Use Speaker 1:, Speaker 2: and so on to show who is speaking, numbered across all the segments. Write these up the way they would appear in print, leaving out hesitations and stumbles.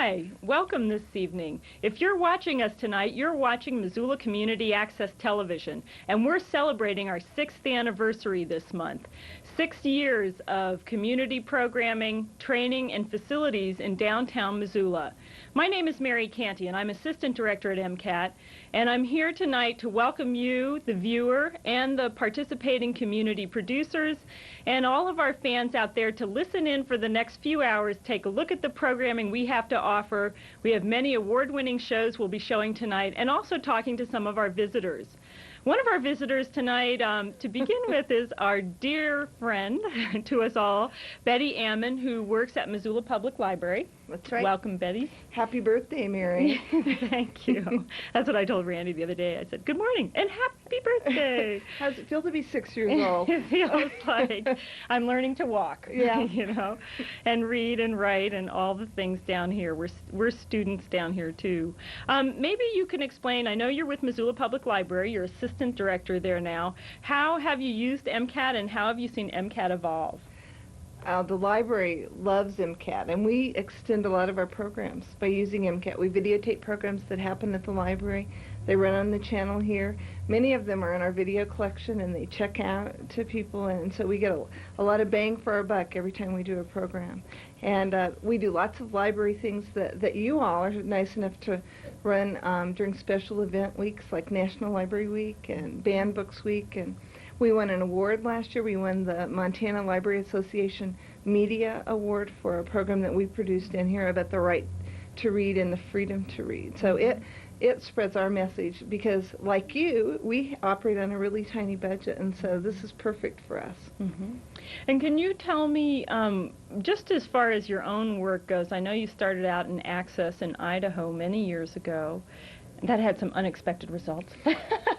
Speaker 1: Hi, welcome this evening. If you're watching us tonight, you're watching Missoula Community Access Television, and we're celebrating our 6th anniversary this month. 6 years of community programming, training, and facilities in downtown Missoula. My name is Mary Canty, and I'm Assistant Director at MCAT, and I'm here tonight to welcome you, the viewer, and the participating community producers, and all of our fans out there to listen in for the next few hours, take a look at the programming we have to offer. We have many award-winning shows we'll be showing tonight, and also talking to some of our visitors. One of our visitors tonight, to begin with, is our dear friend to us all, Betty Ammon, who works at Missoula Public Library.
Speaker 2: That's right.
Speaker 1: Welcome, Betty.
Speaker 2: Happy birthday, Mary.
Speaker 1: Thank you. That's what I told Randy the other day. I said, good morning and happy birthday.
Speaker 2: How does it feel to be 6 years old?
Speaker 1: It feels like I'm learning to walk,
Speaker 2: yeah.
Speaker 1: you know, and read and write and all the things down here. We're students down here, too. Maybe you can explain, I know you're with Missoula Public Library, you're Assistant Director there now. How have you used MCAT and how have you seen MCAT evolve?
Speaker 2: The library loves MCAT, and we extend a lot of our programs by using MCAT. We videotape programs that happen at the library. They run on the channel here. Many of them are in our video collection, and they check out to people, and so we get a lot of bang for our buck every time we do a program. And we do lots of library things that you all are nice enough to run during special event weeks like National Library Week and Banned Books Week. And we won an award last year. We won the Montana Library Association Media Award for a program that we produced in here about the right to read and the freedom to read. So it spreads our message because, like you, we operate on a really tiny budget, and so this is perfect for us.
Speaker 1: Mm-hmm. And can you tell me, just as far as your own work goes, I know you started out in Access in Idaho many years ago. That had some unexpected results.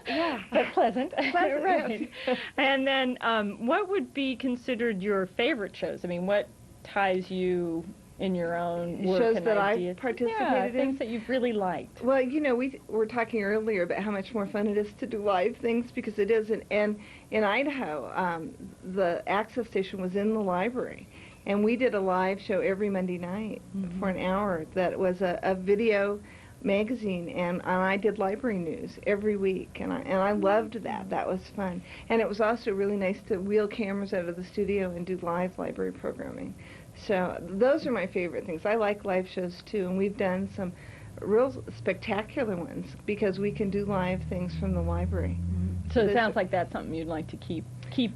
Speaker 2: Yeah.
Speaker 1: But pleasant.
Speaker 2: Pleasant,
Speaker 1: right.
Speaker 2: yes.
Speaker 1: And then what would be considered your favorite shows? I mean, what ties you in your own work
Speaker 2: shows
Speaker 1: and
Speaker 2: that
Speaker 1: ideas?
Speaker 2: I participated in?
Speaker 1: Things that you've really liked.
Speaker 2: Well, you know, we were talking earlier about how much more fun it is to do live things because it is. And in Idaho, the Access station was in the library. And we did a live show every Monday night for an hour that was a video magazine, and I did library news every week, and I loved that. That was fun. And it was also really nice to wheel cameras out of the studio and do live library programming. So those are my favorite things. I like live shows too, and we've done some real spectacular ones because we can do live things from the library.
Speaker 1: So it sounds like that's something you'd like to keep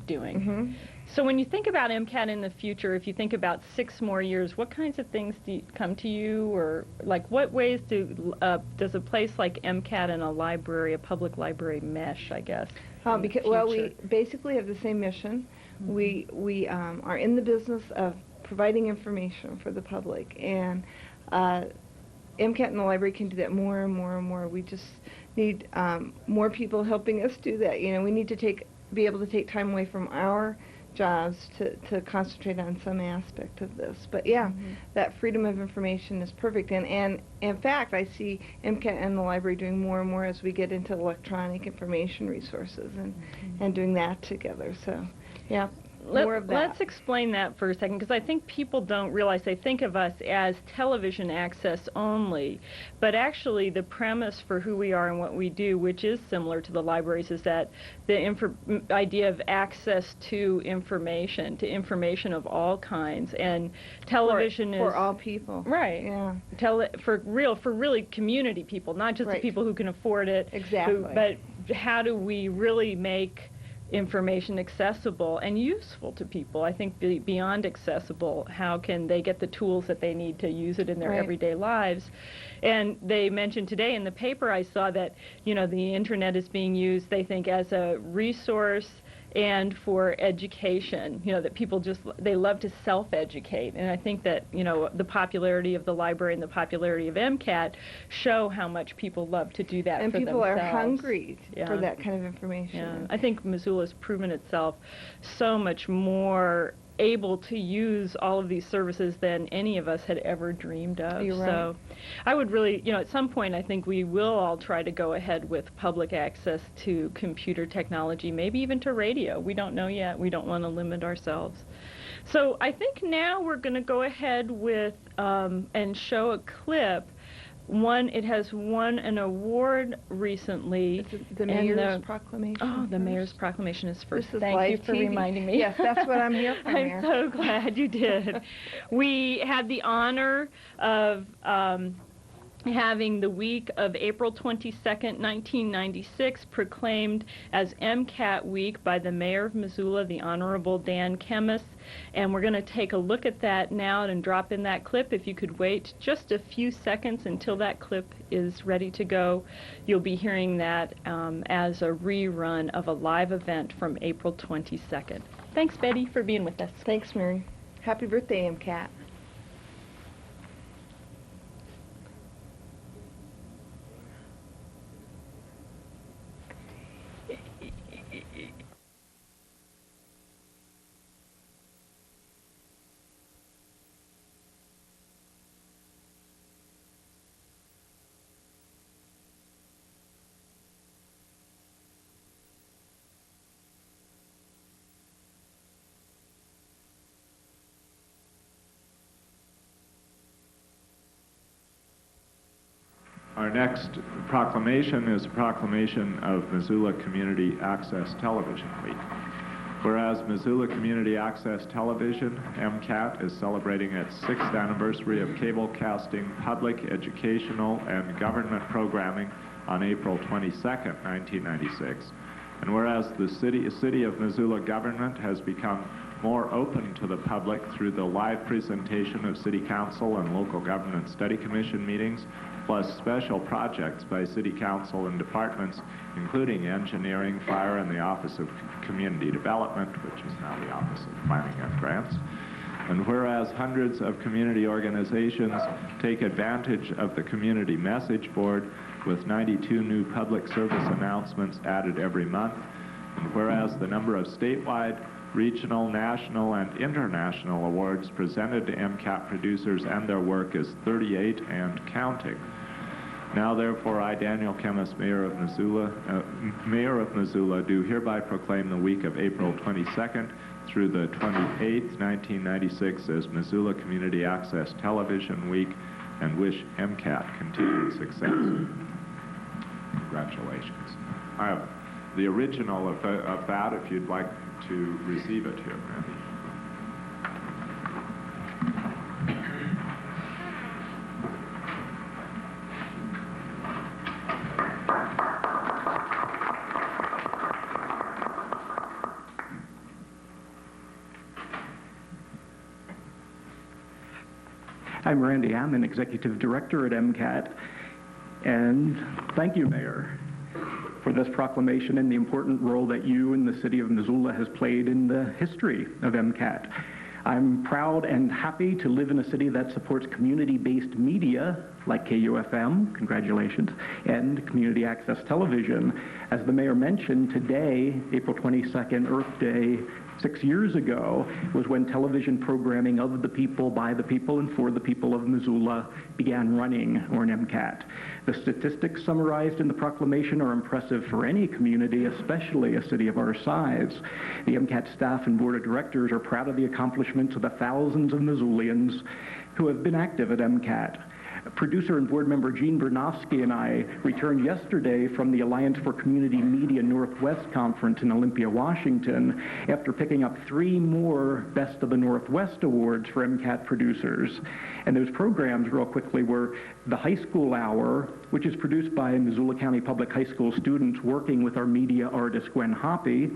Speaker 1: doing. So when you think about MCAT in the future, if you think about 6 more years, what kinds of things do come to you, or like what ways does a place like MCAT and a library, a public library, mesh, I guess?
Speaker 2: Well, we basically have the same mission. We are in the business of providing information for the public, and MCAT and the library can do that more and more and more. We just need more people helping us do that. You know, we need to be able to take time away from our jobs to concentrate on some aspect of this. But yeah, that freedom of information is perfect. And in fact, I see MCAT and the library doing more and more as we get into electronic information resources and doing that together. So yeah. More of that.
Speaker 1: Let's explain that for a second, because I think people don't realize, they think of us as television access only, but actually the premise for who we are and what we do, which is similar to the libraries, is that the idea of access to information of all kinds, and television is
Speaker 2: for all people.
Speaker 1: Right.
Speaker 2: Yeah.
Speaker 1: For really community people, not just the people who can afford it.
Speaker 2: Exactly.
Speaker 1: But how do we really make information accessible and useful to people? I think beyond accessible, how can they get the tools that they need to use it in their everyday lives? And they mentioned today in the paper, I saw that, you know, the internet is being used, they think, as a resource and for education, you know, that people they love to self-educate. And I think that, you know, the popularity of the library and the popularity of MCAT show how much people love to do that for themselves. And
Speaker 2: people are hungry for that kind of information.
Speaker 1: Yeah. I think Missoula's proven itself so much more able to use all of these services than any of us had ever dreamed of.
Speaker 2: You're right.
Speaker 1: So I would really, at some point I think we will all try to go ahead with public access to computer technology, maybe even to radio. We don't know yet. We don't want to limit ourselves. So I think now we're going to go ahead with and show a clip. It has won an award recently.
Speaker 2: The Mayor's Proclamation.
Speaker 1: Oh, the Mayor's Proclamation is first.
Speaker 2: This is
Speaker 1: Thank
Speaker 2: live
Speaker 1: you for
Speaker 2: TV.
Speaker 1: reminding me.
Speaker 2: Yes, that's what I'm here for, Mayor.
Speaker 1: I'm so glad you did. We had the honor of having the week of April 22nd, 1996 proclaimed as MCAT week by the Mayor of Missoula, the Honorable Dan Kemmis. And we're going to take a look at that now and drop in that clip. If you could wait just a few seconds until that clip is ready to go, you'll be hearing that as a rerun of a live event from April 22nd. Thanks, Betty, for being with us.
Speaker 2: Thanks, Mary. Happy birthday, MCAT.
Speaker 3: Our next proclamation is a proclamation of Missoula Community Access Television Week. Whereas Missoula Community Access Television, MCAT, is celebrating its 6th anniversary of cablecasting public, educational, and government programming on April 22nd, 1996. And whereas the City of Missoula government has become more open to the public through the live presentation of City Council and Local Government Study Commission meetings, plus special projects by City Council and departments, including engineering, fire, and the Office of Community Development, which is now the Office of Planning and Grants. And whereas hundreds of community organizations take advantage of the community message board with 92 new public service announcements added every month, and whereas the number of statewide, regional, national, and international awards presented to MCAT producers and their work is 38 and counting. Now, therefore, I, Daniel Kemmis, Mayor of Missoula, do hereby proclaim the week of April 22nd through the 28th, 1996 as Missoula Community Access Television Week and wish MCAT continued success. Congratulations. I have the original of that if you'd like to receive it here, Randy.
Speaker 4: I'm Randy. I'm an executive director at MCAT, and thank you, Mayor, for this proclamation and the important role that you and the City of Missoula has played in the history of MCAT. I'm proud and happy to live in a city that supports community-based media like KUFM, congratulations, and community access television. As the Mayor mentioned, today, April 22nd, Earth Day, 6 years ago, was when television programming of the people, by the people, and for the people of Missoula began running, or an MCAT. The statistics summarized in the proclamation are impressive for any community, especially a city of our size. The MCAT staff and board of directors are proud of the accomplishments of the thousands of Missoulians who have been active at MCAT. Producer and board member Gene Bernofsky and I returned yesterday from the Alliance for Community Media Northwest Conference in Olympia, Washington, after picking up 3 more Best of the Northwest awards for MCAT producers. And those programs, real quickly, were the High School Hour, which is produced by Missoula County Public High School students working with our media artist Gwen Hoppy,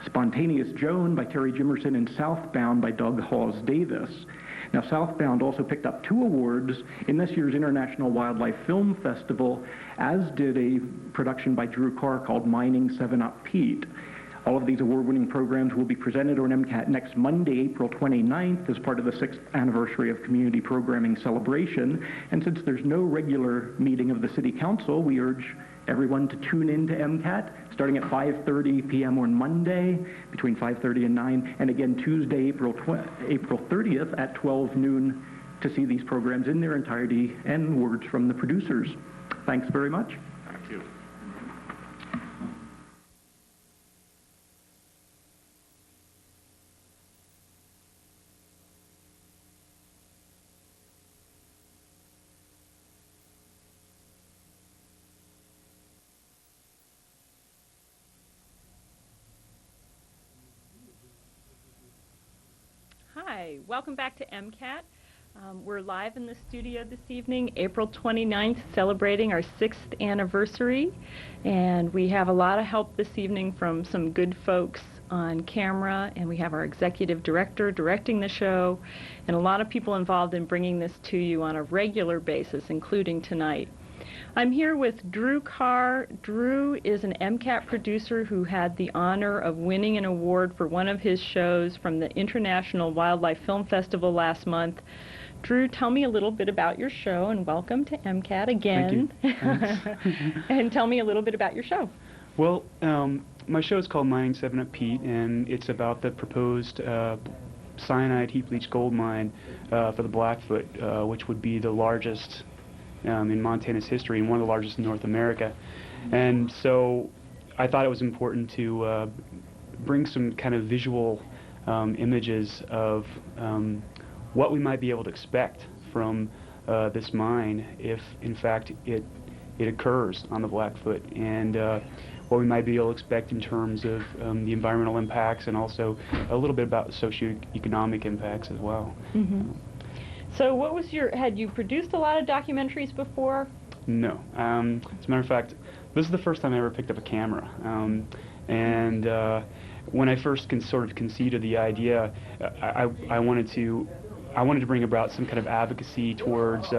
Speaker 4: Spontaneous Joan by Terry Jimerson, and Southbound by Doug Hawes Davis. Now, Southbound also picked up 2 awards in this year's International Wildlife Film Festival, as did a production by Drew Carr called Mining 7-Up Pete. All of these award-winning programs will be presented on MCAT next Monday, April 29th, as part of the 6th anniversary of Community Programming Celebration. And since there's no regular meeting of the City Council, we urge everyone to tune in to MCAT starting at 5:30 p.m. on Monday between 5:30 and 9, and again Tuesday, April 30th at 12 noon to see these programs in their entirety and words from the producers. Thanks very much.
Speaker 3: Thank you.
Speaker 1: Hi, welcome back to MCAT. We're live in the studio this evening, April 29th, celebrating our 6th anniversary. And we have a lot of help this evening from some good folks on camera, and we have our executive director directing the show, and a lot of people involved in bringing this to you on a regular basis, including tonight. I'm here with Drew Carr. Drew is an MCAT producer who had the honor of winning an award for one of his shows from the International Wildlife Film Festival last month. Drew, tell me a little bit about your show, and welcome to MCAT again.
Speaker 5: Thank you.
Speaker 1: And tell me a little bit about your show.
Speaker 5: Well, my show is called Mining 7 Up Pete, and it's about the proposed cyanide heap leach gold mine for the Blackfoot, which would be the largest in Montana's history and one of the largest in North America. And so I thought it was important to bring some kind of visual images of what we might be able to expect from this mine if, in fact, it occurs on the Blackfoot, and what we might be able to expect in terms of the environmental impacts, and also a little bit about socioeconomic impacts as well.
Speaker 1: Mm-hmm. So what was had you produced a lot of documentaries before?
Speaker 5: No. As a matter of fact, this is the first time I ever picked up a camera. And when I first sort of conceived of the idea, I wanted to bring about some kind of advocacy towards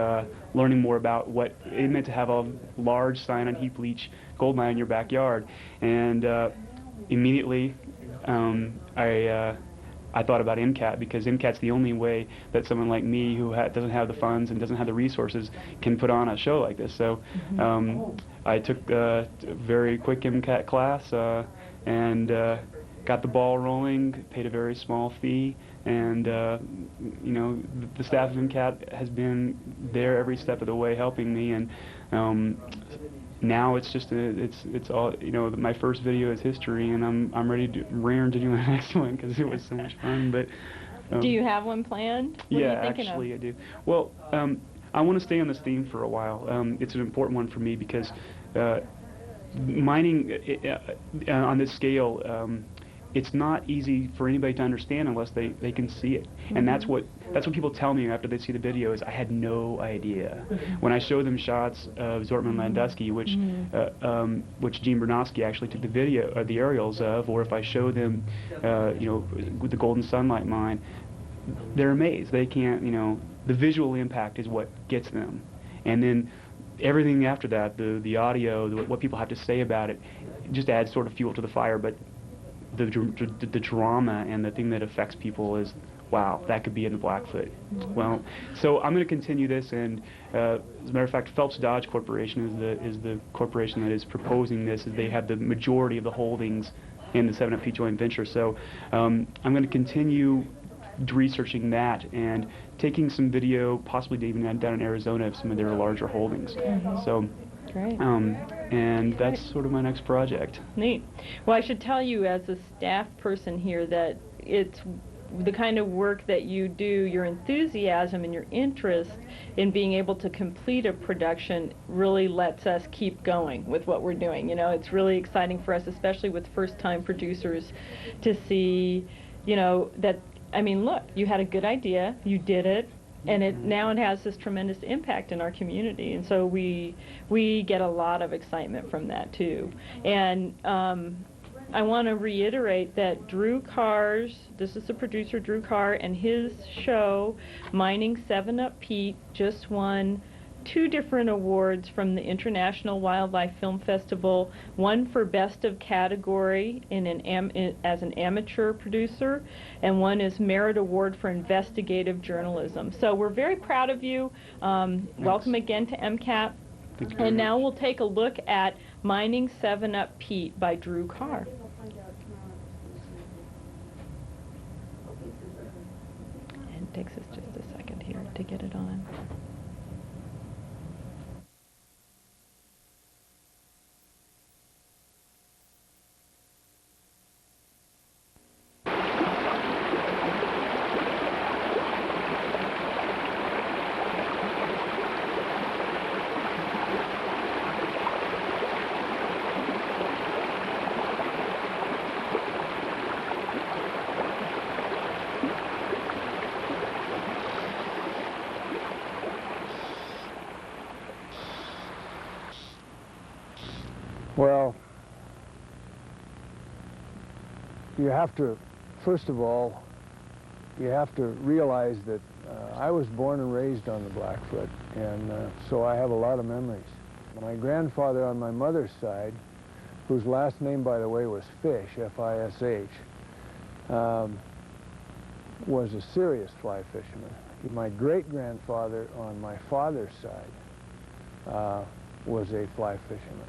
Speaker 5: learning more about what it meant to have a large cyanide heap leach gold mine in your backyard. And immediately I thought about MCAT, because MCAT's the only way that someone like me who doesn't have the funds and doesn't have the resources can put on a show like this. So I took a very quick MCAT class and got the ball rolling, paid a very small fee, and you know, the staff of MCAT has been there every step of the way helping me, and now it's just it's all, you know, my first video is history, and I'm raring to do my next one because it was so much fun. But
Speaker 1: do you have one planned? What
Speaker 5: yeah,
Speaker 1: are you thinking
Speaker 5: actually
Speaker 1: of?
Speaker 5: I do. Well, I want to stay on this theme for a while. It's an important one for me because mining on this scale, it's not easy for anybody to understand unless they can see it. Mm-hmm. And that's what people tell me after they see the video is, I had no idea. Mm-hmm. When I show them shots of Zortman Landusky, which Gene Bernowski actually took the video, the aerials of, or if I show them, you know, with the Golden Sunlight mine, they're amazed. They can't, you know, the visual impact is what gets them. And then everything after that, the audio, what people have to say about it, just adds sort of fuel to the fire. But the drama and the thing that affects people is, wow, that could be in the Blackfoot. Well, so I'm going to continue this, and as a matter of fact, Phelps Dodge Corporation is the corporation that is proposing this. They have the majority of the holdings in the 7 Up Pete joint venture. So I'm going to continue researching that and taking some video, possibly even down in Arizona, of some of their larger holdings. Mm-hmm. So.
Speaker 1: Great.
Speaker 5: And that's sort of my next project.
Speaker 1: Neat. Well, I should tell you as a staff person here that it's the kind of work that you do, your enthusiasm and your interest in being able to complete a production really lets us keep going with what we're doing. You know, it's really exciting for us, especially with first-time producers, to see, you know, that, I mean, look, you had a good idea, you did it, and now it has this tremendous impact in our community, and so we get a lot of excitement from that too. And I want to reiterate that Drew Carr's, this is the producer Drew Carr, and his show Mining 7 Up Pete just won 2 different awards from the International Wildlife Film Festival, one for Best of Category as an amateur producer, and one is Merit Award for Investigative Journalism. So we're very proud of you. Welcome again to MCAT. And now we'll take a look at Mining 7-Up Pete by Drew Carr. And it takes us just a second here to get it on.
Speaker 6: Well, you have to, first of all, you have to realize that I was born and raised on the Blackfoot, and so I have a lot of memories. My grandfather on my mother's side, whose last name, by the way, was Fish, F-I-S-H, was a serious fly fisherman. My great-grandfather on my father's side was a fly fisherman.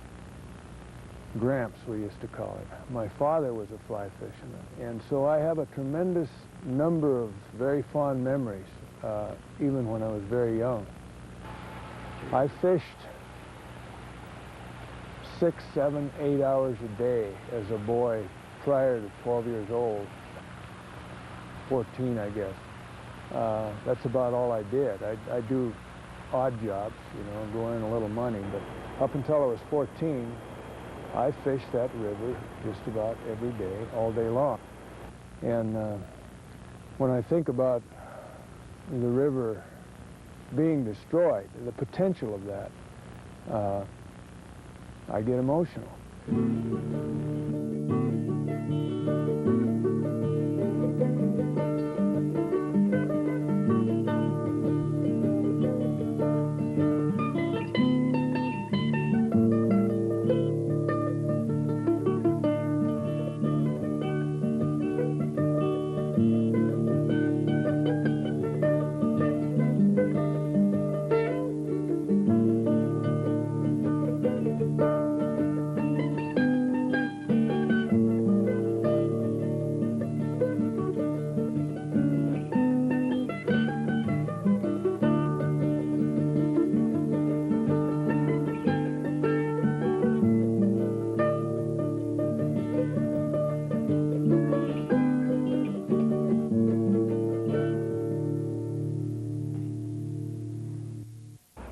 Speaker 6: Gramps, we used to call it. My father was a fly fisherman. And so I have a tremendous number of very fond memories, even when I was very young. I fished 6, 7, 8 hours a day as a boy prior to 12 years old. 14, I guess. That's about all I did. I do odd jobs, you know, go earn a little money, but up until I was 14, I fished that river just about every day, all day long. And when I think about the river being destroyed, the potential of that, I get emotional.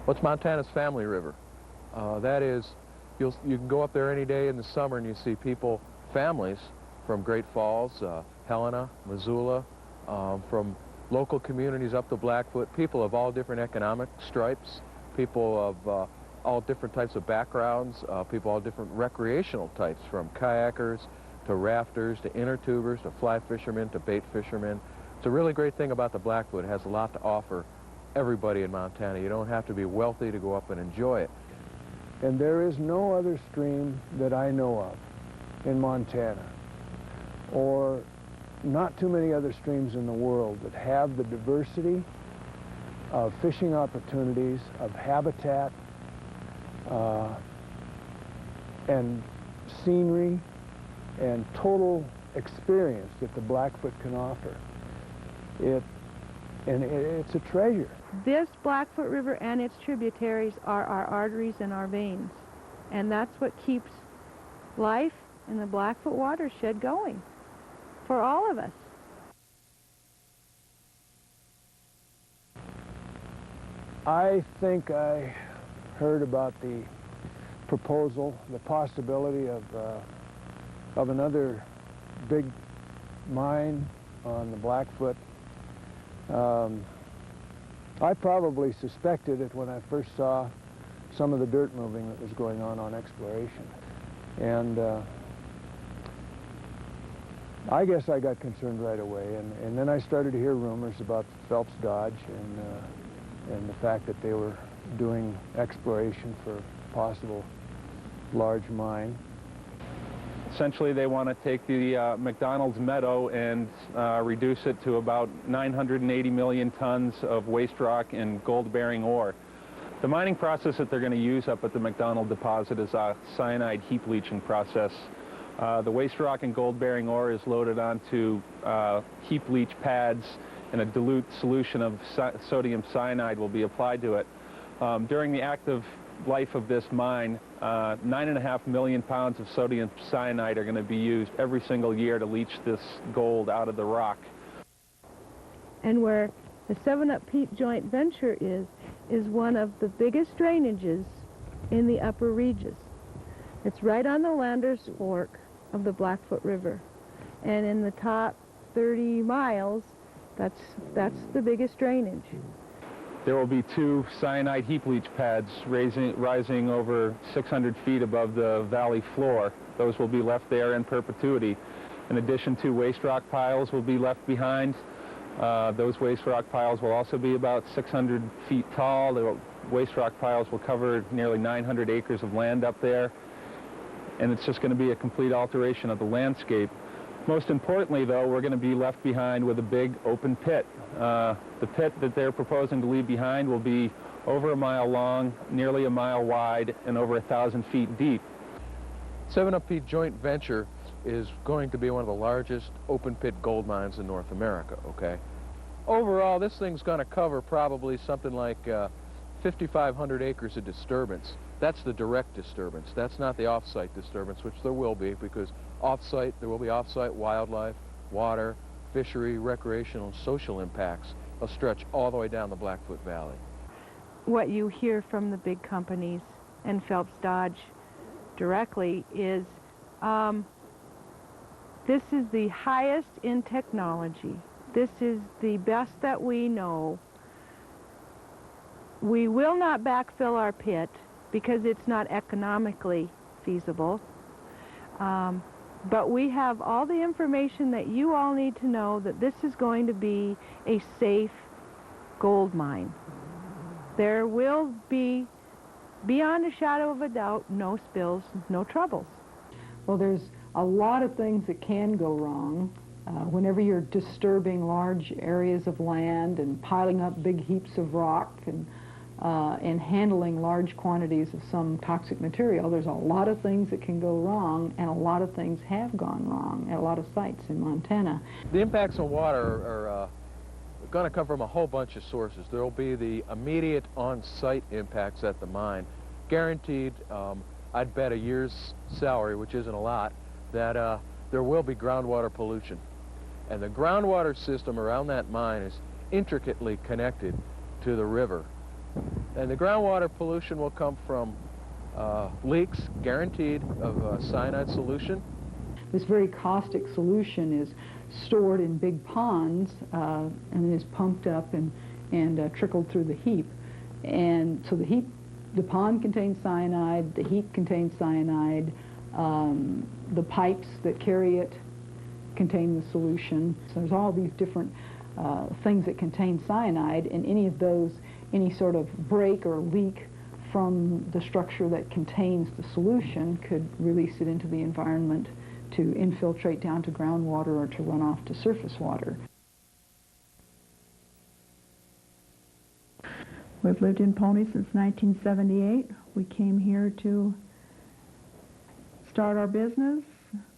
Speaker 7: What's Montana's family river? That is, you can go up there any day in the summer and you see people, families from Great Falls, Helena, Missoula, from local communities up the Blackfoot, people of all different economic stripes, people of all different types of backgrounds, people all different recreational types, from kayakers to rafters to inner tubers to fly fishermen to bait fishermen. It's a really great thing about the Blackfoot. It has a lot to offer everybody in Montana. You don't have to be wealthy to go up and enjoy it.
Speaker 6: And there is no other stream that I know of in Montana, or not too many other streams in the world that have the diversity of fishing opportunities, of habitat, and scenery, and total experience that the Blackfoot can offer. It's a treasure.
Speaker 8: This Blackfoot River and its tributaries are our arteries and our veins. And that's what keeps life in the Blackfoot watershed going for all of us.
Speaker 6: I think I heard about the proposal, the possibility of another big mine on the Blackfoot. I probably suspected it when I first saw some of the dirt moving that was going on exploration. And I guess I got concerned right away. And then I started to hear rumors about Phelps Dodge and the fact that they were doing exploration for a possible large mine.
Speaker 9: Essentially, they want to take the McDonald's Meadow and reduce it to about 980 million tons of waste rock and gold-bearing ore. The mining process that they're going to use up at the McDonald deposit is a cyanide heap leaching process. The waste rock and gold-bearing ore is loaded onto heap leach pads, and a dilute solution of sodium cyanide will be applied to it. During the active life of this mine, 9.5 million pounds of sodium cyanide are going to be used every single year to leach this gold out of the rock.
Speaker 8: And where the 7-Up Peat joint venture is one of the biggest drainages in the upper Regis. It's right on the Landers Fork of the Blackfoot River. And in the top 30 miles, that's the biggest drainage.
Speaker 9: There will be 2 cyanide heap leach pads rising over 600 feet above the valley floor. Those will be left there in perpetuity. In addition, 2 waste rock piles will be left behind. Those waste rock piles will also be about 600 feet tall. The waste rock piles will cover nearly 900 acres of land up there, and it's just going to be a complete alteration of the landscape. Most importantly, though, we're going to be left behind with a big open pit. The pit that they're proposing to leave behind will be over a mile long, nearly a mile wide, and over 1,000 feet deep.
Speaker 7: 7-Up Peat joint venture is going to be one of the largest open pit gold mines in North America, okay? Overall, this thing's going to cover probably something like 5,500 acres of disturbance. That's the direct disturbance. That's not the off-site disturbance, which there will be, because off-site, there will be off-site wildlife, water, fishery, recreational, and social impacts. They'll stretch all the way down the Blackfoot Valley.
Speaker 8: What you hear from the big companies and Phelps Dodge directly is this is the highest in technology. This is the best that we know. We will not backfill our pit because it's not economically feasible. But we have all the information that you all need to know that this is going to be a safe gold mine. There will be, beyond a shadow of a doubt, no spills, no troubles.
Speaker 10: Well, there's a lot of things that can go wrong whenever you're disturbing large areas of land and piling up big heaps of rock and handling large quantities of some toxic material. There's a lot of things that can go wrong, and a lot of things have gone wrong at a lot of sites in Montana.
Speaker 7: The impacts on water are going to come from a whole bunch of sources. There will be the immediate on-site impacts at the mine. Guaranteed, I'd bet a year's salary, which isn't a lot, that there will be groundwater pollution. And the groundwater system around that mine is intricately connected to the river. And the groundwater pollution will come from leaks, guaranteed, of cyanide solution.
Speaker 10: This very caustic solution is stored in big ponds and is pumped up and trickled through the heap. And so the pond contains cyanide, the heap contains cyanide, the pipes that carry it contain the solution. So there's all these different things that contain cyanide, and any sort of break or leak from the structure that contains the solution could release it into the environment to infiltrate down to groundwater or to run off to surface water.
Speaker 11: We've lived in Pony since 1978. We came here to start our business,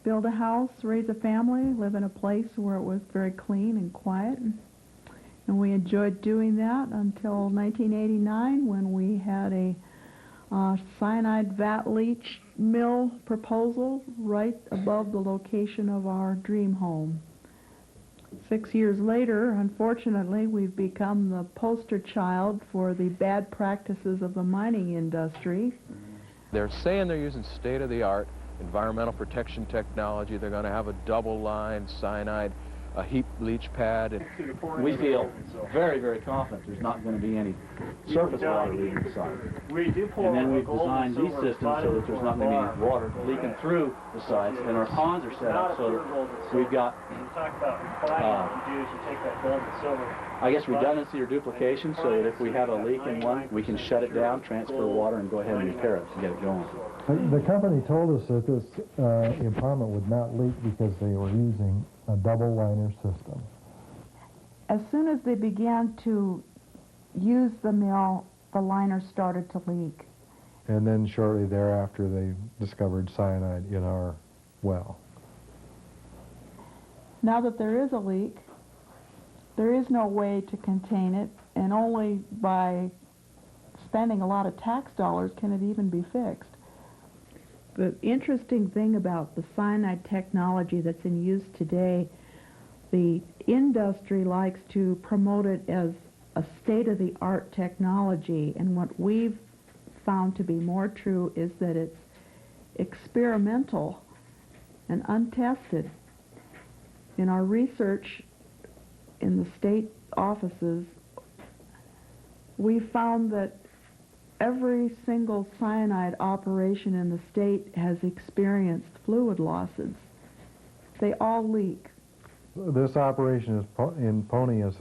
Speaker 11: build a house, raise a family, live in a place where it was very clean and quiet. And we enjoyed doing that until 1989, when we had a cyanide vat leach mill proposal right above the location of our dream home. 6 years later, unfortunately, we've become the poster child for the bad practices of the mining industry.
Speaker 7: They're saying they're using state-of-the-art environmental protection technology. They're going to have a double-line cyanide, a heap leach pad.
Speaker 12: We feel very, very confident there's not going to be any surface water leaving the site. And then we've designed these systems so that there's not going to be any water leaking through the sites, and our ponds are set up so that we've got I guess redundancy or duplication, so that if we have a leak in one, we can shut it down, transfer water, and go ahead and repair it and get it going.
Speaker 6: The company told us that this apartment would not leak because they were using a double liner system.
Speaker 11: As soon as they began to use the mill the liner started to leak.
Speaker 6: And then shortly thereafter, they discovered cyanide in our well.
Speaker 11: Now that there is a leak, there is no way to contain it, and only by spending a lot of tax dollars can it even be fixed. The interesting thing about the cyanide technology that's in use today, the industry likes to promote it as a state-of-the-art technology, and what we've found to be more true is that it's experimental and untested. In our research in the state offices, we found that every single cyanide operation in the state has experienced fluid losses. They all leak.
Speaker 6: This operation in Pony is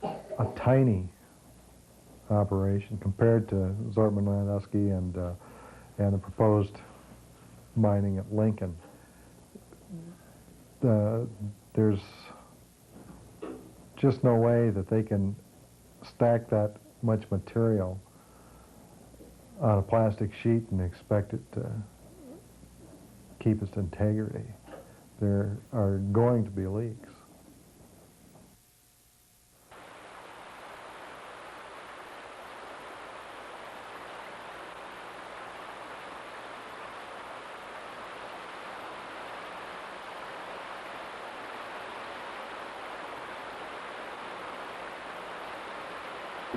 Speaker 6: a tiny operation compared to Zortman Landusky and the proposed mining at Lincoln. There's just no way that they can stack that much material on a plastic sheet and expect it to keep its integrity. There are going to be leaks.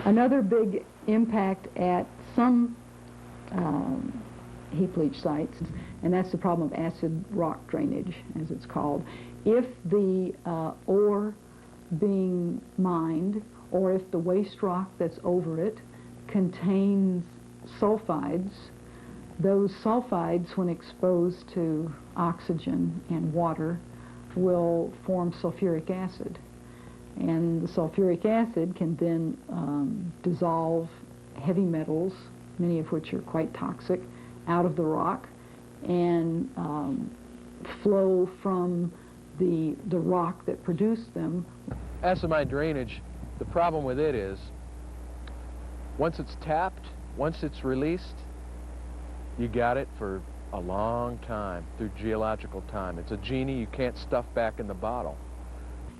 Speaker 10: Another big impact at some heap leach sites, and that's the problem of acid rock drainage, as it's called. If the ore being mined, or if the waste rock that's over it contains sulfides, those sulfides, when exposed to oxygen and water, will form sulfuric acid. And the sulfuric acid can then dissolve heavy metals, many of which are quite toxic, out of the rock and flow from the rock that produced them.
Speaker 7: Acid mine drainage, the problem with it is once it's tapped, once it's released, you got it for a long time, through geological time. It's a genie you can't stuff back in the bottle.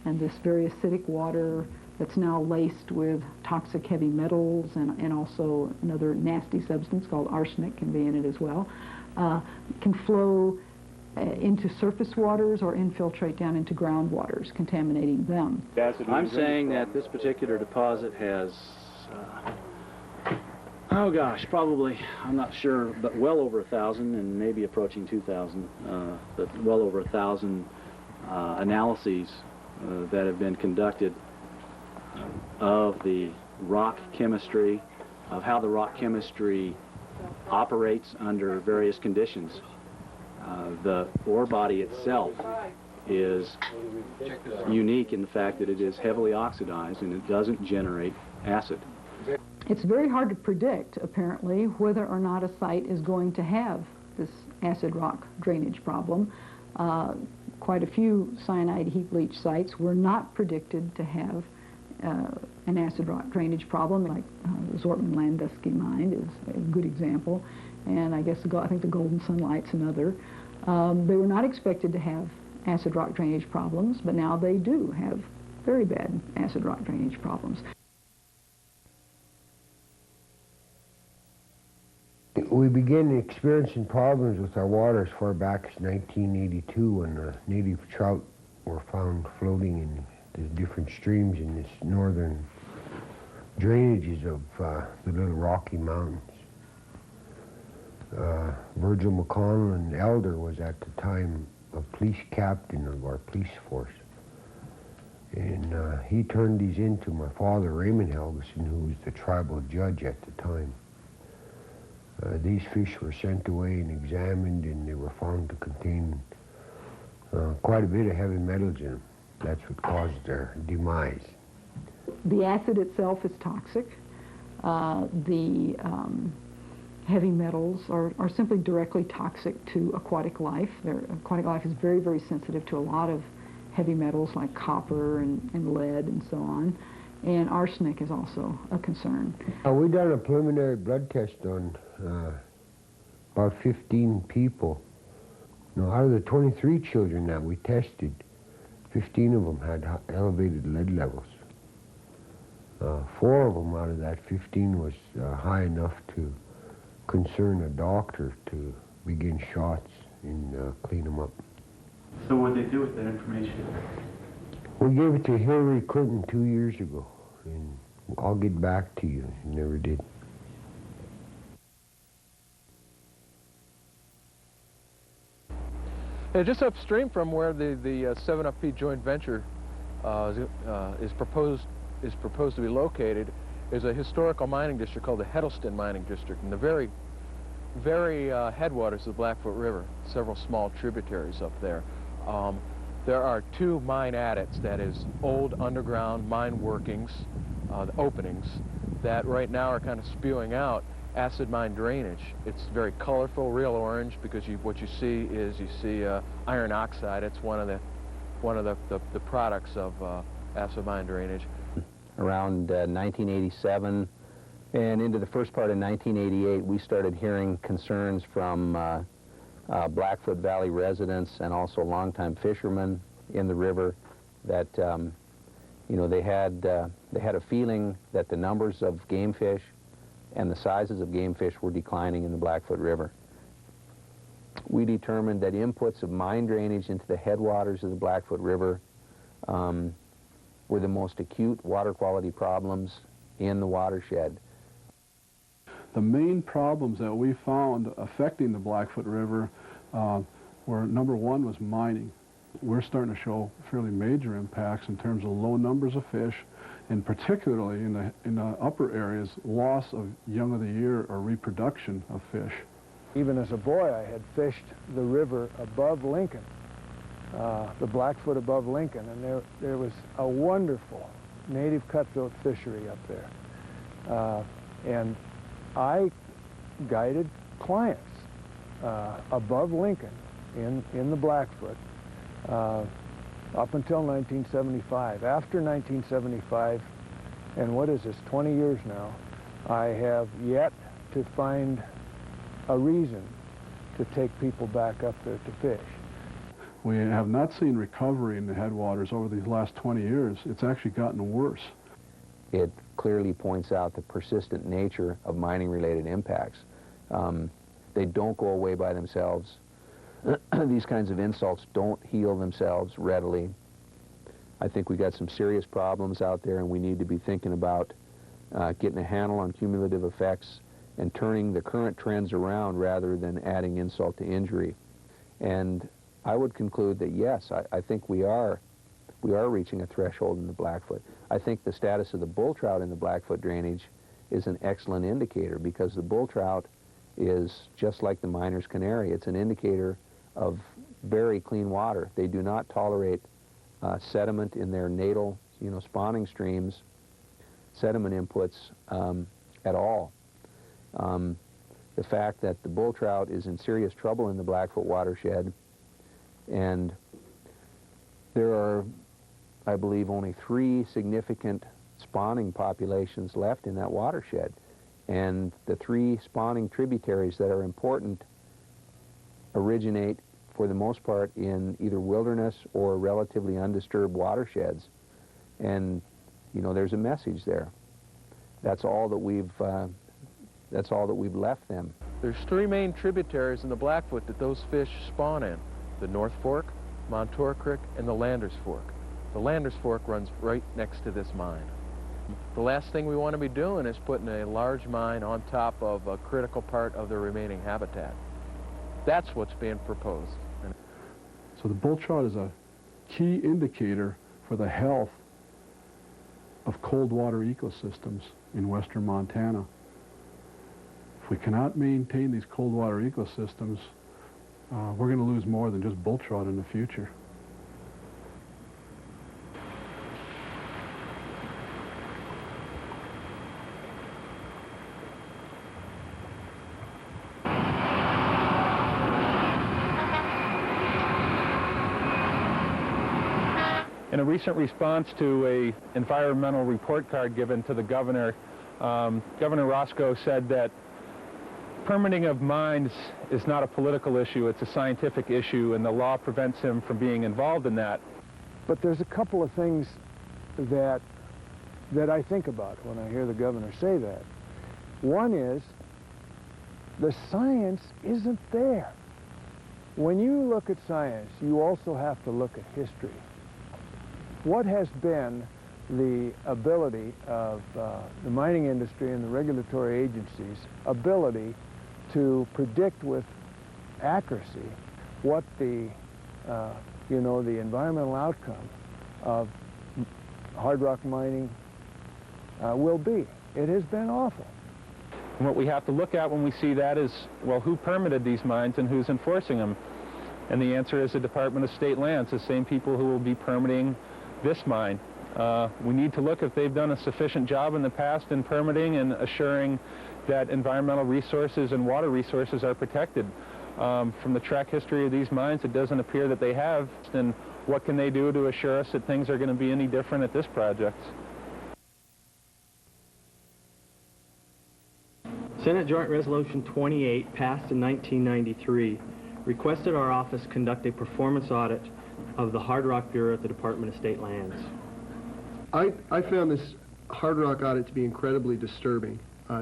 Speaker 10: And this very acidic water that's now laced with toxic heavy metals and also another nasty substance called arsenic can be in it as well, can flow into surface waters or infiltrate down into groundwaters, contaminating them.
Speaker 12: I'm saying that this particular deposit has, oh gosh, probably, I'm not sure, but well over 1,000 and maybe approaching 2,000, but well over 1,000 analyses that have been conducted of the rock chemistry, of how the rock chemistry operates under various conditions. The ore body itself is unique in the fact that it is heavily oxidized and it doesn't generate acid.
Speaker 10: It's very hard to predict, apparently, whether or not a site is going to have this acid rock drainage problem. Quite a few cyanide heap leach sites were not predicted to have an acid rock drainage problem, like the Zortman Landusky mine is a good example, and I think the Golden Sunlight's another. They were not expected to have acid rock drainage problems, but now they do have very bad acid rock drainage problems.
Speaker 13: We began experiencing problems with our water as far back as 1982 when the native trout were found floating in the different streams in this northern drainages of the Little Rocky Mountains. Virgil McConnell and Elder was at the time a police captain of our police force. And he turned these in to my father, Raymond Helgeson, who was the tribal judge at the time. These fish were sent away and examined, and they were found to contain quite a bit of heavy metals in them. That's what caused their demise.
Speaker 10: The acid itself is toxic. The heavy metals are simply directly toxic to aquatic life. Aquatic life is very, very sensitive to a lot of heavy metals like copper and lead and so on. and arsenic is also a concern.
Speaker 13: We done a preliminary blood test on about 15 people. Now, out of the 23 children that we tested, 15 of them had elevated lead levels. 4 of them out of that 15 was high enough to concern a doctor to begin shots and clean them up.
Speaker 5: So what did they do with that information?
Speaker 13: We gave it to Hillary Clinton 2 years ago, and I'll get back to you. She never did.
Speaker 7: Yeah, just upstream from where the 7UP Pete joint venture is proposed to be located is a historical mining district called the Heddleston Mining District, and the very headwaters of the Blackfoot River, several small tributaries up there. There are 2 mine adits, that is, old underground mine workings, the openings, that right now are kind of spewing out acid mine drainage. It's very colorful, real orange, because what you see is iron oxide. It's one of the products of acid mine drainage.
Speaker 14: Around 1987 and into the first part of 1988, we started hearing concerns from Blackfoot Valley residents and also longtime fishermen in the river that you know, they had a feeling that the numbers of game fish and the sizes of game fish were declining in the Blackfoot River. We determined that inputs of mine drainage into the headwaters of the Blackfoot River were the most acute water quality problems in the watershed.
Speaker 6: The main problems that we found affecting the Blackfoot River were, number one, was mining. We're starting to show fairly major impacts in terms of low numbers of fish, and particularly in the upper areas, loss of young of the year or reproduction of fish.
Speaker 15: Even as a boy, I had fished the river above Lincoln, the Blackfoot above Lincoln, and there was a wonderful native cutthroat fishery up there. And I guided clients above Lincoln in the Blackfoot up until 1975. After 1975, and what is this, 20 years now, I have yet to find a reason to take people back up there to fish.
Speaker 6: We have not seen recovery in the headwaters over these last 20 years. It's actually gotten worse.
Speaker 14: It clearly points out the persistent nature of mining-related impacts. They don't go away by themselves. These kinds of insults don't heal themselves readily. I think we got some serious problems out there, and we need to be thinking about getting a handle on cumulative effects and turning the current trends around rather than adding insult to injury. And I would conclude that yes, I think we are reaching a threshold in the Blackfoot. I think the status of the bull trout in the Blackfoot drainage is an excellent indicator, because the bull trout is just like the miner's canary. It's an indicator of very clean water. They do not tolerate sediment in their natal, spawning streams, sediment inputs at all. The fact that the bull trout is in serious trouble in the Blackfoot watershed, and there are, I believe, only 3 significant spawning populations left in that watershed. And the 3 spawning tributaries that are important originate, for the most part, in either wilderness or relatively undisturbed watersheds. And, there's a message there. That's all that we've left them.
Speaker 7: There's 3 main tributaries in the Blackfoot that those fish spawn in: the North Fork, Montour Creek, and the Landers Fork. The Landers Fork runs right next to this mine. The last thing we want to be doing is putting a large mine on top of a critical part of the remaining habitat. That's what's being proposed.
Speaker 6: So the bull trout is a key indicator for the health of cold water ecosystems in western Montana. If we cannot maintain these cold water ecosystems, we're going to lose more than just bull trout in the future.
Speaker 9: In a recent response to an environmental report card given to the governor, Governor Roscoe said that permitting of mines is not a political issue, it's a scientific issue, and the law prevents him from being involved in that.
Speaker 15: But there's a couple of things that I think about when I hear the governor say that. One is, the science isn't there. When you look at science, you also have to look at history. What has been the ability of the mining industry and the regulatory agencies' ability to predict with accuracy what the, the environmental outcome of hard rock mining will be? It has been awful.
Speaker 9: And what we have to look at when we see that is, well, who permitted these mines and who's enforcing them? And the answer is the Department of State Lands, the same people who will be permitting this mine. We need to look if they've done a sufficient job in the past in permitting and assuring that environmental resources and water resources are protected. From the track history of these mines, it doesn't appear that they have. And what can they do to assure us that things are going to be any different at this project?
Speaker 16: Senate Joint Resolution 28, passed in 1993, requested our office conduct a performance audit of the Hard Rock Bureau at the Department of State Lands.
Speaker 17: I found this hard rock audit to be incredibly disturbing.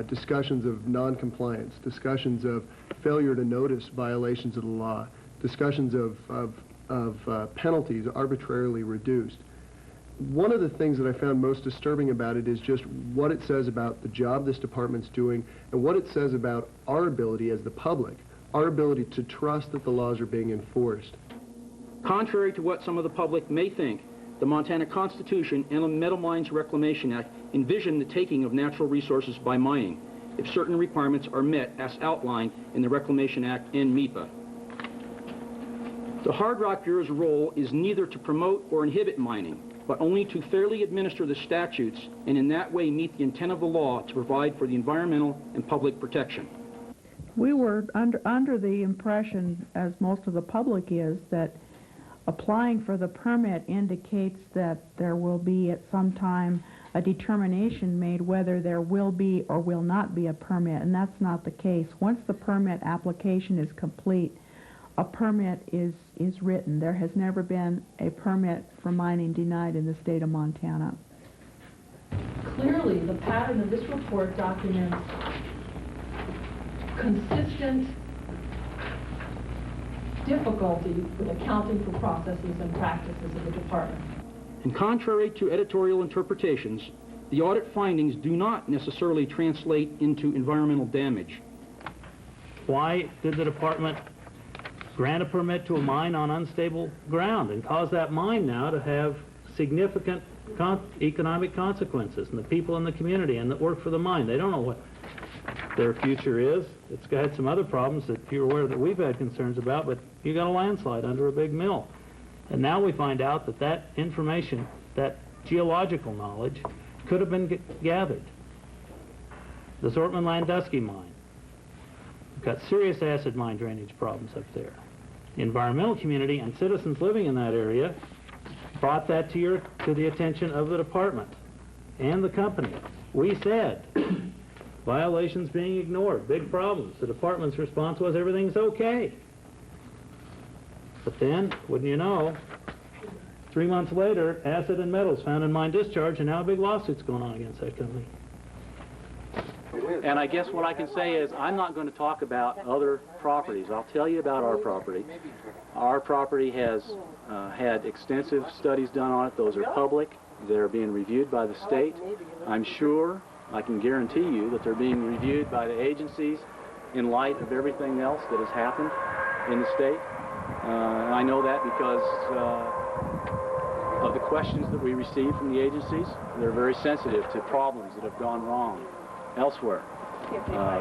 Speaker 17: Discussions of non-compliance, discussions of failure to notice violations of the law, discussions of penalties arbitrarily reduced. One of the things that I found most disturbing about it is just what it says about the job this department's doing and what it says about our ability as the public, our ability to trust that the laws are being enforced.
Speaker 18: Contrary to what some of the public may think, the Montana Constitution and the Metal Mines Reclamation Act envision the taking of natural resources by mining if certain requirements are met as outlined in the Reclamation Act and MEPA. The Hard Rock Bureau's role is neither to promote or inhibit mining, but only to fairly administer the statutes and in that way meet the intent of the law to provide for the environmental and public protection.
Speaker 11: We were under the impression, as most of the public is, that applying for the permit indicates that there will be at some time a determination made whether there will be or will not be a permit, and that's not the case. Once the permit application is complete, a permit is written. There has never been a permit for mining denied in the state of Montana.
Speaker 19: Clearly, the pattern of this report documents consistent difficulty with accounting for processes and practices of the department.
Speaker 18: And contrary to editorial interpretations, the audit findings do not necessarily translate into environmental damage.
Speaker 12: Why did the department grant a permit to a mine on unstable ground and cause that mine now to have significant economic consequences, and the people in the community and that work for the mine, they don't know what their future is. It's had some other problems that you're aware that we've had concerns about, but you got a landslide under a big mill. And now we find out that that information, that geological knowledge, could have been gathered. The Zortman-Landusky mine. We've got serious acid mine drainage problems up there. The environmental community and citizens living in that area brought that to the attention of the department and the company. We said, violations being ignored, big problems. The department's response was everything's okay. But then, wouldn't you know, 3 months later, acid and metals found in mine discharge, and now a big lawsuit's going on against that company. And I guess what I can say is I'm not going to talk about other properties. I'll tell you about our property. Our property has had extensive studies done on it. Those are public. They're being reviewed by the state. I'm sure, I can guarantee you, that they're being reviewed by the agencies in light of everything else that has happened in the state. And I know that because of the questions that we receive from the agencies. They're very sensitive to problems that have gone wrong elsewhere,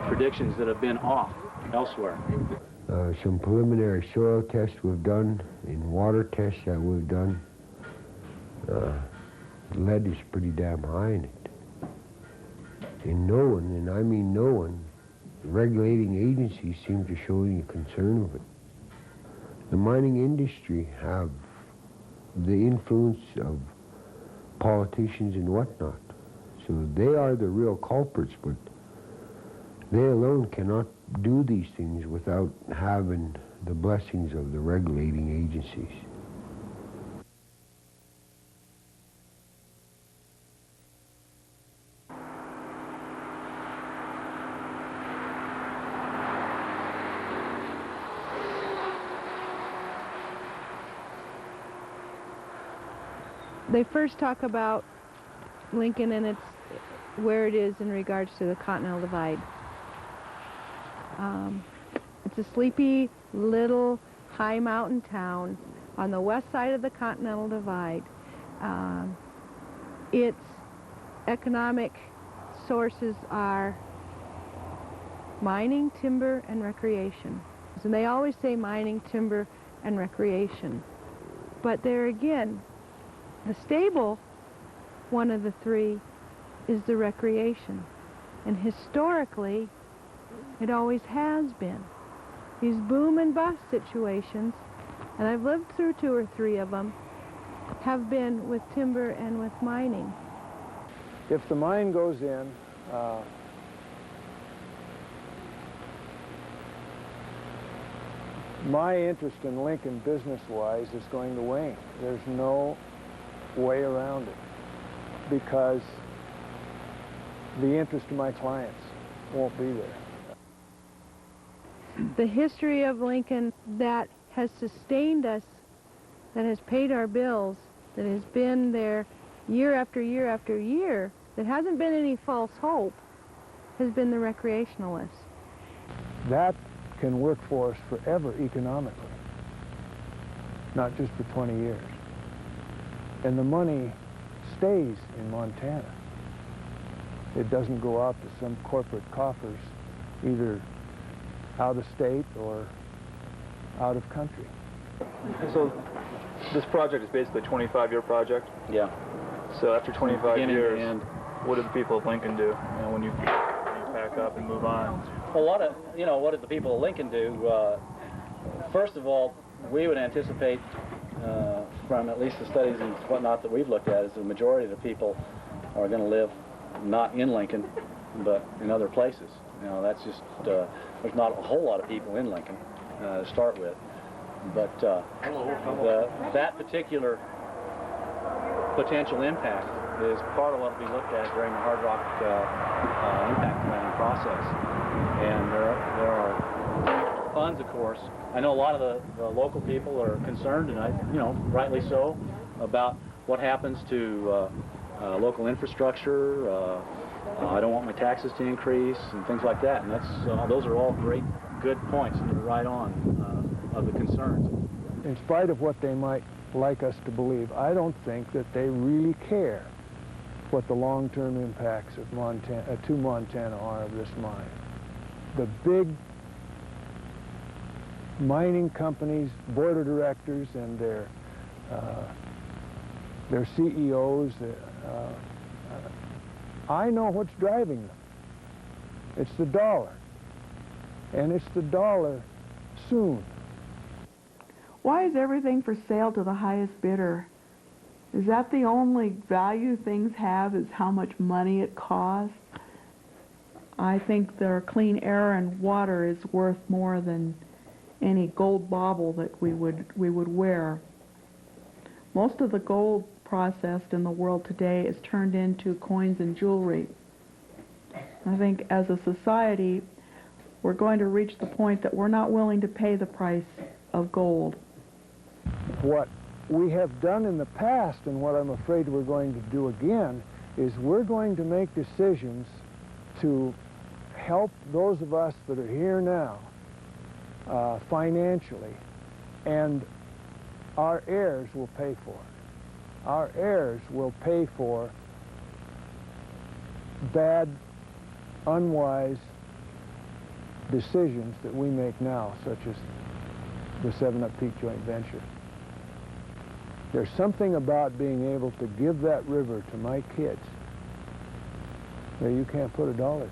Speaker 12: predictions that have been off elsewhere.
Speaker 13: Some preliminary soil tests we've done, and water tests that we've done, lead is pretty damn high in it. And no one, and I mean no one, the regulating agencies seem to show any concern with it. The mining industry have the influence of politicians and whatnot. So they are the real culprits, but they alone cannot do these things without having the blessings of the regulating agencies.
Speaker 8: They first talk about Lincoln and where it is in regards to the Continental Divide. It's a sleepy little high mountain town on the west side of the Continental Divide. Its economic sources are mining, timber, and recreation. And they always say mining, timber, and recreation. But there again, the stable, one of the three, is the recreation. And historically, it always has been. These boom and bust situations, and I've lived through 2 or 3 of them, have been with timber and with mining.
Speaker 15: If the mine goes in, my interest in Lincoln business-wise is going to wane. There's no way around it, because the interest of my clients won't be there.
Speaker 8: The history of Lincoln that has sustained us, that has paid our bills, that has been there year after year after year, that hasn't been any false hope, has been the recreationalists.
Speaker 15: That can work for us forever economically, not just for 20 years. And the money stays in Montana. It doesn't go out to some corporate coffers, either out of state or out of country.
Speaker 9: So this project is basically a 25-year project?
Speaker 12: Yeah.
Speaker 9: So after 25
Speaker 12: Beginning to
Speaker 9: years,
Speaker 12: end.
Speaker 9: what do the people of Lincoln do, when you pack up and move on?
Speaker 12: Well, what did the people of Lincoln do? First of all, we would anticipate, from at least the studies and whatnot that we've looked at, is the majority of the people are going to live not in Lincoln, but in other places. That's just, there's not a whole lot of people in Lincoln to start with. But that particular potential impact is part of what we looked at during the Hard Rock impact planning process. And there are funds, of course. I know a lot of the local people are concerned, and rightly so, about what happens to local infrastructure. I don't want my taxes to increase and things like that. And those are all great, good points, and you're right on of the concerns.
Speaker 15: In spite of what they might like us to believe, I don't think that they really care what the long-term impacts of to Montana are of this mine. The big mining companies, board of directors, and their CEOs, I know what's driving them. It's the dollar, and it's the dollar soon.
Speaker 11: Why is everything for sale to the highest bidder? Is that the only value things have, is how much money it costs? I think their clean air and water is worth more than any gold bauble that we would wear. Most of the gold processed in the world today is turned into coins and jewelry. I think as a society, we're going to reach the point that we're not willing to pay the price of gold.
Speaker 15: What we have done in the past, and what I'm afraid we're going to do again, is we're going to make decisions to help those of us that are here now financially, and our heirs will pay for it. Our heirs will pay for bad, unwise decisions that we make now, such as the 7-Up Peak joint venture. There's something about being able to give that river to my kids that you can't put a dollar to.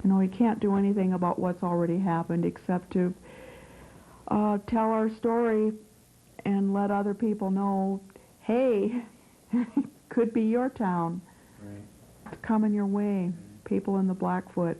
Speaker 11: You know, we can't do anything about what's already happened except to tell our story and let other people know, hey, could be your town.
Speaker 12: Right.
Speaker 11: It's coming your way, people in the Blackfoot.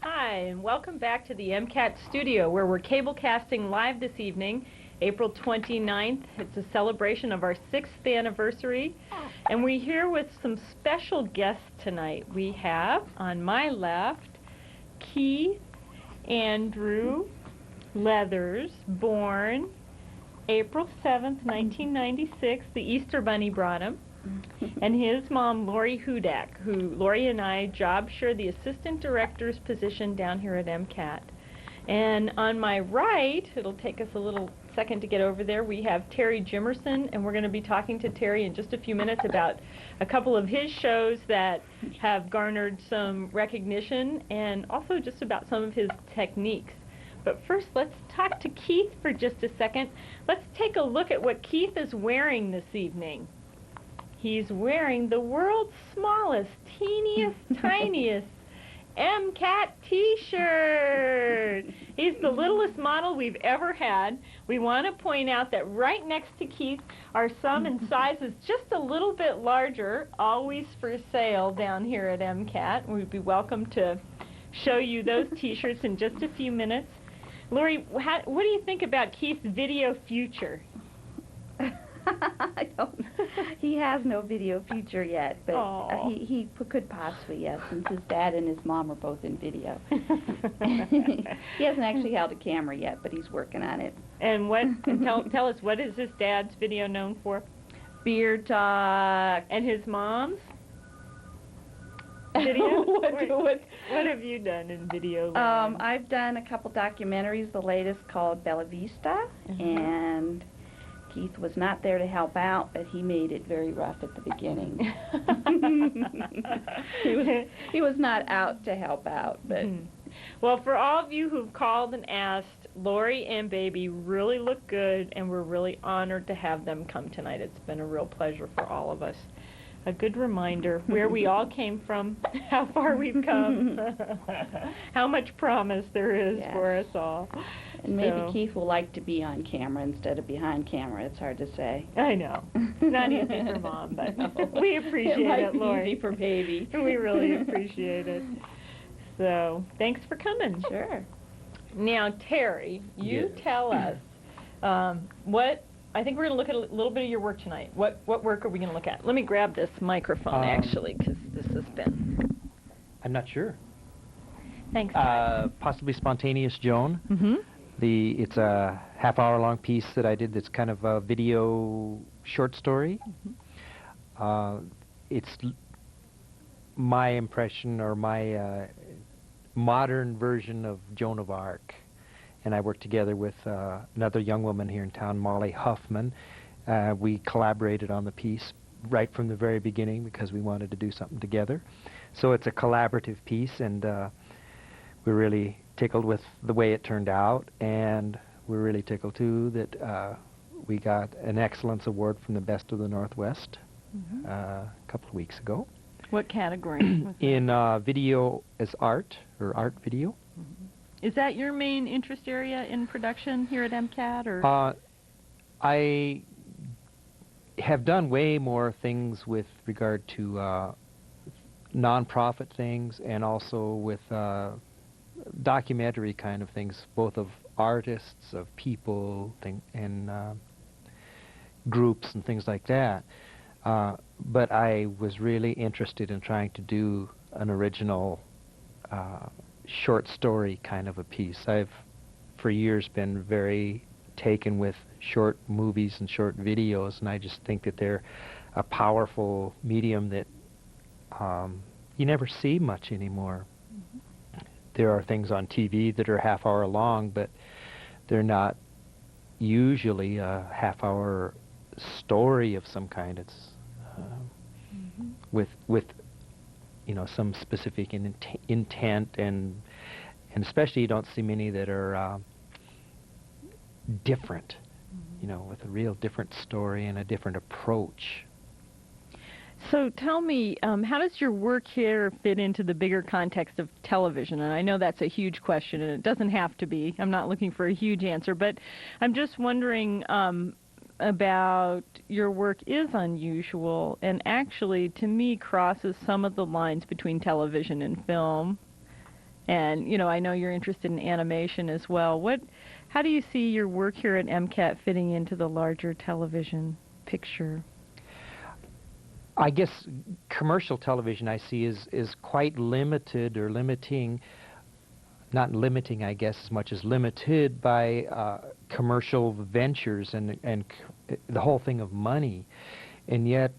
Speaker 1: Hi, and welcome back to the MCAT studio, where we're cablecasting live this evening, April 29th. It's a celebration of our 6th anniversary, and we're here with some special guests tonight. We have, on my left, Keith Andrew Leathers, born April 7th, 1996. The Easter Bunny brought him. And his mom, Lori Hudak, who Lori and I job share the assistant director's position down here at MCAT. And on my right, it'll take us a little second to get over there, we have Terry Jimerson, and we're going to be talking to Terry in just a few minutes about a couple of his shows that have garnered some recognition, and also just about some of his techniques. But first, let's talk to Keith for just a second. Let's take a look at what Keith is wearing this evening. He's wearing the world's smallest, teeniest, tiniest MCAT t-shirt. He's the littlest model we've ever had. We want to point out that right next to Keith are some in sizes just a little bit larger, always for sale down here at MCAT. We'd be welcome to show you those t-shirts in just a few minutes. Lori, what do you think about Keith's video future?
Speaker 20: I don't. He has no video future yet, but he could possibly, yes, since his dad and his mom are both in video. He hasn't actually held a camera yet, but he's working on it.
Speaker 1: And tell us, what is his dad's video known for?
Speaker 20: Beer talk.
Speaker 1: And his mom's video? what have you done in video?
Speaker 20: I've done a couple documentaries, the latest called Bella Vista, and Keith was not there to help out, but he made it very rough at the beginning. he was not out to help out, but...
Speaker 1: Well, for all of you who've called and asked, Lori and Baby really look good, and we're really honored to have them come tonight. It's been a real pleasure for all of us. A good reminder where we all came from, how far we've come, how much promise there is for us all.
Speaker 20: And maybe
Speaker 1: So-
Speaker 20: Keith will like to be on camera instead of behind camera. It's hard to say.
Speaker 1: I know. Not easy for Mom, but we appreciate
Speaker 20: It might
Speaker 1: it,
Speaker 20: be
Speaker 1: Lori.
Speaker 20: easy for baby.
Speaker 1: We really appreciate it. So, thanks for coming.
Speaker 20: Sure.
Speaker 1: Now, Terry, you
Speaker 21: Yes.
Speaker 1: tell us what, I think we're going to look at a little bit of your work tonight. What work are we going to look at? Let me grab this microphone, actually, because this has been...
Speaker 21: I'm not sure.
Speaker 1: Thanks.
Speaker 21: Possibly Spontaneous Joan.
Speaker 1: Mm-hmm.
Speaker 21: It's a half-hour-long piece that I did that's kind of a video short story. It's my impression or my modern version of Joan of Arc. And I worked together with another young woman here in town, Molly Huffman. We collaborated on the piece right from the very beginning because we wanted to do something together. So it's a collaborative piece, and we're really tickled with the way it turned out, and we're really tickled too that we got an Excellence Award from the Best of the Northwest a couple of weeks ago.
Speaker 1: What category was that?
Speaker 21: In video as art, or art video.
Speaker 1: Is that your main interest area in production here at MCAT? Or?
Speaker 21: I have done way more things with regard to nonprofit things and also with documentary kind of things, both of artists, of people, and groups and things like that. But I was really interested in trying to do an original short story kind of a piece. I've, for years, been very taken with short movies and short videos, and I just think that they're a powerful medium that you never see much anymore. There are things on TV that are half-hour long, but they're not usually a half-hour story of some kind. It's with you know, some specific intent, and especially you don't see many that are different, you know, with a real different story and a different approach.
Speaker 1: So tell me, how does your work here fit into the bigger context of television? And I know that's a huge question, and it doesn't have to be. I'm not looking for a huge answer, but I'm just wondering about your work is unusual and actually, to me, crosses some of the lines between television and film. And, you know, I know you're interested in animation as well. How do you see your work here at MCAT fitting into the larger television picture?
Speaker 21: I guess commercial television I see is quite limited, or limiting, not limiting I guess as much as limited by commercial ventures and the whole thing of money. And yet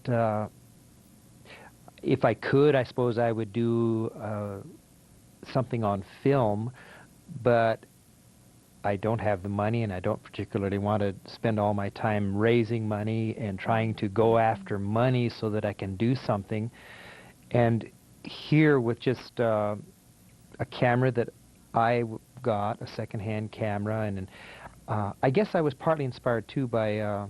Speaker 21: if I could, I suppose I would do something on film, but I don't have the money, and I don't particularly want to spend all my time raising money and trying to go after money so that I can do something. And here, with just a camera that I got, a second-hand camera, and I guess I was partly inspired too by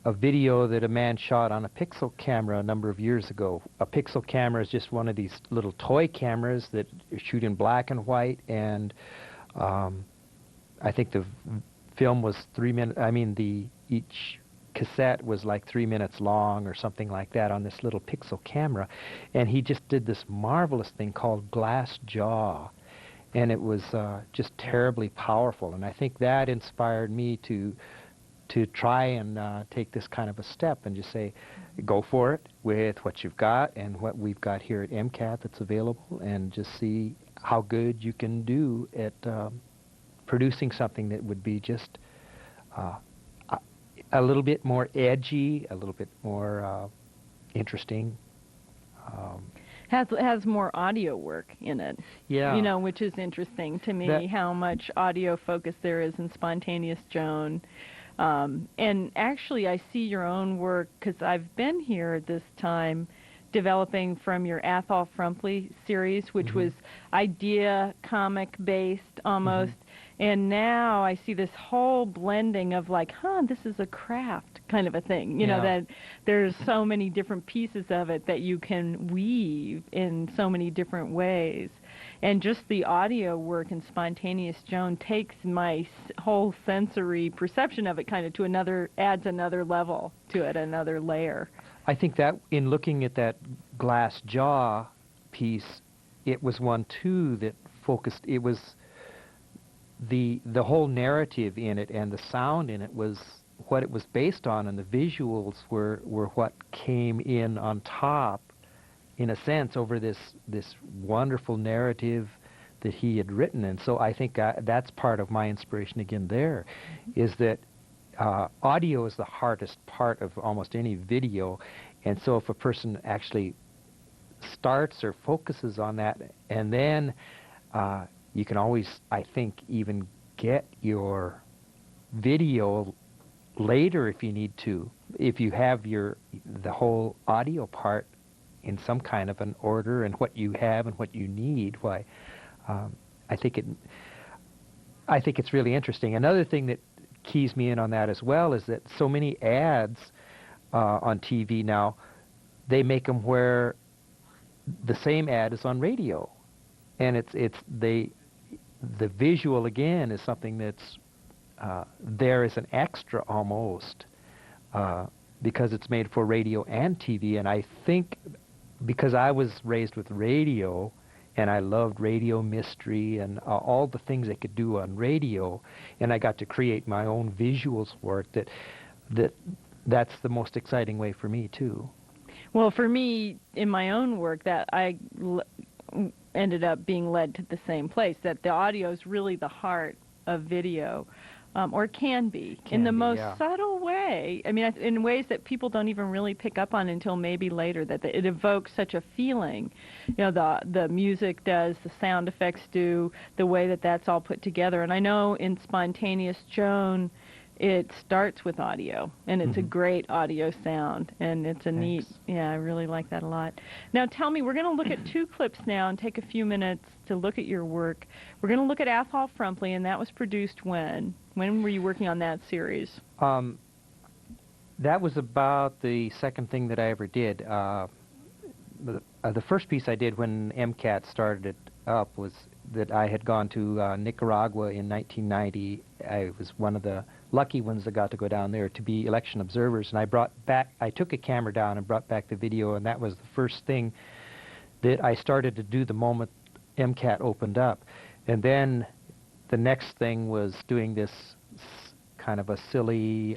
Speaker 21: a video that a man shot on a Pixel camera a number of years ago. A Pixel camera is just one of these little toy cameras that shoot in black and white, and I think the film was 3 minutes, each cassette was like 3 minutes long or something like that on this little Pixel camera. And he just did this marvelous thing called Glass Jaw. And it was just terribly powerful. And I think that inspired me to try and take this kind of a step and just say, go for it with what you've got and what we've got here at MCAT that's available, and just see how good you can do at producing something that would be just a little bit more edgy, a little bit more interesting.
Speaker 1: Has more audio work in it.
Speaker 21: Yeah.
Speaker 1: You know, which is interesting to me, how much audio focus there is in Spontaneous Joan. And actually, I see your own work, because I've been here this time developing from your Athol Frumpley series, which was idea comic-based almost. And now I see this whole blending of like, this is a craft kind of a thing. You know, that there's so many different pieces of it that you can weave in so many different ways. And just the audio work in Spontaneous Joan takes my whole sensory perception of it kind of to adds another level to it, another layer.
Speaker 21: I think that in looking at that glass jaw piece, it was one too that focused, it was the whole narrative in it and the sound in it was what it was based on, and the visuals were what came in on top, in a sense, over this wonderful narrative that he had written. And so I think that's part of my inspiration again there, is that audio is the hardest part of almost any video, and so if a person actually starts or focuses on that, and then you can always, I think, even get your video later if you need to, if you have the whole audio part in some kind of an order and what you have and what you need. Why, I think it's really interesting. Another thing that keys me in on that as well is that so many ads on TV now, they make them where the same ad is on radio, and the visual again is something that's there is an extra almost because it's made for radio and TV. And I think because I was raised with radio and I loved radio mystery and all the things they could do on radio, and I got to create my own visuals for it, that's the most exciting way for me too.
Speaker 1: Well, for me, in my own work, that I ended up being led to the same place, that the audio is really the heart of video, or can be, in the most subtle way. I mean, in ways that people don't even really pick up on until maybe later, that it evokes such a feeling. You know, the music does, the sound effects do, the way that that's all put together. And I know in Spontaneous Joan, it starts with audio, and it's a great audio sound, and it's a neat, I really like that a lot. Now tell me, we're going to look at two clips now and take a few minutes to look at your work. We're going to look at Athol Frumpley, and that was produced when? When were you working on that series?
Speaker 21: That was about the second thing that I ever did. The first piece I did when MCAT started it up was that I had gone to Nicaragua in 1990. I was one of the lucky ones that got to go down there to be election observers, and I took a camera down and brought back the video, and that was the first thing that I started to do the moment MCAT opened up. And then the next thing was doing this kind of a silly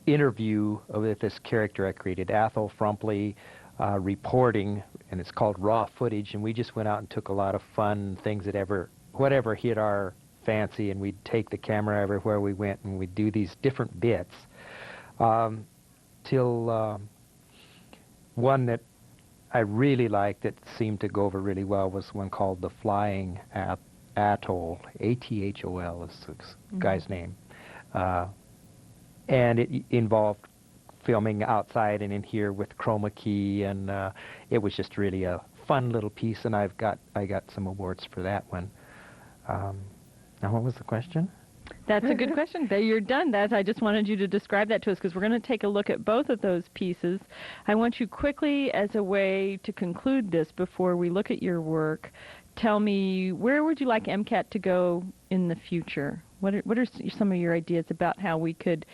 Speaker 21: interview with this character I created, Athol Frumpley, reporting, and it's called Raw Footage, and we just went out and took a lot of fun things that whatever hit our fancy, and we'd take the camera everywhere we went, and we'd do these different bits, till one that I really liked that seemed to go over really well was one called The Flying Atoll, A-T-H-O-L is the guy's name, and it involved filming outside and in here with chroma key, and it was just really a fun little piece, and I got some awards for that one. Now, what was the question?
Speaker 1: That's a good question. There, you're done. I just wanted you to describe that to us, because we're going to take a look at both of those pieces. I want you quickly, as a way to conclude this before we look at your work, tell me, where would you like MCAT to go in the future? What are some of your ideas about how we could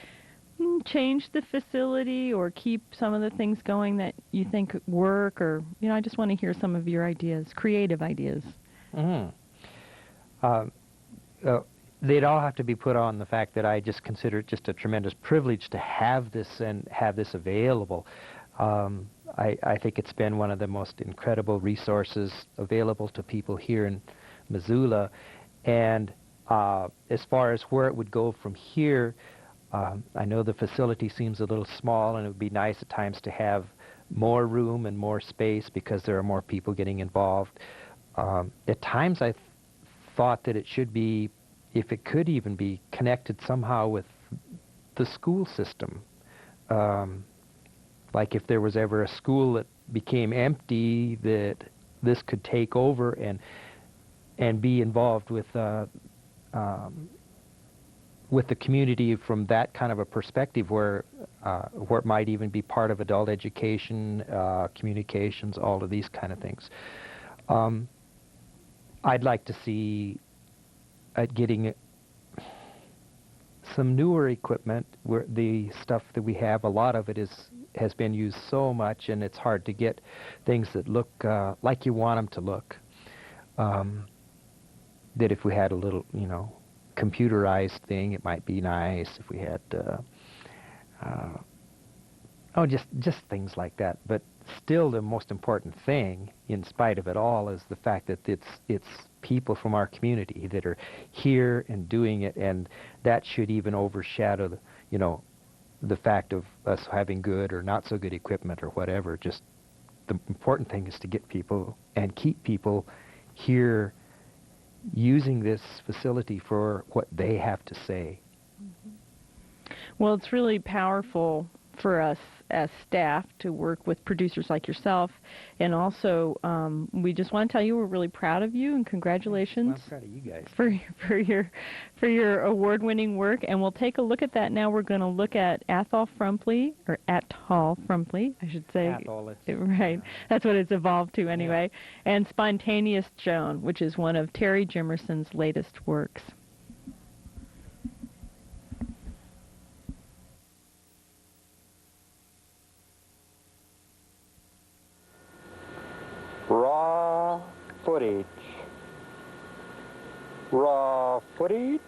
Speaker 1: change the facility or keep some of the things going that you think work? Or, I just want to hear some of your ideas, creative ideas.
Speaker 21: They'd all have to be put on the fact that I just consider it just a tremendous privilege to have this and have this available. I think it's been one of the most incredible resources available to people here in Missoula. And as far as where it would go from here, I know the facility seems a little small, and it would be nice at times to have more room and more space because there are more people getting involved. At times I thought that it should be, if it could even be connected somehow with the school system. Like if there was ever a school that became empty, that this could take over and be involved with with the community from that kind of a perspective where it might even be part of adult education, communications, all of these kind of things. I'd like to see getting some newer equipment. Where the stuff that we have, a lot of it has been used so much, and it's hard to get things that look like you want them to look. That if we had a little, computerized thing, it might be nice. If we had, just things like that. But still, the most important thing, in spite of it all, is the fact that it's people from our community that are here and doing it, and that should even overshadow the fact of us having good or not so good equipment or whatever. Just the important thing is to get people and keep people here using this facility for what they have to say.
Speaker 1: Well, it's really powerful for us as staff to work with producers like yourself, and also we just want to tell you we're really proud of you and congratulations.
Speaker 21: I'm proud of you guys
Speaker 1: for your award-winning work. And we'll take a look at that now. We're going to look at Athol Frumpley, or Athol Frumpley, I should say.
Speaker 21: Athol,
Speaker 1: right. That's what it's evolved to anyway. Yeah. And Spontaneous Joan, which is one of Terry Jimerson's latest works.
Speaker 2: Raw footage. Raw footage.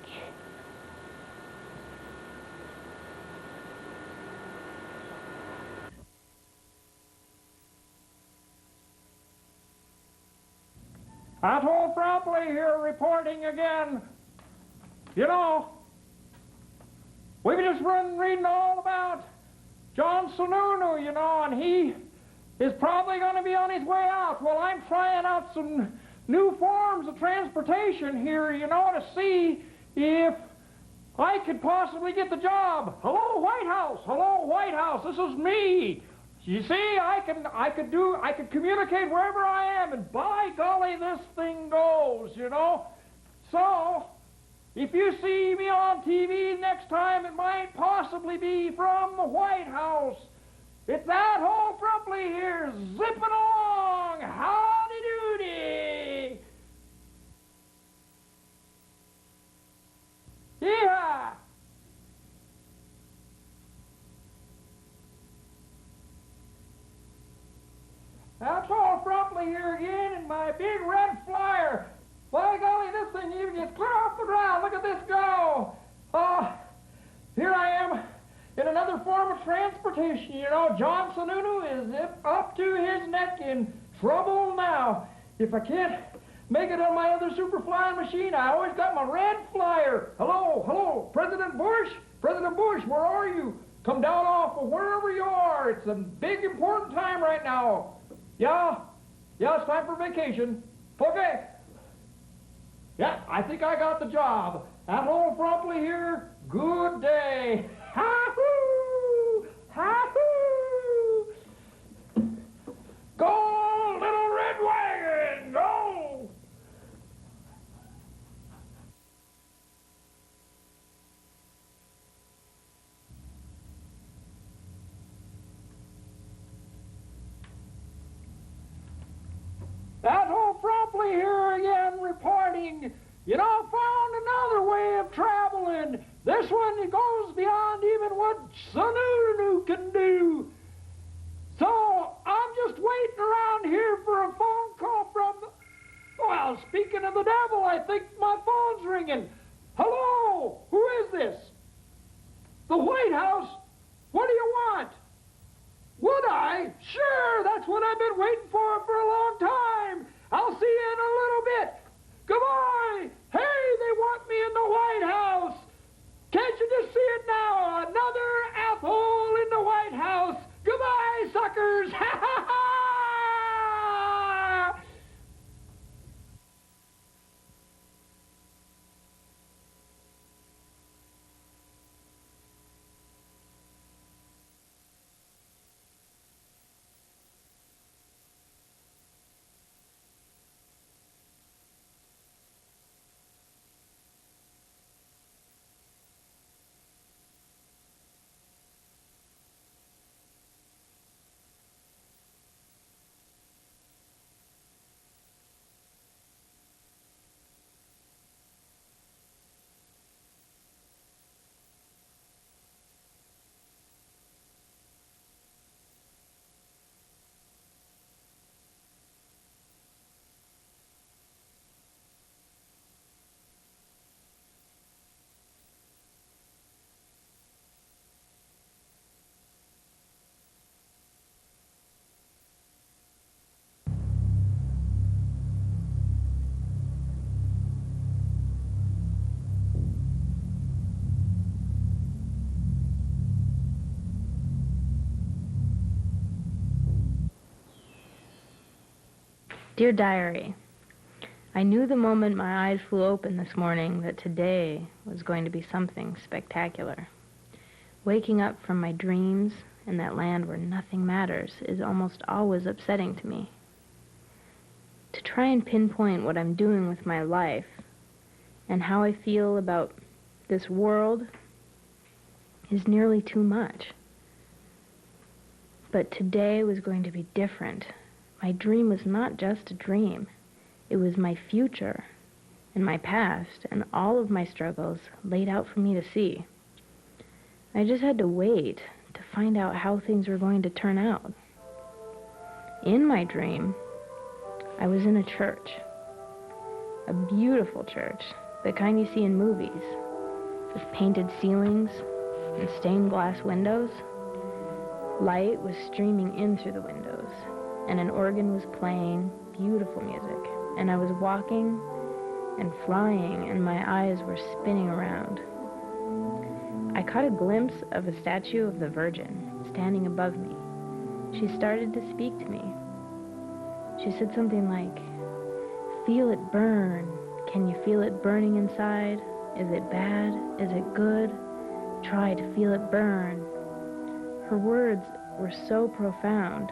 Speaker 22: Athol Frumpley here reporting again. We've just been reading all about John Sununu, and he is probably going to be on his way out. Well, I'm trying out some new forms of transportation here, to see if I could possibly get the job. Hello, White House. Hello, White House. This is me. You see, I could communicate wherever I am, and by golly, this thing goes, So, if you see me on TV next time, it might possibly be from the White House. It's Athol Frumpley here, zipping along. Howdy doody. Yeehaw. Athol Frumpley here again in my big red flyer. By golly, this thing even gets clear off the ground. Look at this go. Here I am. In another form of transportation, John Sununu is up to his neck in trouble now. If I can't make it on my other super flying machine, I always got my red flyer. Hello, President Bush? President Bush, where are you? Come down off of wherever you are. It's a big, important time right now. Yeah, it's time for vacation. Okay. Yeah, I think I got the job. Athol Frumpley here. Good day. Ha-hoo! Ha-hoo! Go, little red wagon, go! Athol Frumpley here again reporting. Found another way of traveling. This one goes beyond even what Sununu can do. So I'm just waiting around here for a phone call from, well, speaking of the devil, I think my phone's ringing. Hello, who is this? The White House? What do you want? Would I? Sure, that's what I've been waiting for a long time. I'll see you in a little bit. Goodbye. Hey, they want me in the White House. Can't you just see it now? Another Athol in the White House. Goodbye, suckers. Ha ha ha!
Speaker 3: Dear Diary, I knew the moment my eyes flew open this morning that today was going to be something spectacular. Waking up from my dreams in that land where nothing matters is almost always upsetting to me. To try and pinpoint what I'm doing with my life and how I feel about this world is nearly too much. But today was going to be different. My dream was not just a dream. It was my future and my past and all of my struggles laid out for me to see. I just had to wait to find out how things were going to turn out. In my dream, I was in a church. A beautiful church, the kind you see in movies, with painted ceilings and stained glass windows. Light was streaming in through the windows, and an organ was playing beautiful music, and I was walking and flying, and my eyes were spinning around. I caught a glimpse of a statue of the Virgin standing above me. She started to speak to me. She said something like, "Feel it burn. Can you feel it burning inside? Is it bad? Is it good? Try to feel it burn." Her words were so profound.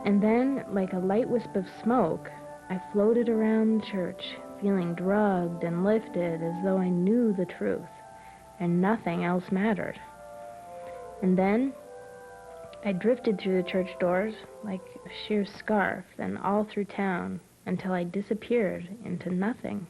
Speaker 3: And then, like a light wisp of smoke, I floated around the church, feeling drugged and lifted as though I knew the truth, and nothing else mattered. And then, I drifted through the church doors like a sheer scarf, and all through town, until I disappeared into nothing.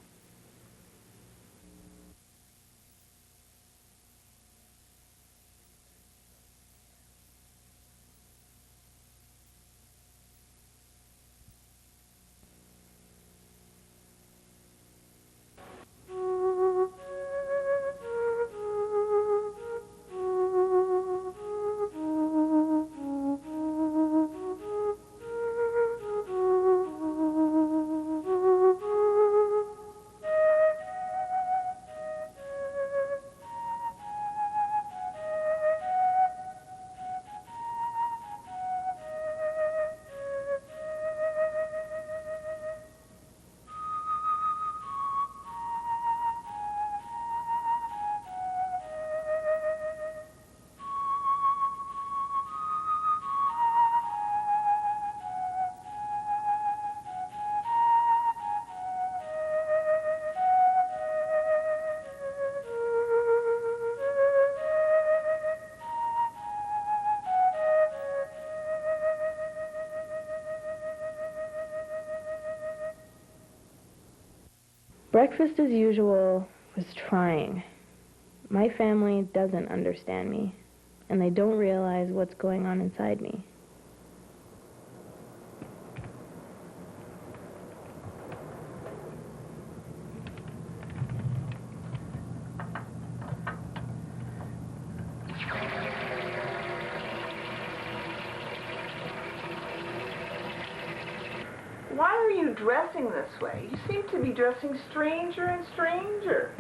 Speaker 3: Breakfast as usual was trying. My family doesn't understand me, and they don't realize what's going on inside me.
Speaker 4: Why are you dressing this way? You seem to be dressing stranger and stranger.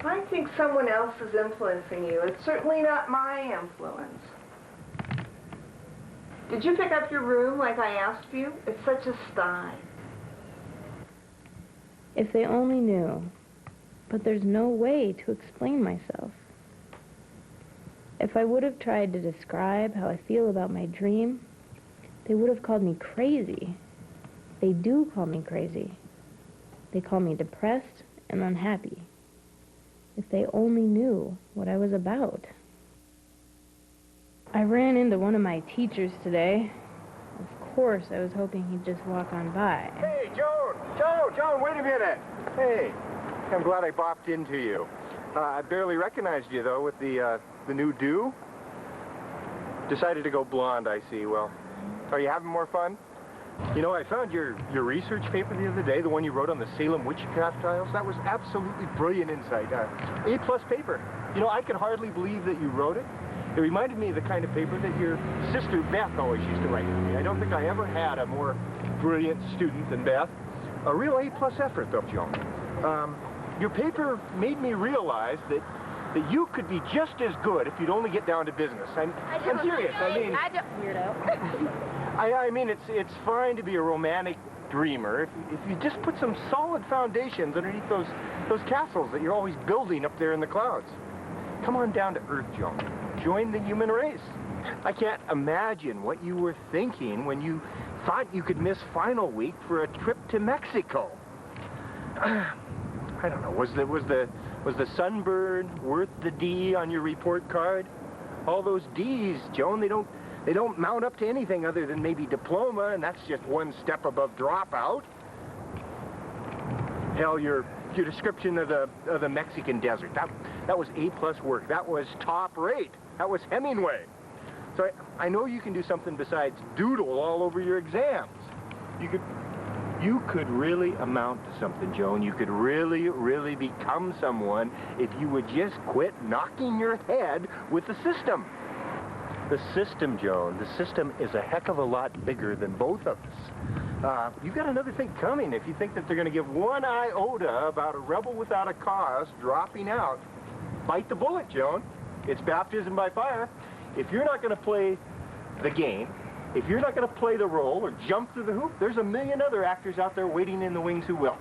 Speaker 4: I think someone else is influencing you. It's certainly not my influence. Did you pick up your room like I asked you? It's such a style.
Speaker 3: If they only knew. But there's no way to explain myself. If I would have tried to describe how I feel about my dream, they would have called me crazy. They do call me crazy. They call me depressed and unhappy. If they only knew what I was about. I ran into one of my teachers today. Of course, I was hoping he'd just walk on by.
Speaker 23: Hey, Joan, wait a minute. Hey, I'm glad I bopped into you. I barely recognized you, though, with the new do. Decided to go blonde, I see. Well, are you having more fun? You know, I found your research paper the other day, the one you wrote on the Salem witchcraft trials. That was absolutely brilliant insight. A+ paper. You know, I could hardly believe that you wrote it. It reminded me of the kind of paper that your sister Beth always used to write for me. I don't think I ever had a more brilliant student than Beth. A real A+ effort, though, Joan. Your paper made me realize that you could be just as good if you'd only get down to business. I'm serious. I mean,
Speaker 20: weirdo.
Speaker 23: I mean, it's fine to be a romantic dreamer if you just put some solid foundations underneath those castles that you're always building up there in the clouds. Come on down to Earth, Joan. Join the human race. I can't imagine what you were thinking when you thought you could miss final week for a trip to Mexico. I don't know. Was the sunburn worth the D on your report card? All those D's, Joan, they don't mount up to anything other than maybe diploma, and that's just one step above dropout. Hell, your description of the Mexican desert, that was A+ work. That was top rate. That was Hemingway. So I know you can do something besides doodle all over your exams. You could really amount to something, Joan. You could really, really become someone if you would just quit knocking your head with the system. The system, Joan, the system is a heck of a lot bigger than both of us. You've got another thing coming. If you think that they're going to give one iota about a rebel without a cause dropping out, bite the bullet, Joan. It's baptism by fire. If you're not going to play the game, if you're not going to play the role or jump through the hoop, there's a million other actors out there waiting in the wings who will.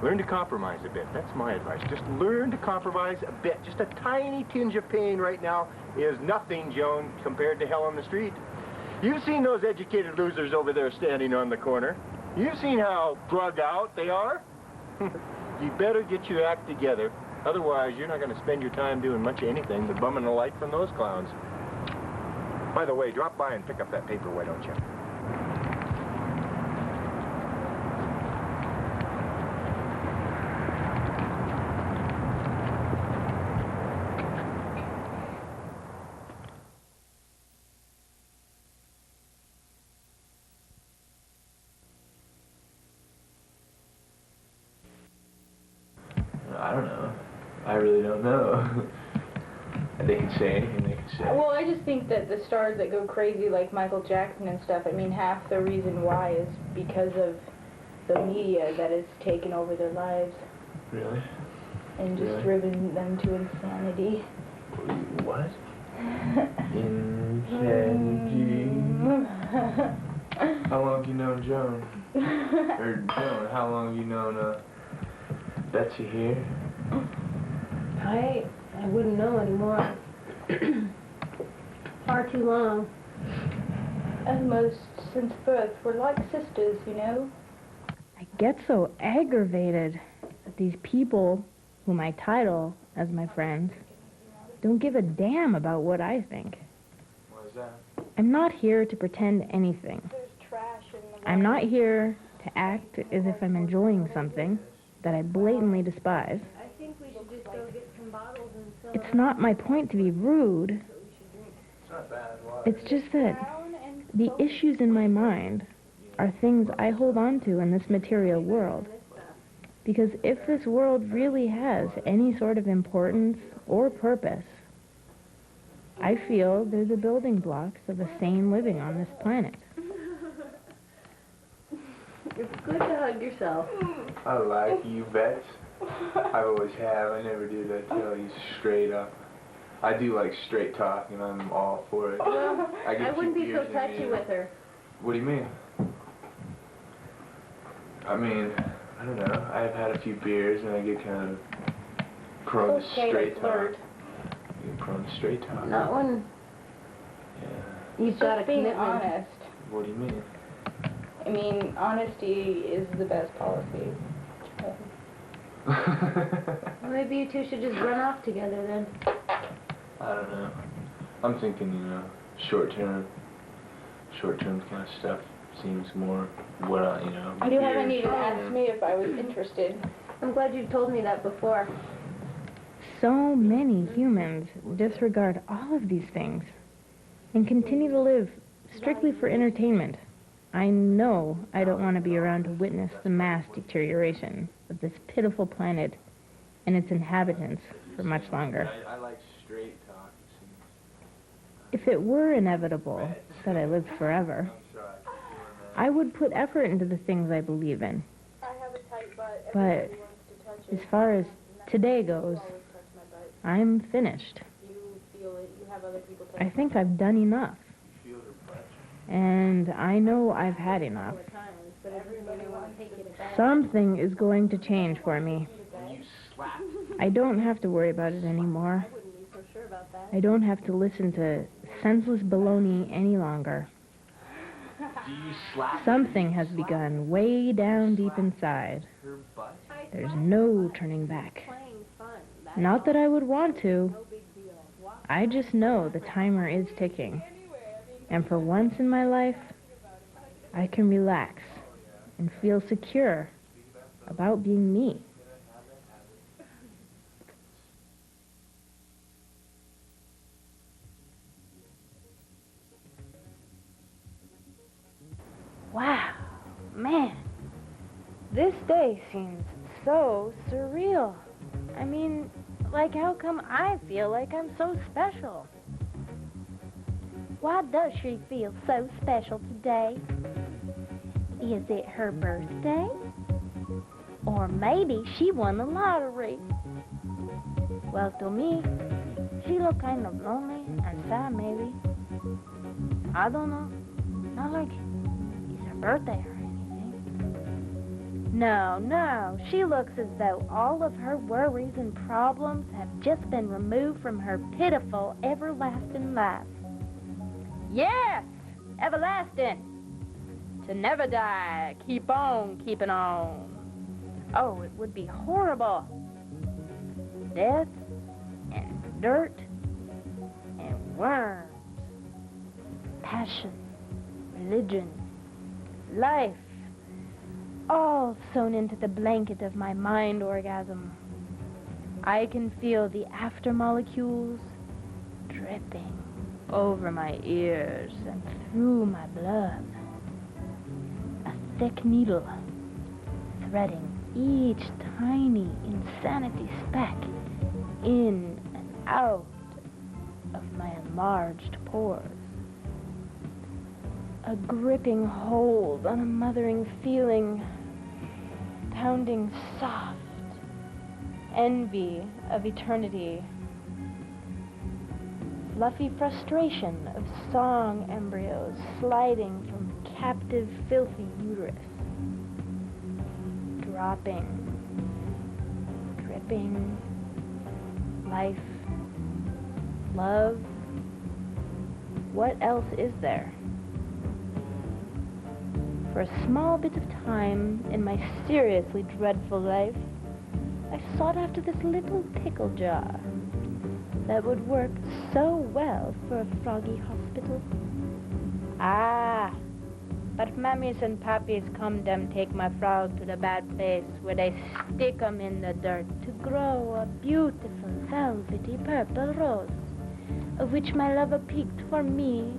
Speaker 23: Learn to compromise a bit. That's my advice. Just learn to compromise a bit. Just a tiny tinge of pain right now is nothing, Joan, compared to hell on the street. You've seen those educated losers over there standing on the corner. You've seen how drug out they are. You better get your act together. Otherwise, you're not going to spend your time doing much of anything but bumming the light from those clowns. By the way, drop by and pick up that paper, why don't you?
Speaker 5: I don't know. I really don't know. They can say anything they can say.
Speaker 3: Well, I just think that the stars that go crazy, like Michael Jackson and stuff, I mean, half the reason why is because of the media that has taken over their lives.
Speaker 5: Really?
Speaker 3: And just driven them to insanity.
Speaker 5: What? Insanity. How long have you known Joan? Or Joan, how long have you known Betsy here?
Speaker 3: I wouldn't know anymore. Far too long. Almost since birth. We're like sisters, you know? I get so aggravated that these people whom I title as my friends don't give a damn about what I think.
Speaker 5: What is that?
Speaker 3: I'm not here to pretend anything. I'm not here to act as if I'm enjoying something that I blatantly despise.
Speaker 10: I think we should just go get some bottles and fill
Speaker 3: It's not my point to be rude.
Speaker 5: It's not bad. Why?
Speaker 3: It's just that the issues in my mind are things I hold on to in this material world. Because if this world really has any sort of importance or purpose, I feel they're the building blocks of a sane living on this planet.
Speaker 10: It's good to hug yourself.
Speaker 5: I like you, Bets. I always have. I never did. I tell you straight up. I do like straight talk, and I'm all for it.
Speaker 10: Well,
Speaker 5: I
Speaker 10: wouldn't be so touchy with her.
Speaker 5: What do you mean? I mean, I don't know. I've had a few beers, and I get kind of prone to straight talk. I get prone to straight talk.
Speaker 10: Not when you've got a commitment.
Speaker 20: Honest.
Speaker 5: What do you mean?
Speaker 20: I mean, honesty is the best policy.
Speaker 10: Maybe you two should just run off together then.
Speaker 5: I don't know. I'm thinking, you know, short-term kind of stuff seems more what I, you know.
Speaker 20: You haven't even asked me if I was interested.
Speaker 10: I'm glad you've told me that before.
Speaker 3: So many humans disregard all of these things and continue to live strictly for entertainment. I know I don't want to be around to witness the mass deterioration of this pitiful planet and its inhabitants for much longer.
Speaker 5: I like straight talk.
Speaker 3: If it were inevitable that I lived forever, I would put effort into the things I believe in. But as far as today goes, I'm finished. I think I've done enough. And I know I've had enough. Something is going to change for me. I don't have to worry about it anymore. I don't have to listen to senseless baloney any longer. Something has begun way down deep inside. There's no turning back. Not that I would want to. I just know the timer is ticking. And for once in my life, I can relax and feel secure about being me. Wow, man, this day seems so surreal. I mean, like, how come I feel like I'm so special?
Speaker 6: Why does she feel so special today? Is it her birthday? Or maybe she won the lottery?
Speaker 3: Well, to me, she looked kind of lonely and sad, maybe. I don't know. Not like it's her birthday or anything.
Speaker 6: No, she looks as though all of her worries and problems have just been removed from her pitiful, everlasting life.
Speaker 3: Yes! Everlasting! To never die, keep on keeping on. Oh, it would be horrible. Death and dirt and worms. Passion, religion, life. All sewn into the blanket of my mind orgasm. I can feel the after molecules dripping over my ears and through my blood. A thick needle threading each tiny insanity speck in and out of my enlarged pores. A gripping hold on a mothering feeling, pounding soft envy of eternity. Fluffy frustration of song embryos sliding from captive, filthy uterus. Dropping, dripping, life, love. What else is there? For a small bit of time in my seriously dreadful life, I sought after this little pickle jar that would work so well for a froggy hospital. Ah, but mammies and pappies come them take my frog to the bad place where they stick 'em in the dirt to grow a beautiful velvety purple rose, of which my lover picked for me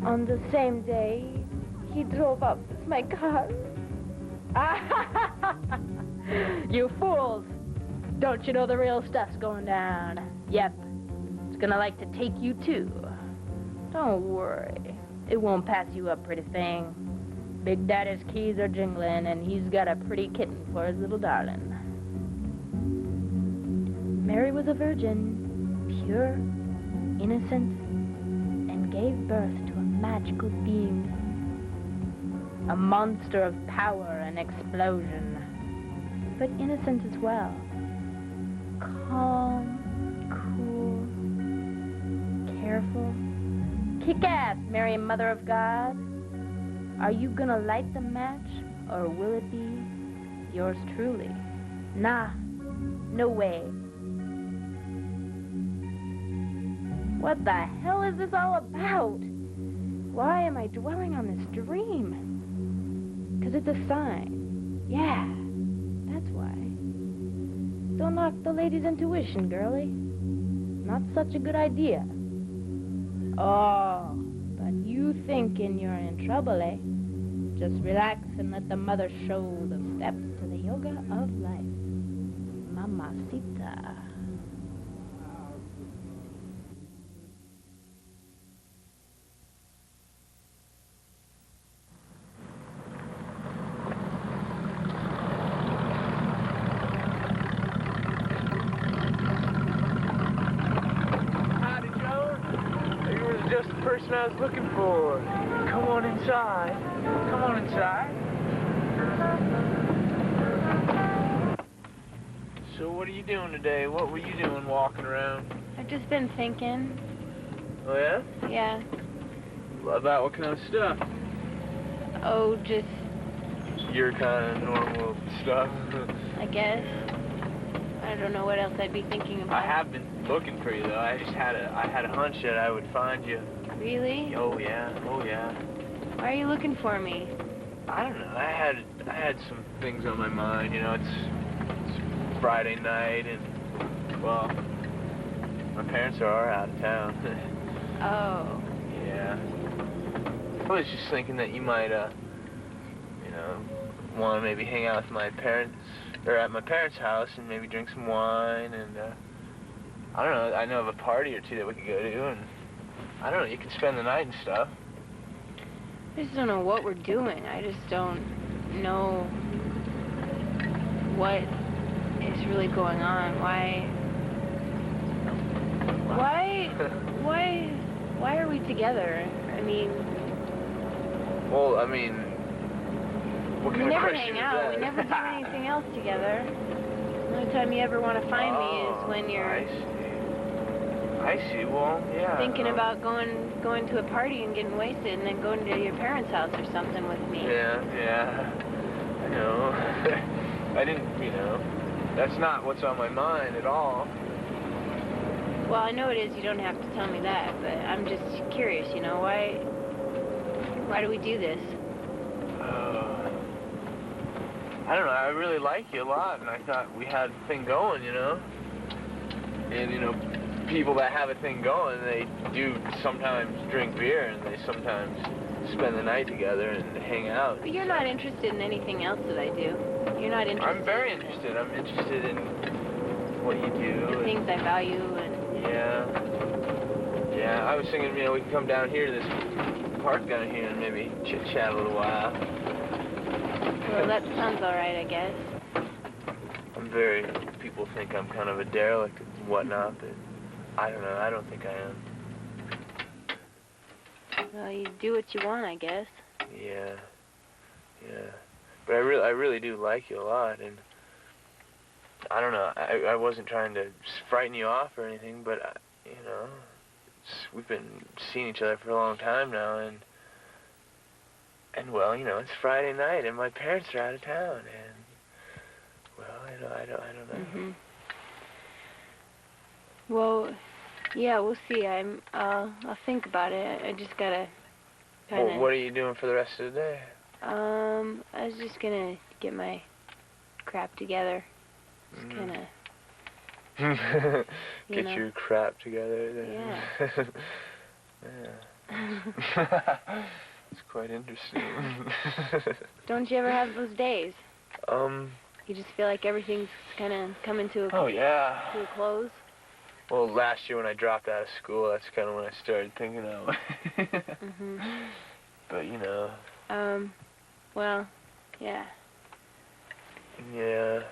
Speaker 3: on the same day he drove up with my car. You fools! Don't you know the real stuff's going down? Yep. It's gonna like to take you too. Don't worry. It won't pass you up, pretty thing. Big Daddy's keys are jingling, and he's got a pretty kitten for his little darling. Mary was a virgin, pure, innocent, and gave birth to a magical being. A monster of power and explosion, but innocent as well. Calm, cool, careful. Kick-ass, Mary, Mother of God. Are you gonna light the match, or will it be yours truly? Nah, no way. What the hell is this all about? Why am I dwelling on this dream? 'Cause it's a sign. Yeah, that's why. Don't knock the lady's intuition, girlie. Not such a good idea. Oh, but you thinking you're in trouble, eh? Just relax and let the mother show the steps to the yoga of life. Mamacita.
Speaker 7: I was looking for. Come on inside. Come on inside.
Speaker 5: So what are you doing today? What were you doing walking around?
Speaker 3: I've just been thinking.
Speaker 5: Oh, yeah?
Speaker 3: Yeah.
Speaker 5: About what kind of stuff?
Speaker 3: Oh, just,
Speaker 5: Your kind of normal stuff.
Speaker 3: I guess. I don't know what else I'd be thinking about.
Speaker 5: I have been looking for you, though. I had a hunch that I would find you.
Speaker 3: Really?
Speaker 5: Oh, yeah. Oh, yeah.
Speaker 3: Why are you looking for me?
Speaker 5: I don't know. I had some things on my mind. You know, it's Friday night, and, well, my parents are out of town.
Speaker 3: Oh.
Speaker 5: Yeah. I was just thinking that you might, you know, want to maybe hang out with my parents, or at my parents' house, and maybe drink some wine, and, I don't know, I know of a party or two that we could go to, and, I don't know, you could spend the night and stuff.
Speaker 3: I just don't know what we're doing. I just don't know what is really going on. Why are we together? I mean...
Speaker 5: Well, I mean, what kind
Speaker 3: we
Speaker 5: of
Speaker 3: never
Speaker 5: question
Speaker 3: hang
Speaker 5: is
Speaker 3: out.
Speaker 5: that?
Speaker 3: We never do anything else together. The only time you ever want to find me is when you're
Speaker 5: I see. Well, yeah.
Speaker 3: thinking about going to a party and getting wasted and then going to your parents' house or something with me.
Speaker 5: Yeah. I know. I didn't, you know, that's not what's on my mind at all.
Speaker 3: Well, I know it is. You don't have to tell me that, but I'm just curious, you know, why do we do this?
Speaker 5: I don't know, I really like you a lot, and I thought we had a thing going, you know? And, you know, people that have a thing going, they do sometimes drink beer, and they sometimes spend the night together and hang out.
Speaker 3: But you're not interested in anything else that I do. You're not interested.
Speaker 5: I'm very interested. I'm interested in what you do.
Speaker 3: The things I value and...
Speaker 5: Yeah, I was thinking, you know, we could come down here to this park down here and maybe chit-chat a little while.
Speaker 3: Well, that sounds all right, I guess.
Speaker 5: People think I'm kind of a derelict and whatnot, but I don't know, I don't think I am.
Speaker 3: Well, you do what you want, I guess.
Speaker 5: Yeah. But I really do like you a lot, and I don't know, I wasn't trying to frighten you off or anything, but, you know, we've been seeing each other for a long time now, and well, you know, it's Friday night, and my parents are out of town, and, well, I don't know.
Speaker 3: Mm-hmm. Well, yeah, we'll see. I'll think about it. I just gotta kind of...
Speaker 5: Well, what are you doing for the rest of the day?
Speaker 3: I was just gonna get my crap together. Just kind of...
Speaker 5: Get your crap together.
Speaker 3: Yeah.
Speaker 5: Yeah. It's quite interesting.
Speaker 3: Don't you ever have those days?
Speaker 5: You
Speaker 3: just feel like everything's kind of coming to a...
Speaker 5: Oh, yeah.
Speaker 3: To a close?
Speaker 5: Well, last year when I dropped out of school, that's kind of when I started thinking that way.
Speaker 3: Mm-hmm.
Speaker 5: But, you know...
Speaker 3: Well, yeah.
Speaker 5: Yeah,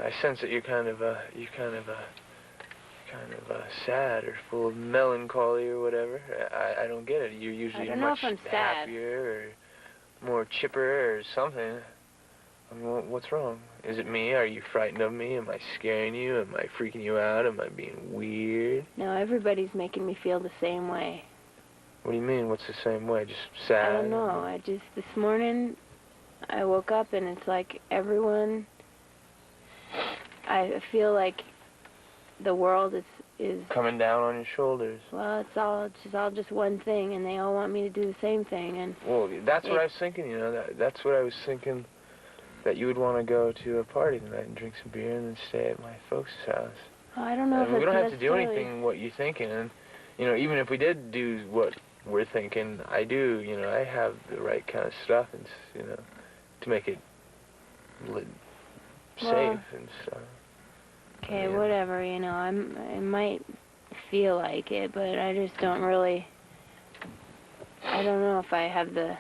Speaker 5: I sense that you're kind of sad or full of melancholy or whatever. I don't get it. You're usually much happier or more chipper or something. I mean, what's wrong? Is it me? Are you frightened of me? Am I scaring you? Am I freaking you out? Am I being weird?
Speaker 3: No, everybody's making me feel the same way.
Speaker 5: What do you mean, what's the same way? Just sad?
Speaker 3: I don't know. This morning, I woke up and it's like everyone, I feel like the world is
Speaker 5: coming down on your shoulders.
Speaker 3: Well, it's all just one thing, and they all want me to do the same thing, and...
Speaker 5: Well, that's what I was thinking, you know, that's what I was thinking, that you would want to go to a party tonight and drink some beer and then stay at my folks' house.
Speaker 3: Well, I don't know if
Speaker 5: we
Speaker 3: it's
Speaker 5: don't have to do
Speaker 3: necessarily...
Speaker 5: anything what you're thinking, and, you know, even if we did do what we're thinking, I do, you know, I have the right kind of stuff, and, you know, to make it safe and stuff.
Speaker 3: Okay, whatever, you know, I might feel like it, but I just don't really... I don't know if I have the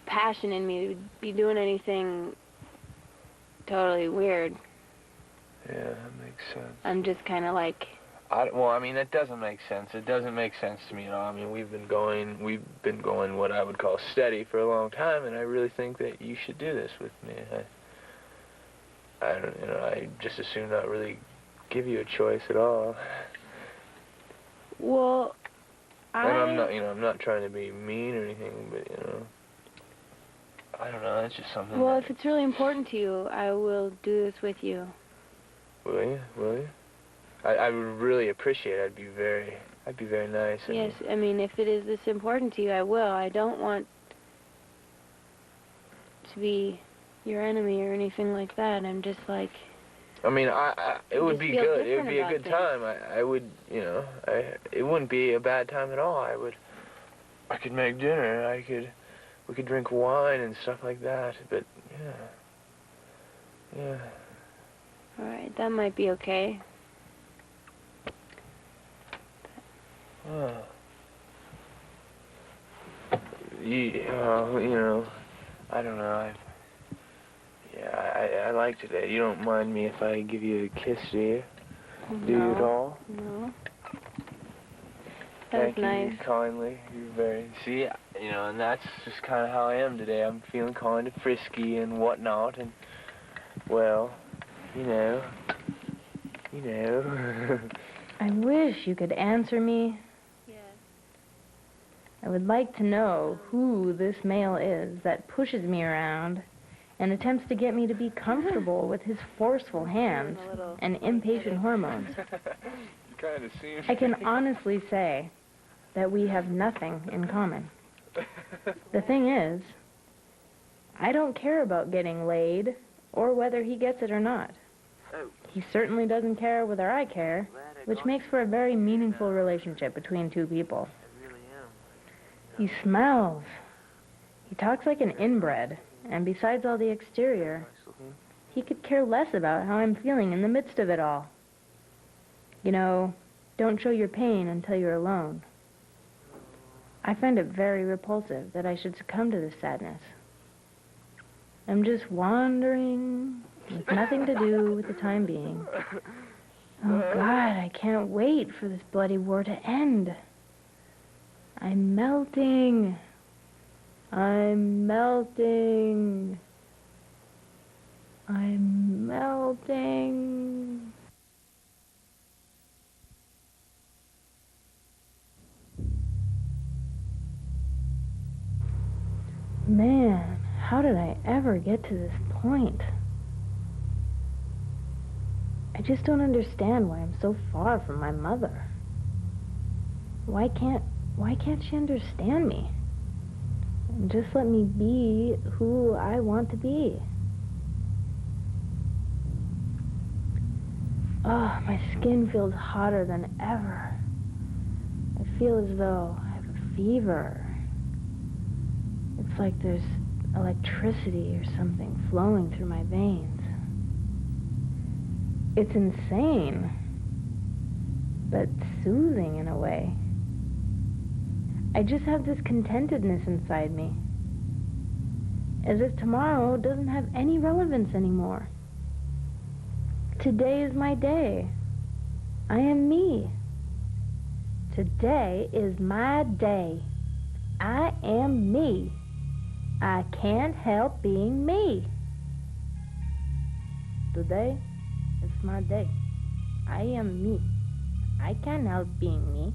Speaker 3: passion in me to be doing anything totally weird.
Speaker 5: Yeah, that makes sense.
Speaker 3: I'm just kind of like...
Speaker 5: Well, I mean, that doesn't make sense. It doesn't make sense to me at all. I mean, we've been going what I would call steady for a long time, and I really think that you should do this with me. I just as soon not really give you a choice at all.
Speaker 3: Well,
Speaker 5: And I'm not trying to be mean or anything, but, I don't know, it's just something.
Speaker 3: Well, if it's really important to you, I will do this with you.
Speaker 5: Will you? Will you? I would really appreciate it. I'd be very nice.
Speaker 3: Yes, I mean, if it is this important to you, I will. I don't want to be your enemy or anything like that. I'm just like...
Speaker 5: I mean, it would be good. It would be a good
Speaker 3: things.
Speaker 5: time. I would, it wouldn't be a bad time at all. I could make dinner. We could drink wine and stuff like that. But, yeah.
Speaker 3: All right, that might be okay.
Speaker 5: Oh. I don't know. I liked it. You don't mind me if I give you a kiss, do you?
Speaker 3: No.
Speaker 5: Do you at all?
Speaker 3: No.
Speaker 5: Thank
Speaker 3: nice.
Speaker 5: you kindly. You're very... See, and that's just kind of how I am today. I'm feeling kind of frisky and whatnot, and, well, you know.
Speaker 3: I wish you could answer me. Yes. I would like to know who this male is that pushes me around and attempts to get me to be comfortable with his forceful hands and impatient hormones.
Speaker 5: Kind of seems...
Speaker 3: I can honestly say that we have nothing in common. The thing is, I don't care about getting laid or whether he gets it or not. He certainly doesn't care whether I care, which makes for a very meaningful relationship between two people. He smells. He talks like an inbred, and besides all the exterior, he could care less about how I'm feeling in the midst of it all. Don't show your pain until you're alone. I find it very repulsive that I should succumb to this sadness. I'm just wandering with nothing to do with the time being. Oh, God, I can't wait for this bloody war to end. I'm melting. I'm melting. I'm melting. Man, how did I ever get to this point? I just don't understand why I'm so far from my mother. Why can't she understand me? And just let me be who I want to be. Oh, my skin feels hotter than ever. I feel as though I have a fever. It's like there's electricity or something flowing through my veins. It's insane, but soothing in a way. I just have this contentedness inside me, as if tomorrow doesn't have any relevance anymore. Today is my day. I am me. Today is my day. I am me. I can't help being me. Today is my day. I am me. I can't help being me.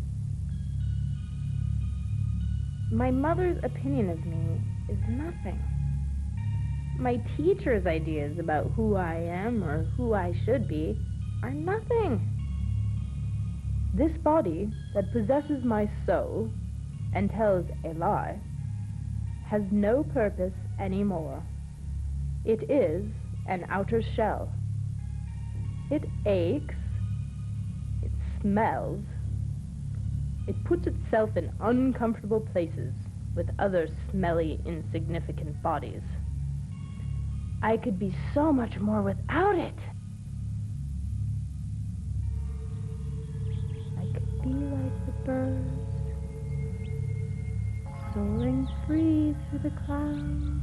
Speaker 3: My mother's opinion of me is nothing. My teacher's ideas about who I am or who I should be are nothing. This body that possesses my soul and tells a lie has no purpose anymore. It is an outer shell. It aches. It smells. It puts itself in uncomfortable places with other smelly, insignificant bodies. I could be so much more without it. I could be like the birds, soaring free through the clouds.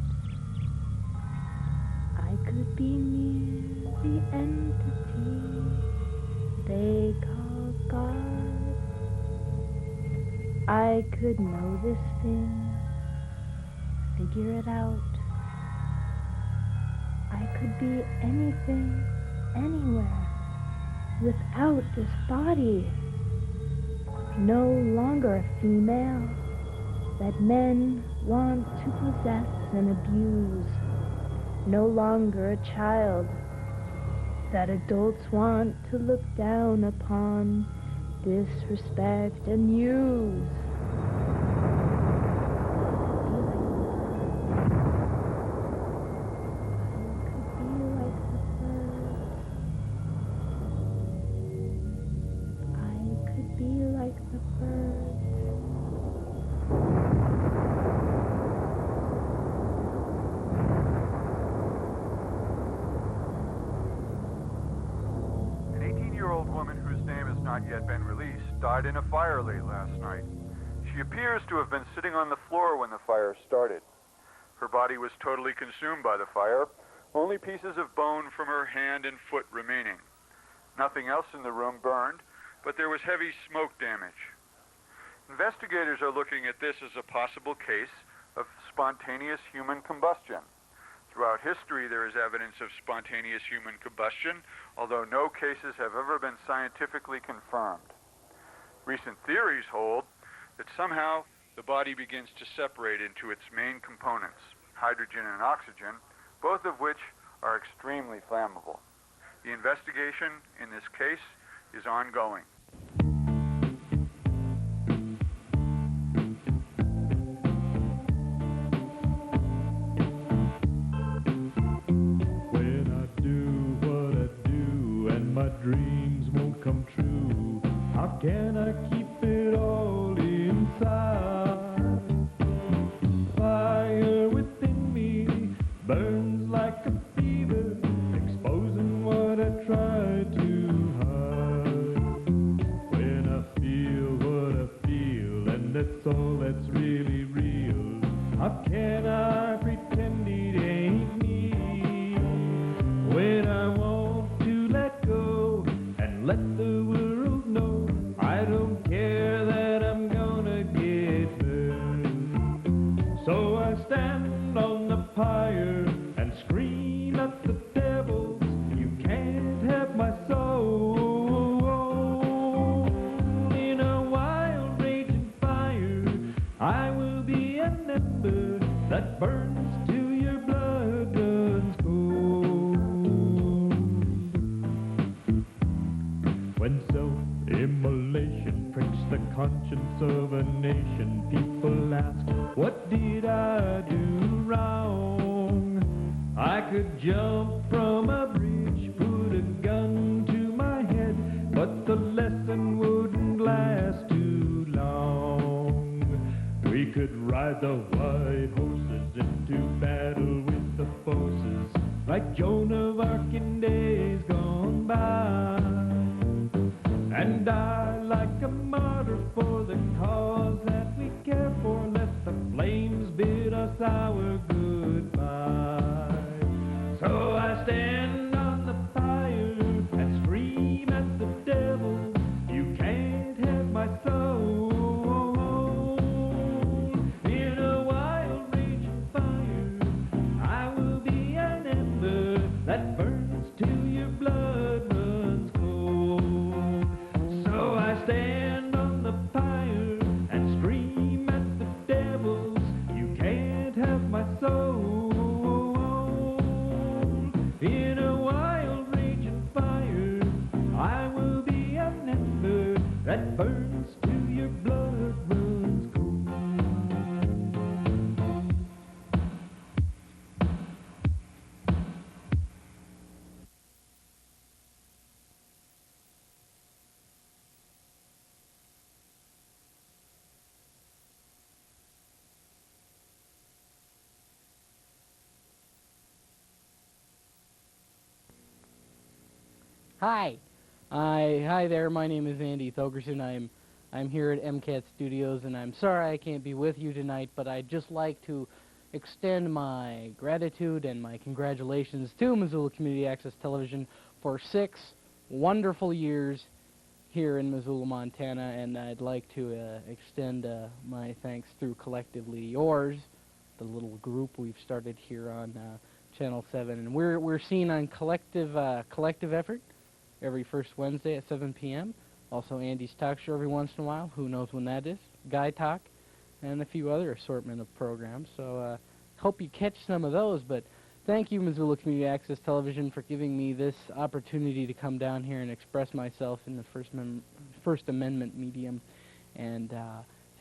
Speaker 3: I could be near the entity they call God. I could know this thing, figure it out. I could be anything, anywhere, without this body. No longer a female that men want to possess and abuse. No longer a child that adults want to look down upon, disrespect, and use. I could be like the birds.
Speaker 7: An 18-year-old woman whose name has not yet been released died in a fire late last night. She appears to have been sitting on the floor when the fire started. Her body was totally consumed by the fire, only pieces of bone from her hand and foot remaining. Nothing else in the room burned, but there was heavy smoke damage. Investigators are looking at this as a possible case of spontaneous human combustion. Throughout history, there is evidence of spontaneous human combustion, although no cases have ever been scientifically confirmed. Recent theories hold that somehow the body begins to separate into its main components, hydrogen and oxygen, both of which are extremely flammable. The investigation in this case is ongoing.
Speaker 14: When I do what I do and my dreams won't come true, how can I keep it all inside? Fire within me burns like a fever, exposing what I try to hide. When I feel what I feel, and that's all that's really real, how can I pretend it ain't me? When I want to let go and let the world know, I don't care that I'm gonna get burned. So I stand on the pyre and scream at the devils, you can't have my soul. In a wild raging fire, I will be an ember that burns till your blood runs cold. When self-immolation pricks the conscience of a nation, people ask, what did I do wrong? I could jump from a bridge, put a gun to my head, but the lesson wouldn't last too long. We could ride the white horses into battle with the forces, like Joan of Arc in days gone by, and die like a martyr for the cause that we care for. Let the flames bid us our goodbye. So I stand on the fire and scream at the devil, you can't have my soul. In a wild raging fire, I will be an ember that burns till your blood runs cold. So I stand on the fire and scream at the devils, you can't have my soul. In a wild raging fire, I will be an ember that burns till your blood runs cold.
Speaker 16: Hi there. My name is Andy Thogerson. I'm here at MCAT Studios, and I'm sorry I can't be with you tonight, but I'd just like to extend my gratitude and my congratulations to Missoula Community Access Television for 6 wonderful years here in Missoula, Montana, and I'd like to extend my thanks through Collectively Yours, the little group we've started here on Channel 7. And we're seen on Collective Effort every first Wednesday at 7 p.m. Also Andy's Talk Show every once in a while. Who knows when that is? Guy Talk, and a few other assortment of programs. So hope you catch some of those. But thank you, Missoula Community Access Television, for giving me this opportunity to come down here and express myself in the First Amendment medium and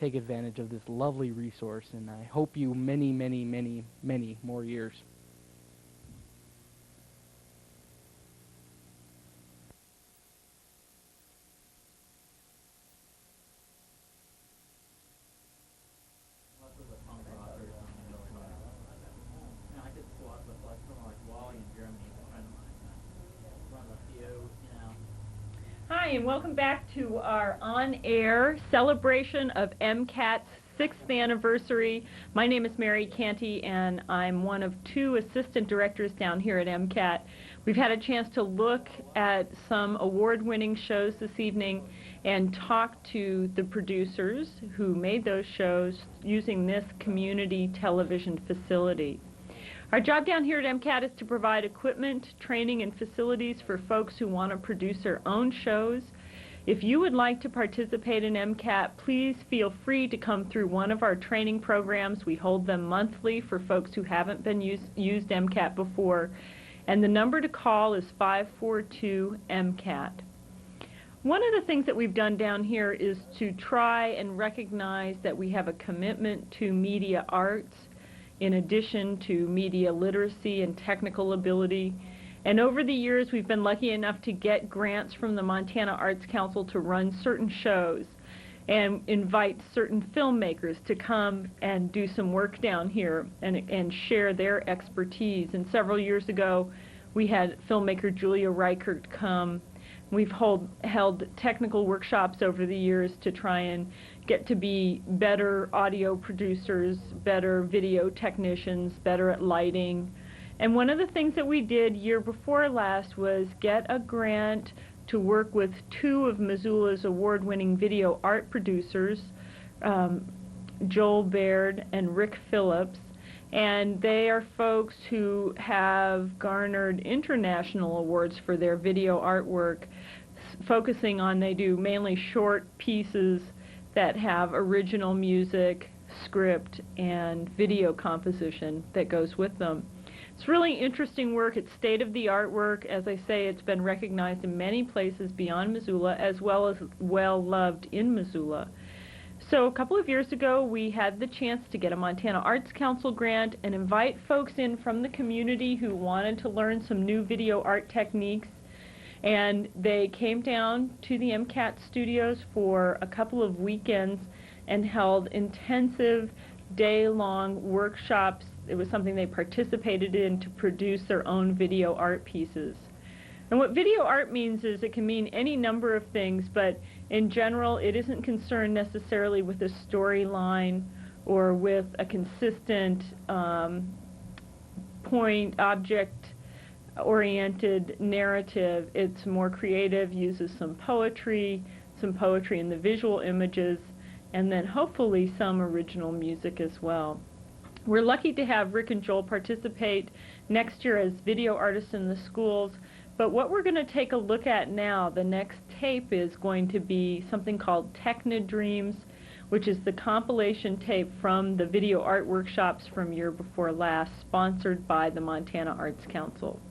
Speaker 16: take advantage of this lovely resource. And I hope you many, many, many, many more years.
Speaker 1: Hi, and welcome back to our on-air celebration of MCAT's 6th anniversary. My name is Mary Canty, and I'm one of 2 assistant directors down here at MCAT. We've had a chance to look at some award-winning shows this evening and talk to the producers who made those shows using this community television facility. Our job down here at MCAT is to provide equipment, training, and facilities for folks who want to produce their own shows. If you would like to participate in MCAT, please feel free to come through one of our training programs. We hold them monthly for folks who haven't been used MCAT before. And the number to call is 542-MCAT. One of the things that we've done down here is to try and recognize that we have a commitment to media arts, in addition to media literacy and technical ability. And over the years, we've been lucky enough to get grants from the Montana Arts Council to run certain shows and invite certain filmmakers to come and do some work down here and share their expertise. And several years ago, we had filmmaker Julia Reichert come. We've held technical workshops over the years to try and get to be better audio producers, better video technicians, better at lighting. And one of the things that we did year before last was get a grant to work with 2 of Missoula's award-winning video art producers, Joel Baird and Rick Phillips. And they are folks who have garnered international awards for their video artwork, focusing on, they do mainly short pieces that have original music, script, and video composition that goes with them. It's really interesting work. It's state-of-the-art work. As I say, it's been recognized in many places beyond Missoula, as well as well-loved in Missoula. So a couple of years ago, we had the chance to get a Montana Arts Council grant and invite folks in from the community who wanted to learn some new video art techniques. And they came down to the MCAT studios for a couple of weekends and held intensive day-long workshops. It was something they participated in to produce their own video art pieces. And what video art means is it can mean any number of things, but in general, it isn't concerned necessarily with a storyline or with a consistent object-oriented narrative. It's more creative, uses some poetry in the visual images, and then hopefully some original music as well. We're lucky to have Rick and Joel participate next year as video artists in the schools. But what we're going to take a look at now, the next tape, is going to be something called Techno Dreams, which is the compilation tape from the video art workshops from year before last, sponsored by the Montana Arts Council.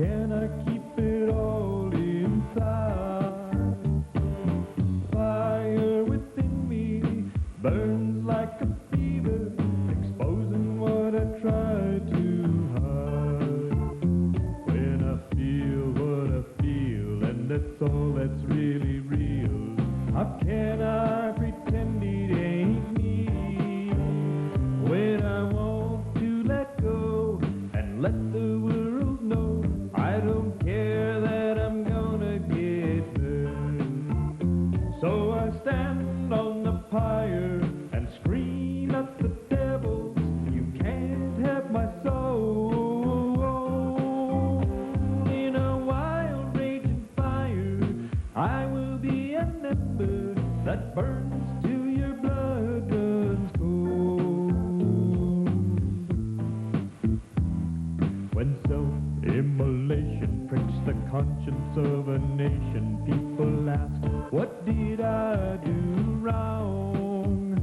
Speaker 14: can I keep it all inside? Fire within me burns like a fever, exposing what I try to hide. When I feel what I feel, and that's all that's really real, how can I pretend it ain't me? When I want to let go and let the world know, I don't care that I'm gonna get burned. So I stand on the pyre and scream at the devils, you can't have my soul. In a wild raging fire, I will be an ember that burns till your blood runs cold. When self-immolation pricks the conscience of a nation, people ask, what did I do wrong?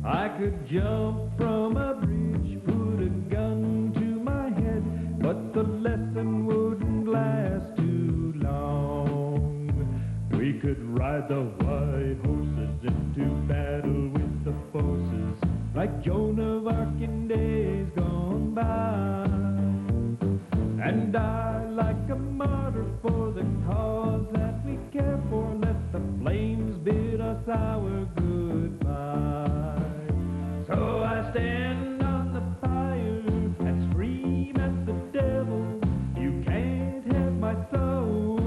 Speaker 14: I could jump from a bridge, put a gun to my head, but the lesson wouldn't last too long. We could ride the white horses into battle with the forces, like Joan of Arc in days gone by, and die like a martyr for the cause that we care for. Let the flames bid us our goodbye. So I stand on the fire and scream at the devil, you can't have my soul.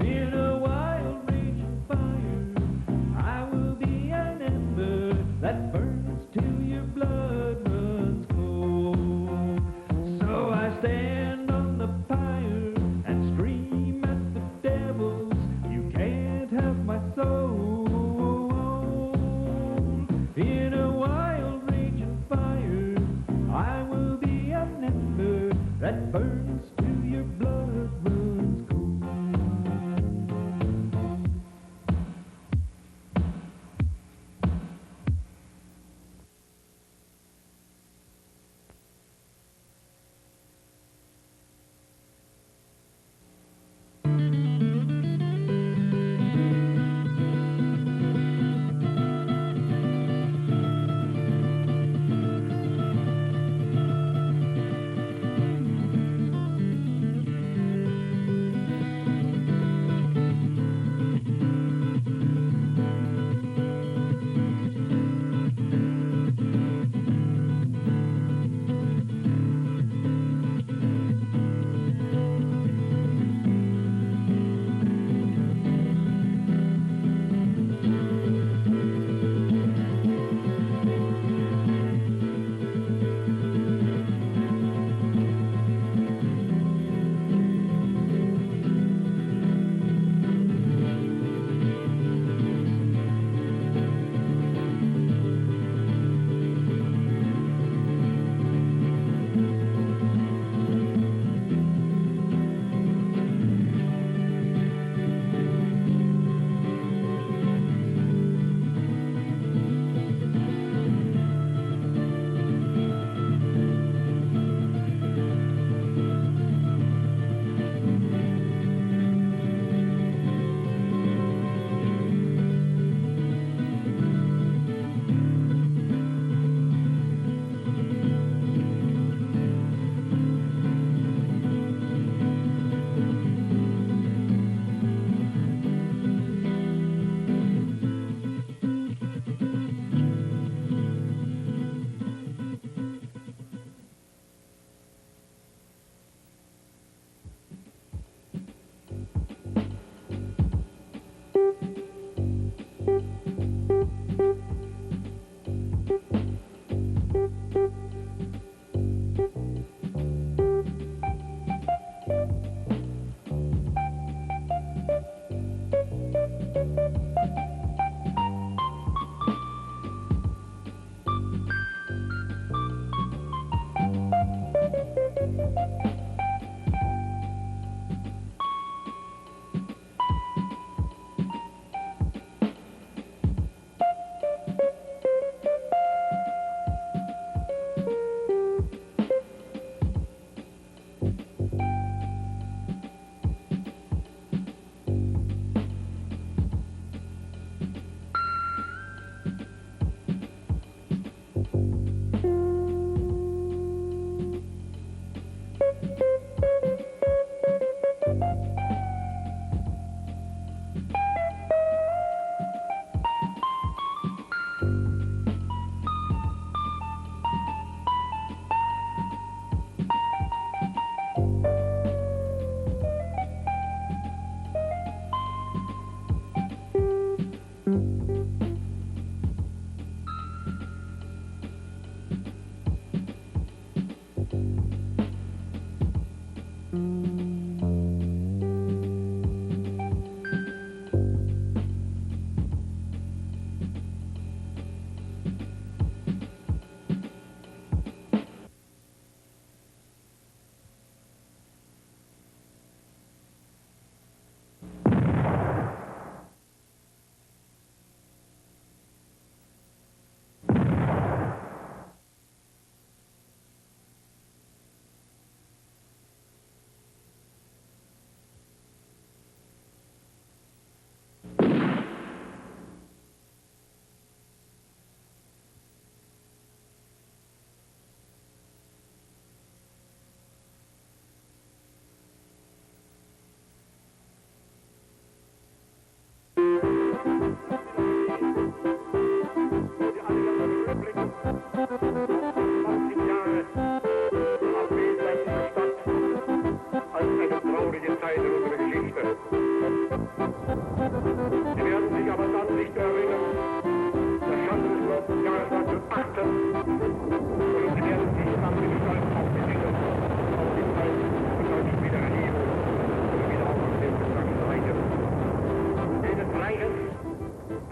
Speaker 14: In a wild raging fire, I will be an ember that burns till your blood runs cold. So I stand on the pyre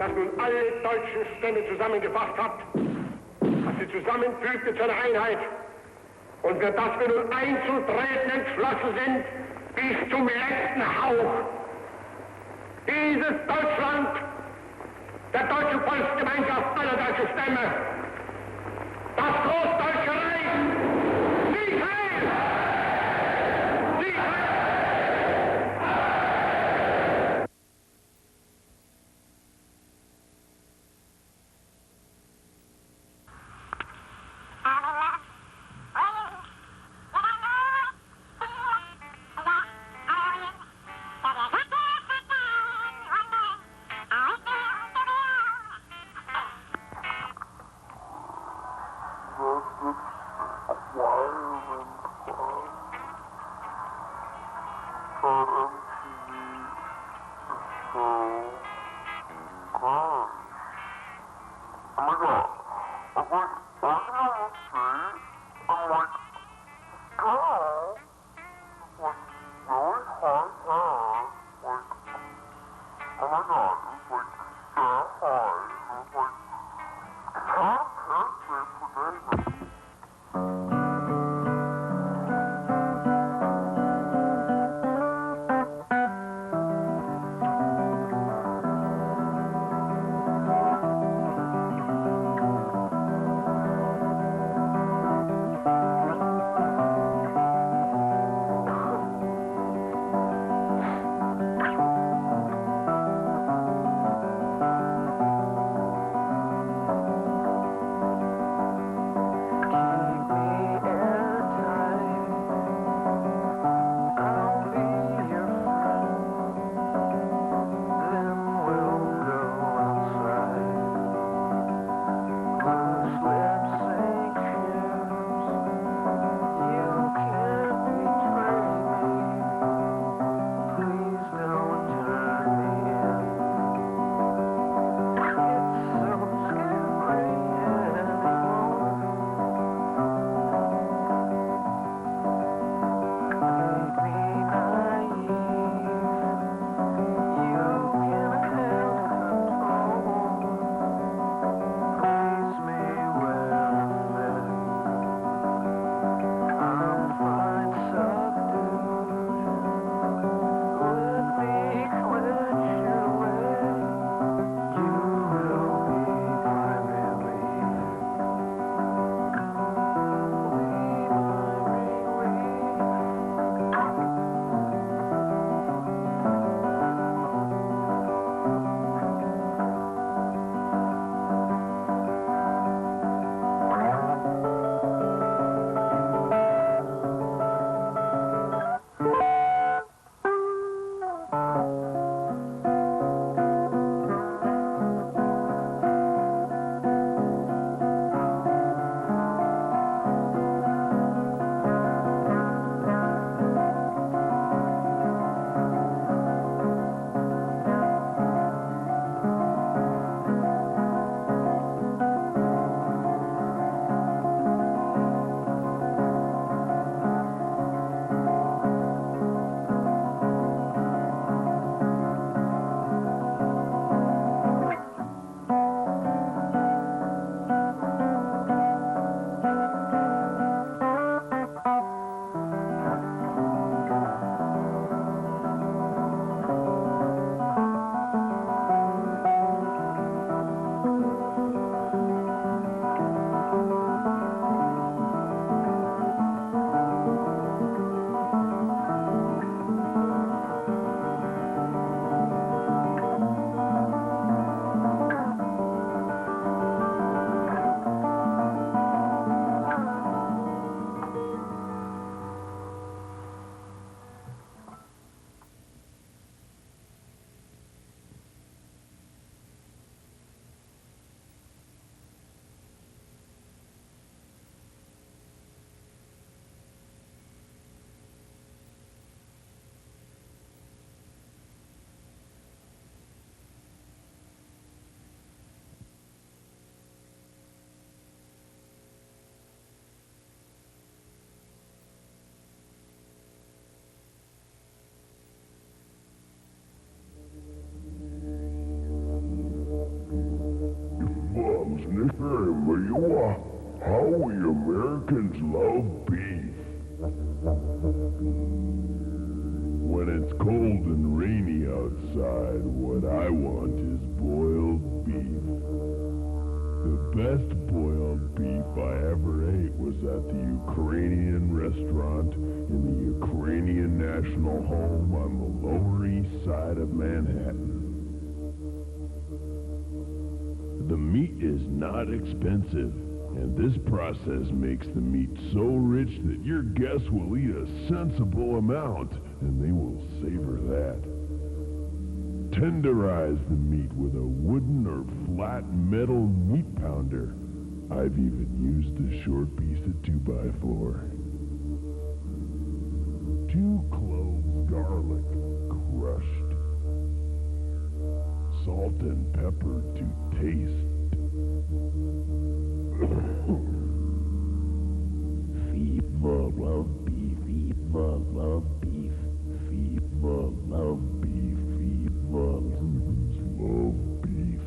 Speaker 17: das nun alle deutschen Stämme zusammengefasst hat, das sie zusammenfügte zu einer Einheit und für das wir nun einzutreten entschlossen sind bis zum letzten Hauch. Dieses Deutschland, der deutschen Volksgemeinschaft aller deutschen Stämme, das Großdeutsche Reich, sieg heil! Sieg heil!
Speaker 13: how we Americans love beef. When it's cold and rainy outside, what I want is boiled beef. The best boiled beef I ever ate was at the Ukrainian restaurant in the Ukrainian National Home on the Lower East Side of Manhattan. The meat is not expensive, and this process makes the meat so rich that your guests will eat a sensible amount, and they will savor that. Tenderize the meat with a wooden or flat metal meat pounder. I've even used a short piece of 2x4. 2 cloves garlic, crushed. Salt and pepper to taste. Fever love beef, fever love beef, fever love beef, fever love beef.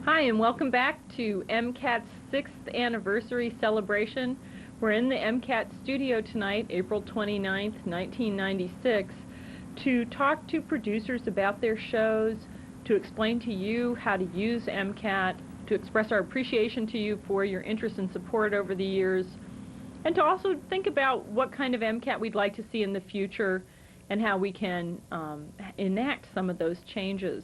Speaker 1: Hi, and welcome back to MCAT's 6th anniversary celebration. We're in the MCAT studio tonight, April 29th, 1996, to talk to producers about their shows, to explain to you how to use MCAT, to express our appreciation to you for your interest and support over the years, and to also think about what kind of MCAT we'd like to see in the future and how we can enact some of those changes.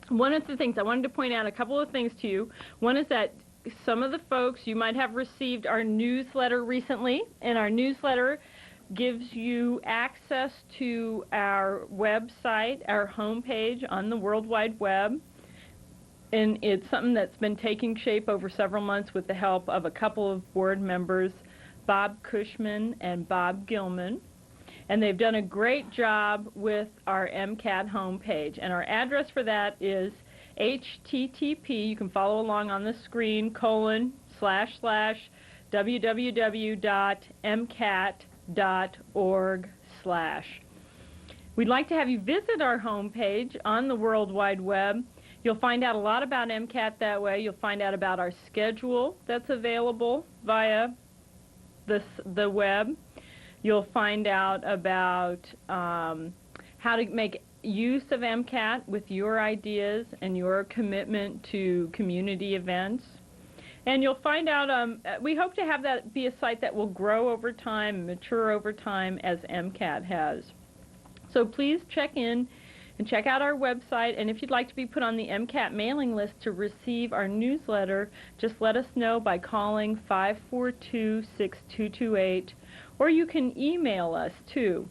Speaker 1: One of the things I wanted to point out, a couple of things to you. One is that some of the folks, you might have received our newsletter recently, and our newsletter gives you access to our website, our homepage on the World Wide Web. And it's something that's been taking shape over several months with the help of a couple of board members, Bob Cushman and Bob Gilman. And they've done a great job with our MCAT homepage. And our address for that is http, you can follow along on the screen, //www.mcat.org/. We'd like to have you visit our homepage on the World Wide Web. You'll find out a lot about MCAT that way. You'll find out about our schedule that's available via the web. You'll find out about how to make use of MCAT with your ideas and your commitment to community events. And you'll find out, we hope to have that be a site that will grow over time, mature over time as MCAT has. So please check in and check out our website. And if you'd like to be put on the MCAT mailing list to receive our newsletter, just let us know by calling 542-6228. Or you can email us, too.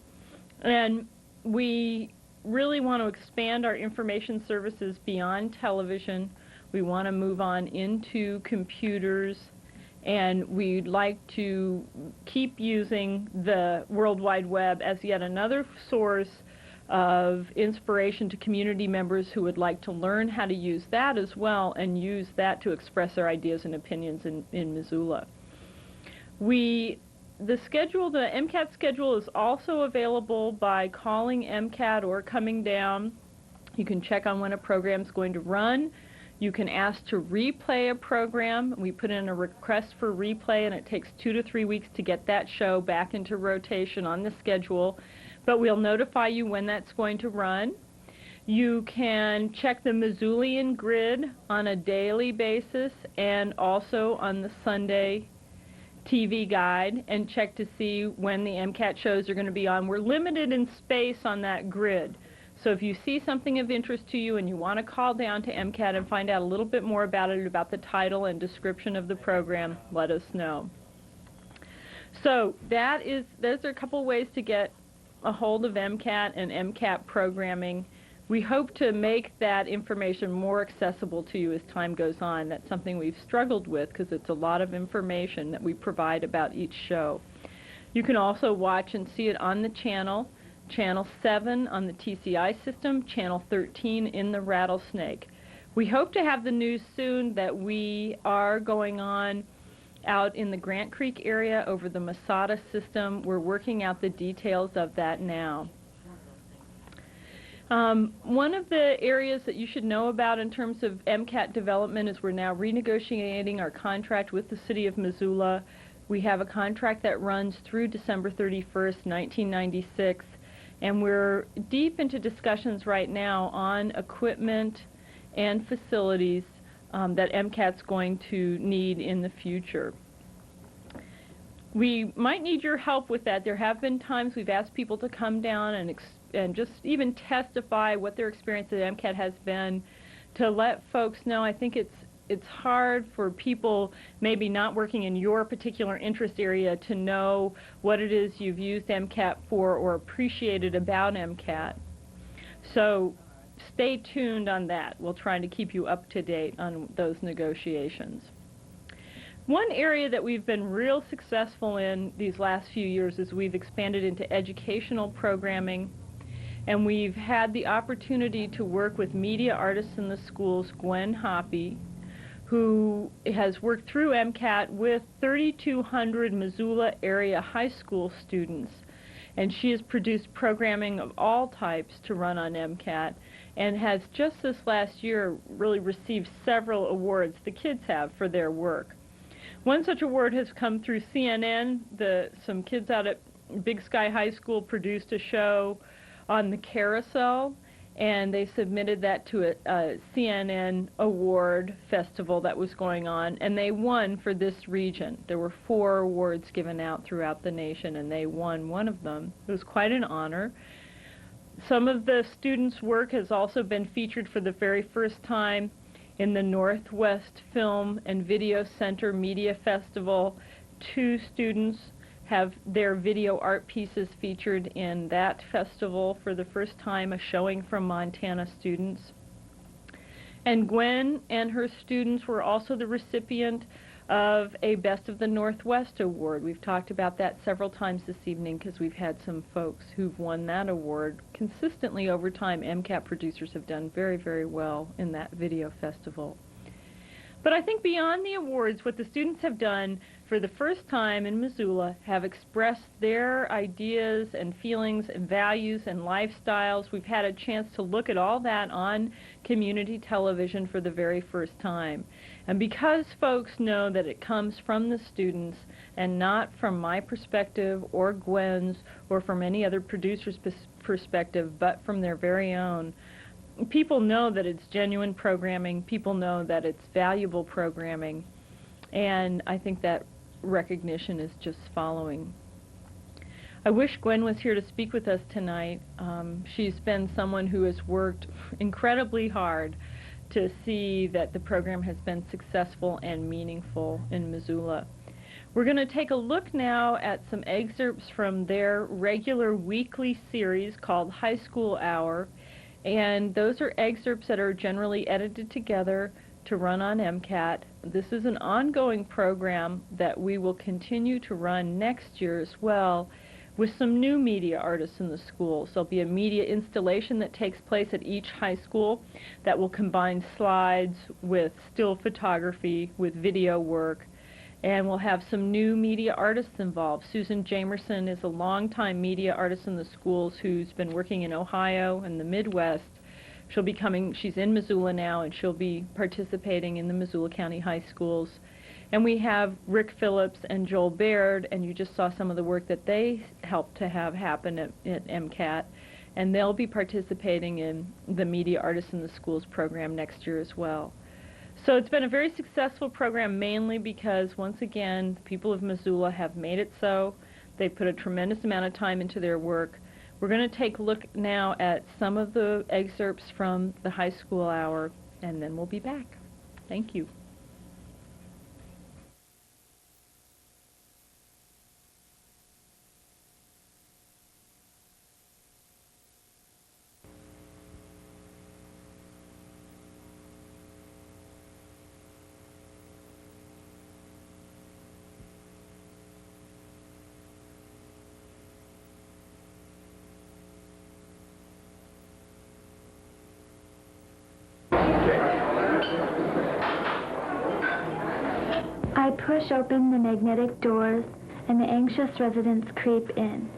Speaker 1: And we really want to expand our information services beyond television. We want to move on into computers. And we'd like to keep using the World Wide Web as yet another source of inspiration to community members who would like to learn how to use that as well and use that to express their ideas and opinions in Missoula. The MCAT schedule is also available by calling MCAT or coming down. You can check on when a program's going to run. You can ask to replay a program. We put in a request for replay, and it takes 2 to 3 weeks to get that show back into rotation on the schedule. But we'll notify you when that's going to run. You can check the Missoulian grid on a daily basis and also on the Sunday TV guide and check to see when the MCAT shows are going to be on. We're limited in space on that grid. So if you see something of interest to you and you want to call down to MCAT and find out a little bit more about it, about the title and description of the program, let us know. So those are a couple ways to get a hold of MCAT and MCAT programming. We hope to make that information more accessible to you as time goes on. That's something we've struggled with because it's a lot of information that we provide about each show. You can also watch and see it on the channel 7 on the TCI system, channel 13 in the Rattlesnake. We hope to have the news soon that we are going on out in the Grant Creek area over the Masada system. We're working out the details of that now. One of the areas that you should know about in terms of MCAT development is we're now renegotiating our contract with the City of Missoula. We have a contract that runs through December 31st, 1996, And we're deep into discussions right now on equipment and facilities that MCAT's going to need in the future. We might need your help with that. There have been times we've asked people to come down and just even testify what their experience at MCAT has been, to let folks know. I think it's hard for people maybe not working in your particular interest area to know what it is you've used MCAT for or appreciated about MCAT. So stay tuned on that. We'll try to keep you up to date on those negotiations. One area that we've been real successful in these last few years is we've expanded into educational programming, and we've had the opportunity to work with media artists in the schools, Gwen Hoppy, who has worked through MCAT with 3,200 Missoula area high school students. And she has produced programming of all types to run on MCAT, and has just this last year really received several awards, the kids have, for their work. One such award has come through CNN. Some kids out at Big Sky High School produced a show on the carousel, and they submitted that to a CNN award festival that was going on, and they won for this region. There were 4 awards given out throughout the nation, and they won one of them. It was quite an honor. Some of the students' work has also been featured for the very first time in the Northwest Film and Video Center Media Festival. 2 students have their video art pieces featured in that festival for the first time, a showing from Montana students. And Gwen and her students were also the recipient of a Best of the Northwest award. We've talked about that several times this evening because we've had some folks who've won that award consistently over time. MCAT producers have done very, very well in that video festival. But I think beyond the awards, what the students have done for the first time in Missoula have expressed their ideas and feelings and values and lifestyles. We've had a chance to look at all that on community television for the very first time. And because folks know that it comes from the students and not from my perspective or Gwen's or from any other producer's perspective, but from their very own, people know that it's genuine programming. People know that it's valuable programming. And I think that recognition is just following. I wish Gwen was here to speak with us tonight. She's been someone who has worked incredibly hard to see that the program has been successful and meaningful in Missoula. We're going to take a look now at some excerpts from their regular weekly series called High School Hour. And those are excerpts that are generally edited together to run on MCAT. This is an ongoing program that we will continue to run next year as well with some new media artists in the schools. There'll be a media installation that takes place at each high school that will combine slides with still photography, with video work, and we'll have some new media artists involved. Susan Jamerson is a longtime media artist in the schools who's been working in Ohio and the Midwest. She's in Missoula now, and she'll be participating in the Missoula County high schools. And we have Rick Phillips and Joel Baird, and you just saw some of the work that they helped to have happen at MCAT, and they'll be participating in the Media Artists in the Schools program next year as well. So it's been a very successful program, mainly because, once again, the people of Missoula have made it so. They put a tremendous amount of time into their work. We're going to take a look now at some of the excerpts from the High School Hour, and then we'll be back. Thank you.
Speaker 8: I push open the magnetic doors, and the anxious residents creep in,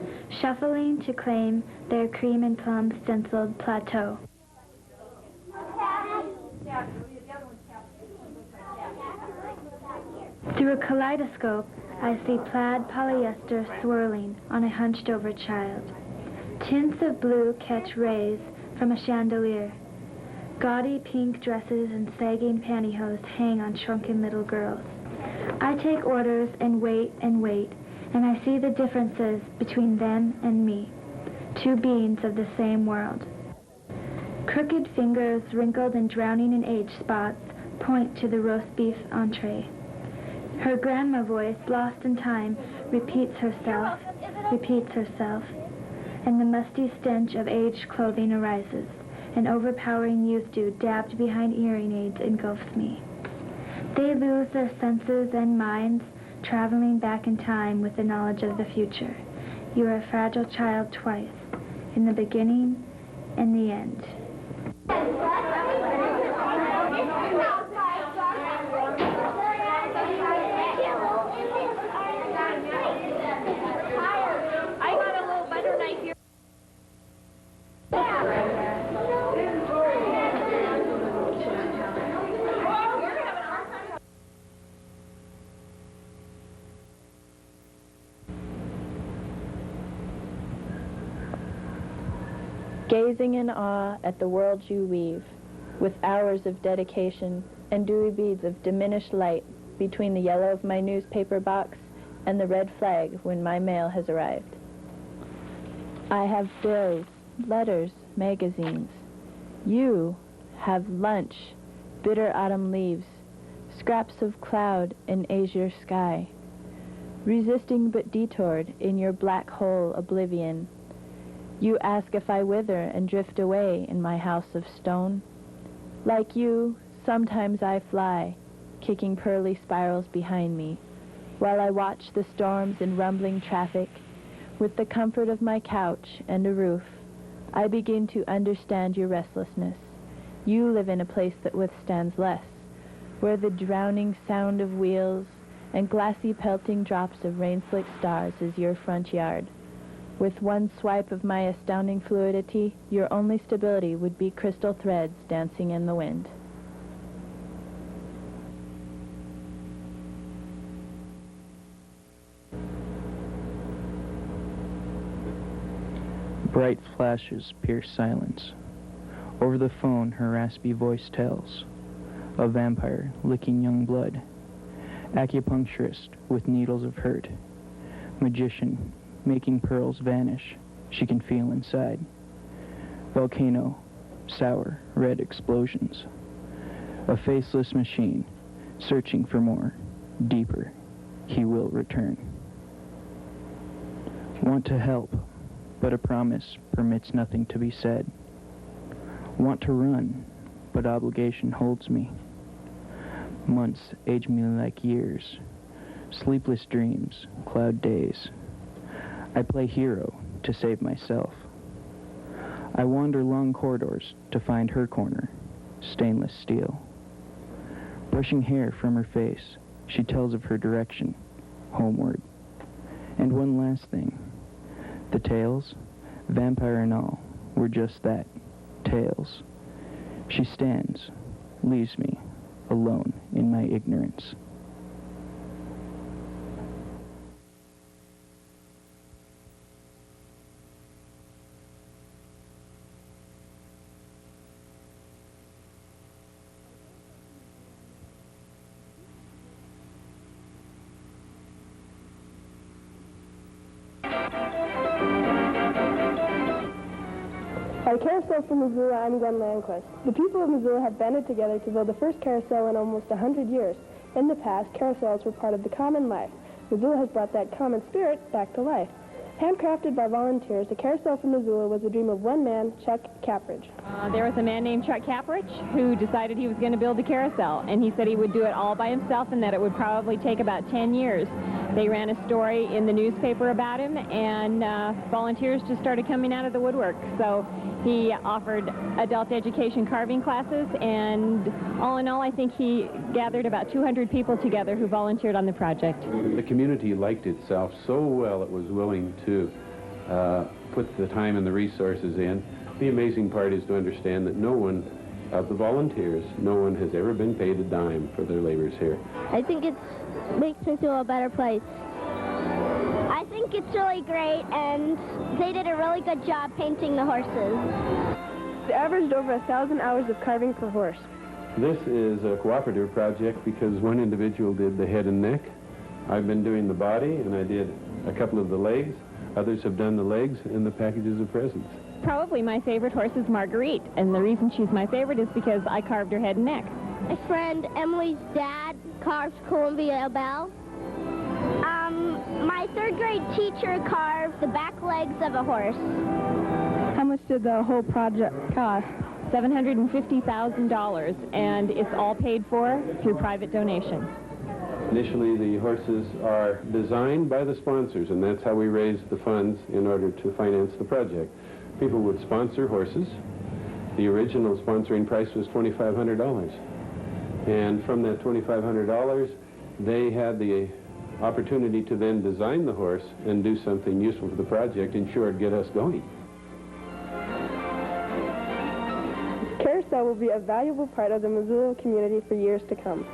Speaker 8: shuffling to claim their cream and plum stenciled plateau. Through a kaleidoscope, I see plaid polyester swirling on a hunched-over child. Tints of blue catch rays from a chandelier. Gaudy pink dresses and sagging pantyhose hang on shrunken little girls. I take orders and wait, and I see the differences between them and me, two beings of the same world. Crooked fingers, wrinkled and drowning in age spots, point to the roast beef entree. Her grandma voice, lost in time, repeats herself, and the musty stench of aged clothing arises. An overpowering youth dew dabbed behind hearing aids engulfs me. They lose their senses and minds, traveling back in time with the knowledge of the future. You are a fragile child twice, in the beginning and the end.
Speaker 1: I got a little butter knife here.
Speaker 9: Gazing in awe at the world you weave, with hours of dedication and dewy beads of diminished light between the yellow of my newspaper box and the red flag when my mail has arrived. I have bills, letters, magazines. You have lunch, bitter autumn leaves, scraps of cloud and azure sky, resisting but detoured in your black hole oblivion. You ask if I wither and drift away in my house of stone. Like you, sometimes I fly, kicking pearly spirals behind me, while I watch the storms and rumbling traffic. With the comfort of my couch and a roof, I begin to understand your restlessness. You live in a place that withstands less, where the drowning sound of wheels and glassy pelting drops of rain-slick stars is your front yard. With one swipe of my astounding fluidity, your only stability would be crystal threads dancing in the wind.
Speaker 18: Bright flashes pierce silence. Over the phone, her raspy voice tells. A vampire licking young blood. Acupuncturist with needles of hurt. Magician making pearls vanish she can feel inside. Volcano, sour, red explosions. A faceless machine, searching for more, deeper. He will return. Want to help, but a promise permits nothing to be said. Want to run, but obligation holds me. Months age me like years. Sleepless dreams, cloud days. I play hero to save myself. I wander long corridors to find her corner, stainless steel. Brushing hair from her face, she tells of her direction, homeward. And one last thing. The tales, vampire and all, were just that, tales. She stands, leaves me, alone in my ignorance.
Speaker 19: At Carousel for Missoula, I'm Glenn Landquist. The people of Missoula have banded together to build the first carousel in almost 100 years. In the past, carousels were part of the common life. Missoula has brought that common spirit back to life. Handcrafted by volunteers, the Carousel for Missoula was the dream of one man, Chuck Capridge.
Speaker 1: There was a man named Chuck Capridge who decided he was going to build a carousel, and he said he would do it all by himself and that it would probably take about 10 years. They ran a story in the newspaper about him, and volunteers just started coming out of the woodwork. So he offered adult education carving classes, and all in all, I think he gathered about 200 people together who volunteered on the project.
Speaker 24: The community liked itself so well it was willing to put the time and the resources in. The amazing part is to understand that no one of the volunteers, no one has ever been paid a dime for their labors here.
Speaker 6: I think it makes me feel a better place. I think think it's really great, and they did a really good job painting the horses.
Speaker 19: They averaged over 1,000 hours of carving per horse.
Speaker 24: This is a cooperative project because one individual did the head and neck. I've been doing the body, and I did a couple of the legs. Others have done the legs and the packages of presents.
Speaker 11: Probably my favorite horse is Marguerite, and the reason she's my favorite is because I carved her head and neck.
Speaker 6: My friend Emily's dad carved Columbia Belle. My third grade teacher carved the back legs of a horse.
Speaker 19: How much did the whole project cost?
Speaker 11: $750,000, and it's all paid for through private donation.
Speaker 24: Initially, the horses are designed by the sponsors, and that's how we raise the funds in order to finance the project. People would sponsor horses. The original sponsoring price was $2,500. And from that $2,500, they had the opportunity to then design the horse and do something useful for the project and sure get us going.
Speaker 19: Carousel will be a valuable part of the Missoula community for years to come.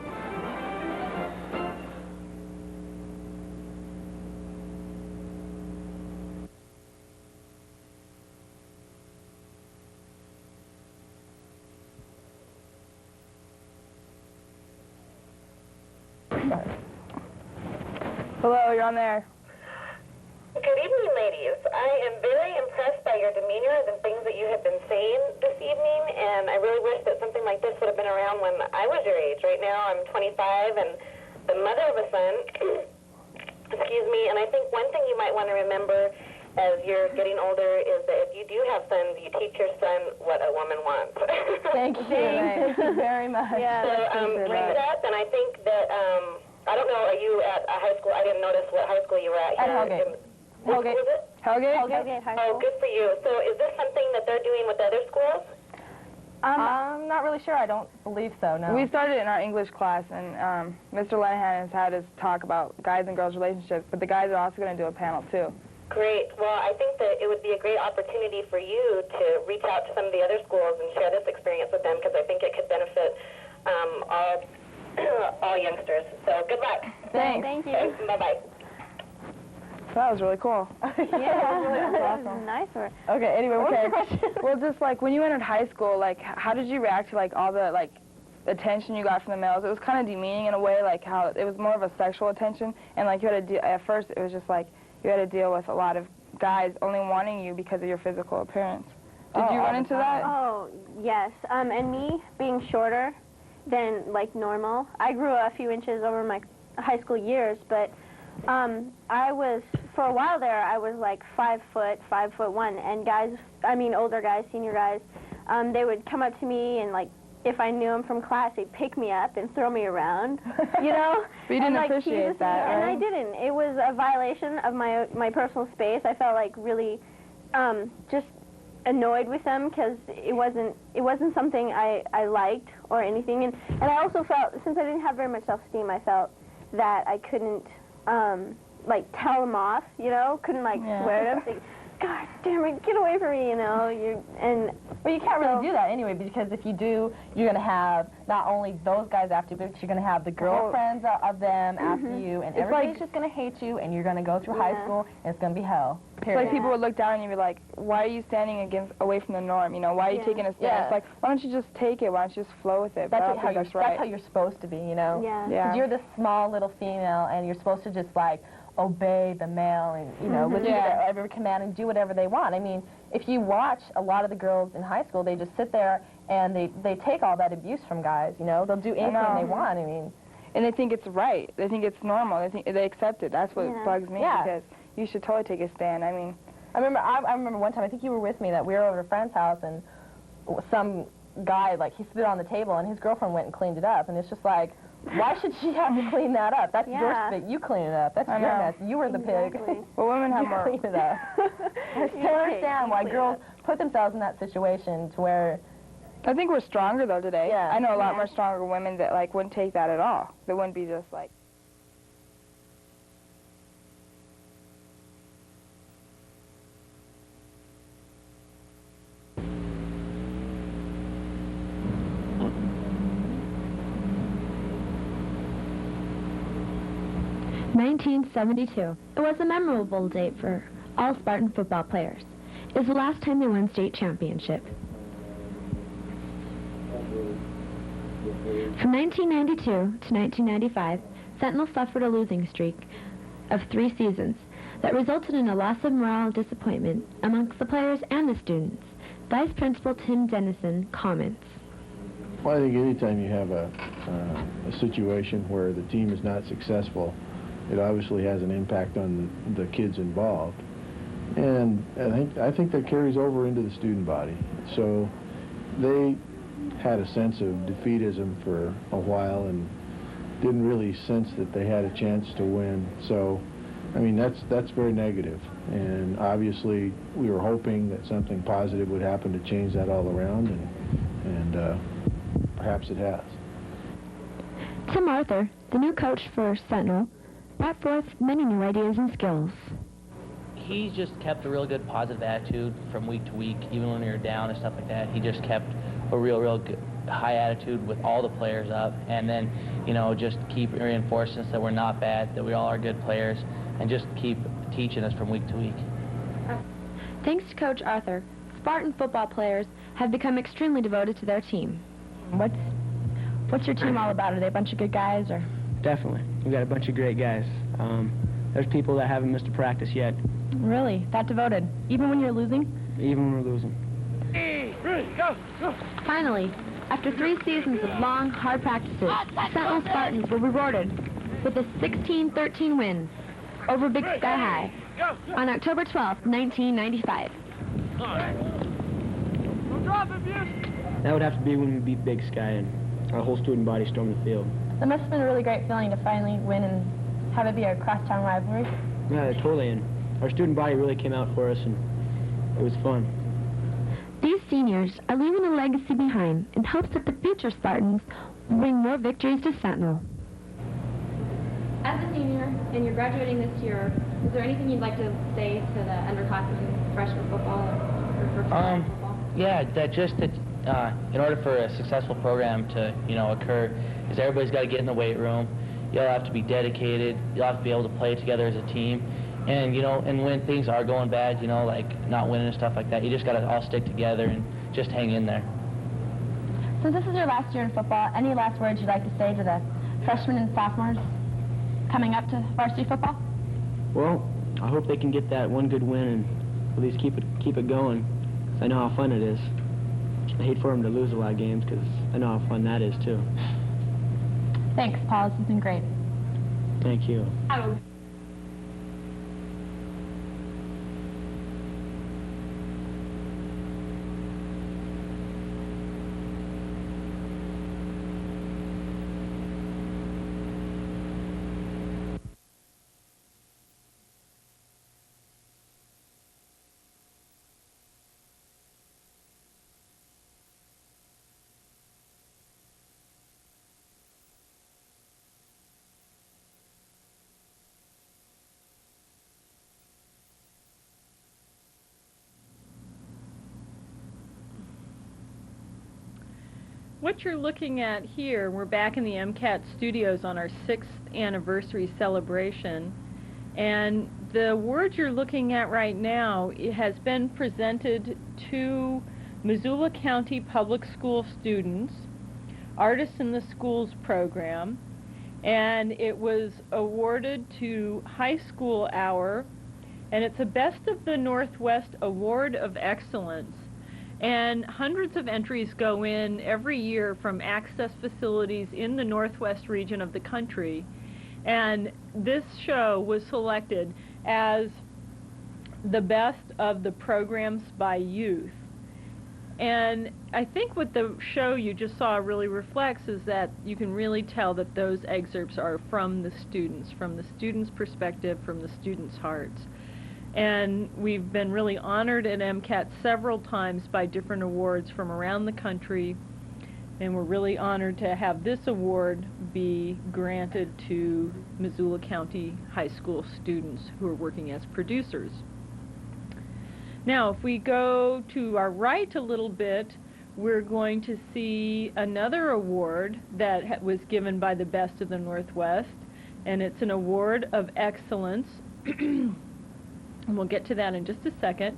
Speaker 12: Hello, you're on there.
Speaker 15: Good evening, ladies. I am very impressed by your demeanor and the things that you have been saying this evening, and I really wish that something like this would have been around when I was your age. Right now, I'm 25 and the mother of a son, excuse me, and I think one thing you might want to remember as you're getting older is that if you do have sons, you teach your son what a woman wants.
Speaker 12: Thank you. Thank you very much.
Speaker 15: Yeah, so read that, and I think that, I don't know, are you at a high school? I didn't notice what high school you were at.
Speaker 12: At Hellgate.
Speaker 15: What was it?
Speaker 12: Hellgate High School.
Speaker 15: Oh, good for you. So is this something that they're doing with other schools?
Speaker 12: I'm not really sure. I don't believe so, no.
Speaker 21: We started in our English class, and Mr. Lenahan has had us talk about guys and girls relationships, but the guys are also going to do a panel, too.
Speaker 15: Great. Well, I think that it would be a great opportunity for you to reach out to some of the other schools and share this experience with them, because I think it could benefit all youngsters. So good luck.
Speaker 21: Thanks.
Speaker 15: Thank you. Bye-bye.
Speaker 21: That was really cool.
Speaker 12: Yeah,
Speaker 21: that was awesome.
Speaker 12: nice. Okay, anyway, what was the question?
Speaker 21: Well, just like when you entered high school, like how did you react to like all the like attention you got from the males? It was kind of demeaning in a way, like how it was more of a sexual attention, and like you had to at first it was just like you had to deal with a lot of guys only wanting you because of your physical appearance. Did you run into that?
Speaker 25: Oh, yes. And me being shorter than like normal, I grew a few inches over my high school years, but I was, for a while there, I was like 5 foot, 5'1", and guys, I mean older guys, senior guys, they would come up to me and like, if I knew them from class, they'd pick me up and throw me around, you know?
Speaker 21: But you didn't
Speaker 25: like,
Speaker 21: appreciate that,
Speaker 25: and
Speaker 21: right?
Speaker 25: I didn't. It was a violation of my personal space. I felt like really just annoyed with them because it wasn't something I liked or anything. And I also felt, since I didn't have very much self-esteem, I felt that I couldn't like tell them off, you know? Couldn't like swear at them. Say, God damn it, get away from me, you know?
Speaker 12: Well, you can't really do that anyway, because if you do, you're going to have not only those guys after you, but you're going to have the girlfriends of them after you, and everybody's just going to hate you, and you're going to go through high school, and it's going to be hell. Period.
Speaker 21: It's like people would look down and you'd be like, why are you standing away from the norm? You know, why are you taking a stand? It's like, why don't you just take it? Why don't you just flow with it?
Speaker 12: That's,
Speaker 21: that's
Speaker 12: how you're supposed to be, you know? Because you're this small little female, and you're supposed to just like obey the male and, you know, listen to their every command and do whatever they want. I mean, if you watch a lot of the girls in high school, they just sit there and they take all that abuse from guys, you know? They'll do anything they want, I mean.
Speaker 21: And they think it's right. They think it's normal. They accept it. That's what bugs me, because you should totally take a stand. I mean,
Speaker 12: I remember one time, I think you were with me, that we were over at a friend's house, and some guy, like, he spit on the table, and his girlfriend went and cleaned it up, and it's just like, why should she have to clean that up? That's your spit. You clean it up. That's your mess. You were the pig.
Speaker 21: Well, women have
Speaker 12: you
Speaker 21: more.
Speaker 12: clean it up. I just don't understand why girls put themselves in that situation to where...
Speaker 21: I think we're stronger, though, today. Yeah. I know a lot more stronger women that, like, wouldn't take that at all. They wouldn't be just, like...
Speaker 2: 1972. It was a memorable date for all Spartan football players. It was the last time they won state championship. From 1992 to 1995, Sentinel suffered a losing streak of 3 seasons that resulted in a loss of morale and disappointment amongst the players and the students. Vice Principal Tim Dennison comments.
Speaker 4: Well, I think anytime you have a situation where the team is not successful, it obviously has an impact on the kids involved. And I think that carries over into the student body. So they had a sense of defeatism for a while and didn't really sense that they had a chance to win. So, I mean, that's very negative. And obviously, we were hoping that something positive would happen to change that all around, and perhaps it has.
Speaker 2: Tim Arthur, the new coach for Sentinel, brought forth many new ideas and skills.
Speaker 20: He's just kept a real good positive attitude from week to week, even when we were down and stuff like that. He just kept a real good high attitude with all the players up, and then, you know, just keep reinforcing us that we're not bad, that we all are good players, and just keep teaching us from week to week.
Speaker 2: Thanks to Coach Arthur, Spartan football players have become extremely devoted to their team. What's your team all about? Are they a bunch of good guys, or?
Speaker 18: Definitely. We've got a bunch of great guys. There's people that haven't missed a practice yet.
Speaker 2: Really? That devoted? Even when you're losing?
Speaker 18: Even when we're losing.
Speaker 2: Finally, after 3 seasons of long, hard practices, Sentinel Spartans were rewarded with a 16-13 win over Big Sky High on October 12, 1995.
Speaker 18: That would have to be when we beat Big Sky and our whole student body stormed the field.
Speaker 12: That must have been a really great feeling to finally win and have it be a crosstown rivalry.
Speaker 18: Yeah, totally. And our student body really came out for us, and it was fun.
Speaker 2: These seniors are leaving a legacy behind in hopes that the future Spartans will bring more victories to Sentinel.
Speaker 22: As a senior, and you're graduating this year, is there anything you'd like to say to the underclassmen, freshman football, or for football?
Speaker 20: Yeah, in order for a successful program to, occur, is everybody's got to get in the weight room. You'll have to be dedicated. You'll have to be able to play together as a team. And, and when things are going bad, like not winning and stuff like that, you just got to all stick together and just hang in there.
Speaker 22: Since this is your last year in football, any last words you'd like to say to the freshmen and sophomores coming up to varsity football?
Speaker 18: Well, I hope they can get that one good win and at least keep it going. I know how fun it is. I hate for them to lose a lot of games because I know how fun that is too.
Speaker 22: Thanks, Paul. This has been great.
Speaker 18: Thank you.
Speaker 1: What you're looking at here, we're back in the MCAT studios on our 6th anniversary celebration, and the award you're looking at right now, it has been presented to Missoula County Public School students, Artists in the Schools program, and it was awarded to High School Hour, and it's a Best of the Northwest Award of Excellence. And hundreds of entries go in every year from access facilities in the northwest region of the country. And this show was selected as the best of the programs by youth. And I think what the show you just saw really reflects is that you can really tell that those excerpts are from the students' perspective, from the students' hearts. And we've been really honored at MCAT several times by different awards from around the country, and we're really honored to have this award be granted to Missoula County high school students who are working as producers. Now, if we go to our right a little bit, we're going to see another award that was given by the Best of the Northwest, and it's an award of excellence, and we'll get to that in just a second.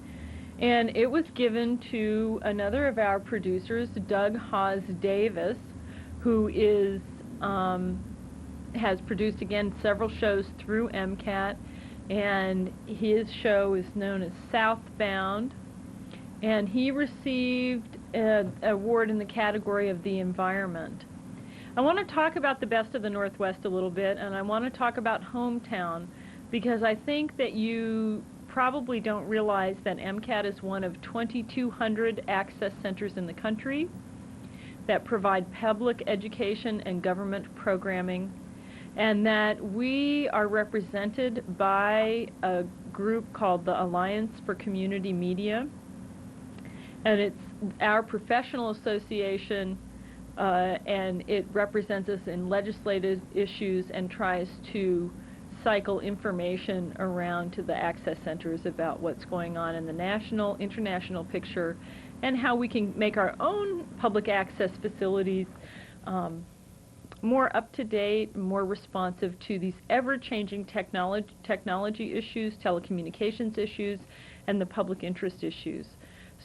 Speaker 1: And it was given to another of our producers, Doug Hawes Davis, who is has produced, again, several shows through MCAT, and his show is known as Southbound, and he received an award in the category of the environment. I want to talk about the Best of the Northwest a little bit, and I want to talk about Hometown, because I think that you probably don't realize that MCAT is one of 2,200 access centers in the country that provide public education and government programming, and that we are represented by a group called the Alliance for Community Media, and it's our professional association, and it represents us in legislative issues and tries to cycle information around to the access centers about what's going on in the national, international picture, and how we can make our own public access facilities more up-to-date, more responsive to these ever-changing technology issues, telecommunications issues, and the public interest issues.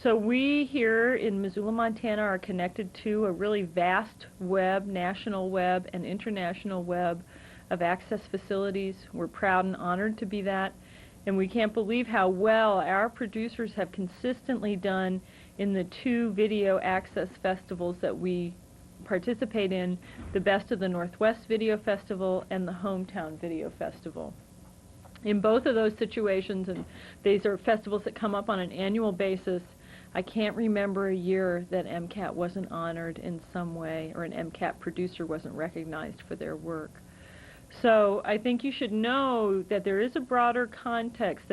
Speaker 1: So we here in Missoula, Montana are connected to a really vast web, national web and international web of access facilities. We're proud and honored to be that, and we can't believe how well our producers have consistently done in the 2 video access festivals that we participate in, the Best of the Northwest Video Festival and the Hometown Video Festival. In both of those situations, and these are festivals that come up on an annual basis, I can't remember a year that MCAT wasn't honored in some way, or an MCAT producer wasn't recognized for their work. So I think you should know that there is a broader context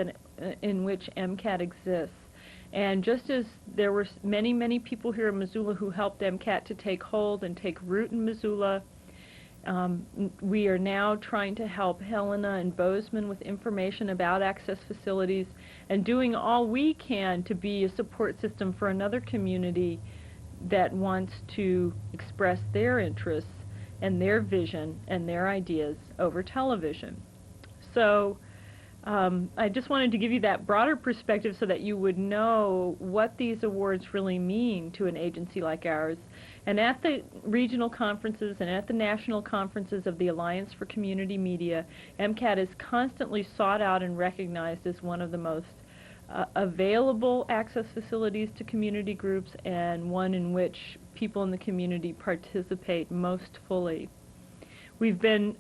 Speaker 1: in which MCAT exists. And just as there were many, many people here in Missoula who helped MCAT to take hold and take root in Missoula, we are now trying to help Helena and Bozeman with information about access facilities and doing all we can to be a support system for another community that wants to express their interests and their vision and their ideas over television. So I just wanted to give you that broader perspective so that you would know what these awards really mean to an agency like ours. And at the regional conferences and at the national conferences of the Alliance for Community Media, MCAT is constantly sought out and recognized as one of the most available access facilities to community groups, and one in which people in the community participate most fully. We've been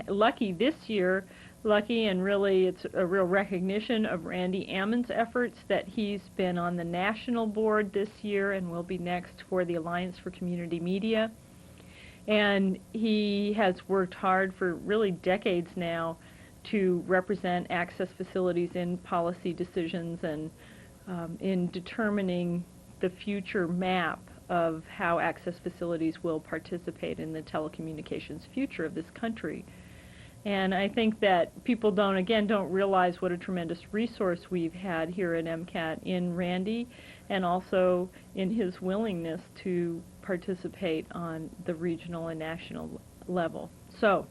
Speaker 1: lucky this year, and really it's a real recognition of Randy Ammon's efforts that he's been on the national board this year and will be next for the Alliance for Community Media. And he has worked hard for really decades now to represent access facilities in policy decisions and in determining the future map of how access facilities will participate in the telecommunications future of this country. And I think that people don't realize what a tremendous resource we've had here at MCAT in Randy, and also in his willingness to participate on the regional and national level. So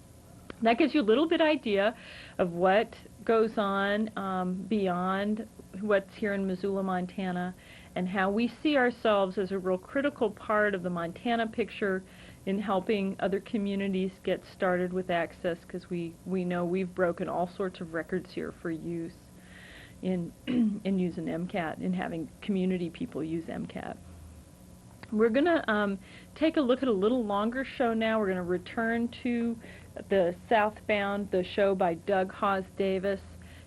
Speaker 1: that gives you a little bit idea of what goes on beyond what's here in Missoula, Montana, and how we see ourselves as a real critical part of the Montana picture in helping other communities get started with access, because we know we've broken all sorts of records here for use in using MCAT, in having community people use MCAT. We're going to take a look at a little longer show now. We're going to return to the Southbound, the show by Doug Hawes Davis.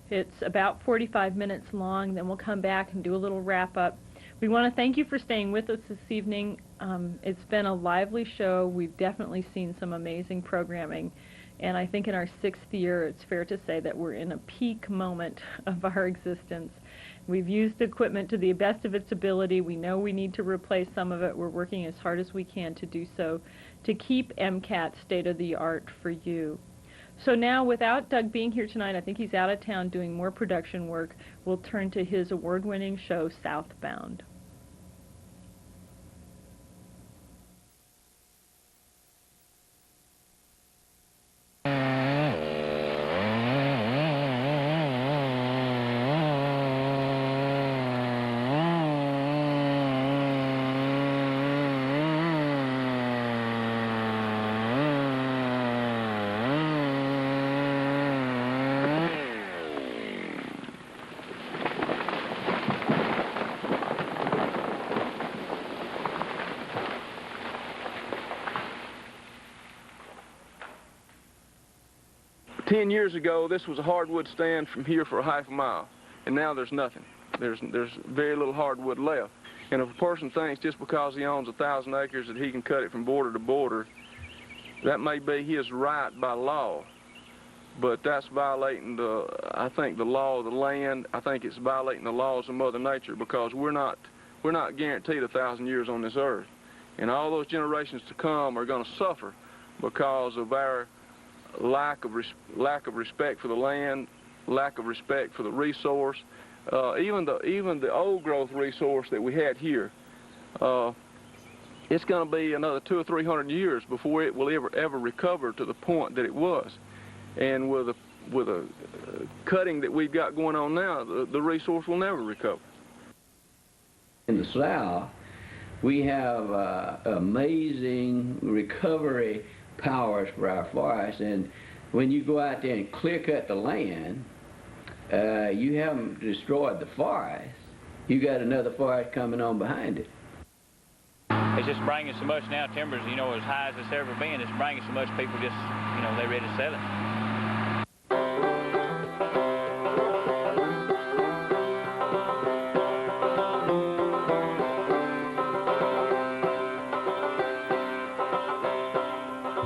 Speaker 1: It's about 45 minutes long. Then we'll come back and do a little wrap-up. We want to thank you for staying with us this evening. It's been a lively show. We've definitely seen some amazing programming. And I think in our 6th year, it's fair to say that we're in a peak moment of our existence. We've used equipment to the best of its ability. We know we need to replace some of it. We're working as hard as we can to do so, to keep MCAT state-of-the-art for you. So now, without Doug being here tonight, I think he's out of town doing more production work, we'll turn to his award-winning show, Southbound.
Speaker 3: 10 years ago, this was a hardwood stand from here for a half a mile, and now there's nothing. There's very little hardwood left. And if a person thinks just because he owns 1,000 acres that he can cut it from border to border, that may be his right by law, but that's violating I think the law of the land. I think it's violating the laws of Mother Nature, because we're not guaranteed 1,000 years on this earth, and all those generations to come are going to suffer because of our lack of respect for the land, lack of respect for the resource, even the old growth resource that we had here. It's going to be another 200 or 300 years before it will ever recover to the point that it was. And with a cutting that we've got going on now, the resource will never recover.
Speaker 5: In the South, we have amazing recovery powers for our forests, and when you go out there and clear cut the land, you haven't destroyed the forest. You got another forest coming on behind it.
Speaker 7: It's just bringing so much now. Timber's, as high as it's ever been. It's bringing so much people just, they're ready to sell it.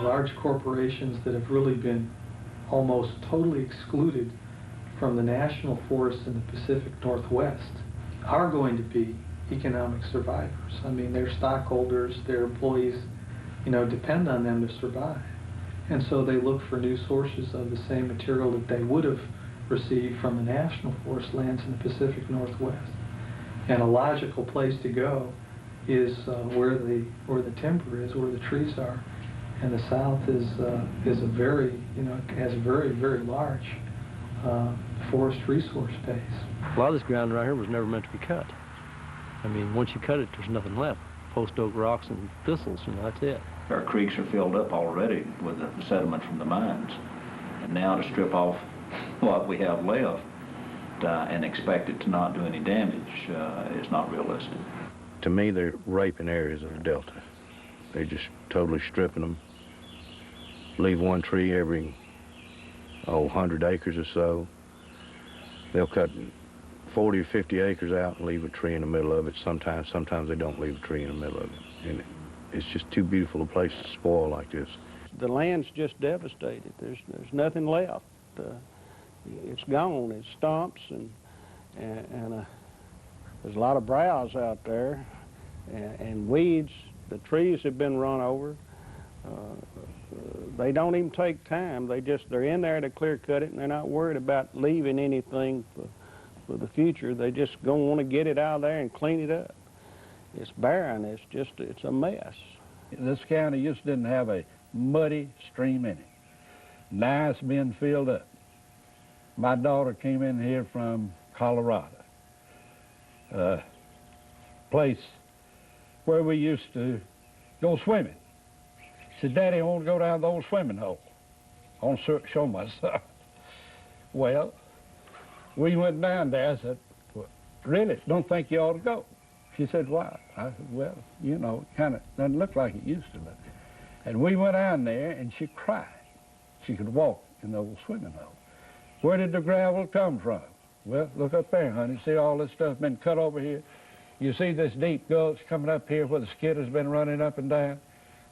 Speaker 10: Large corporations that have really been almost totally excluded from the national forests in the Pacific Northwest are going to be economic survivors. I mean, their stockholders, their employees, depend on them to survive. And so they look for new sources of the same material that they would have received from the national forest lands in the Pacific Northwest. And a logical place to go is where the timber is, where the trees are. And the South is a very, has a very, very large forest resource base.
Speaker 23: A lot of this ground right here was never meant to be cut. I mean, once you cut it, there's nothing left. Post oak rocks and thistles, that's it.
Speaker 26: Our creeks are filled up already with the sediment from the mines. And now to strip off what we have left and expect it to not do any damage is not realistic.
Speaker 4: To me, they're raping areas of the Delta. They're just totally stripping them. Leave one tree every 100 acres or so. They'll cut 40 or 50 acres out and leave a tree in the middle of it. Sometimes they don't leave a tree in the middle of it. And it's just too beautiful a place to spoil like this.
Speaker 27: The land's just devastated. There's nothing left. It's gone. It's stumps and there's a lot of browse out there and weeds. The trees have been run over. They don't even take time. They're in there to clear cut it, and they're not worried about leaving anything for the future. They just gonna want to get it out of there and clean it up. It's barren. It's a mess.
Speaker 28: This county just didn't have a muddy stream in it. Now it's been filled up. My daughter came in here from Colorado, place where we used to go swimming. She said, Daddy, I want to go down the old swimming hole. I want to show myself. Well, we went down there. I said, well, really, don't think you ought to go. She said, why? I said, well, it kind of doesn't look like it used to look. And we went down there, and she cried. She could walk in the old swimming hole. Where did the gravel come from? Well, look up there, honey. See all this stuff been cut over here? You see this deep gulch coming up here where the skid has been running up and down?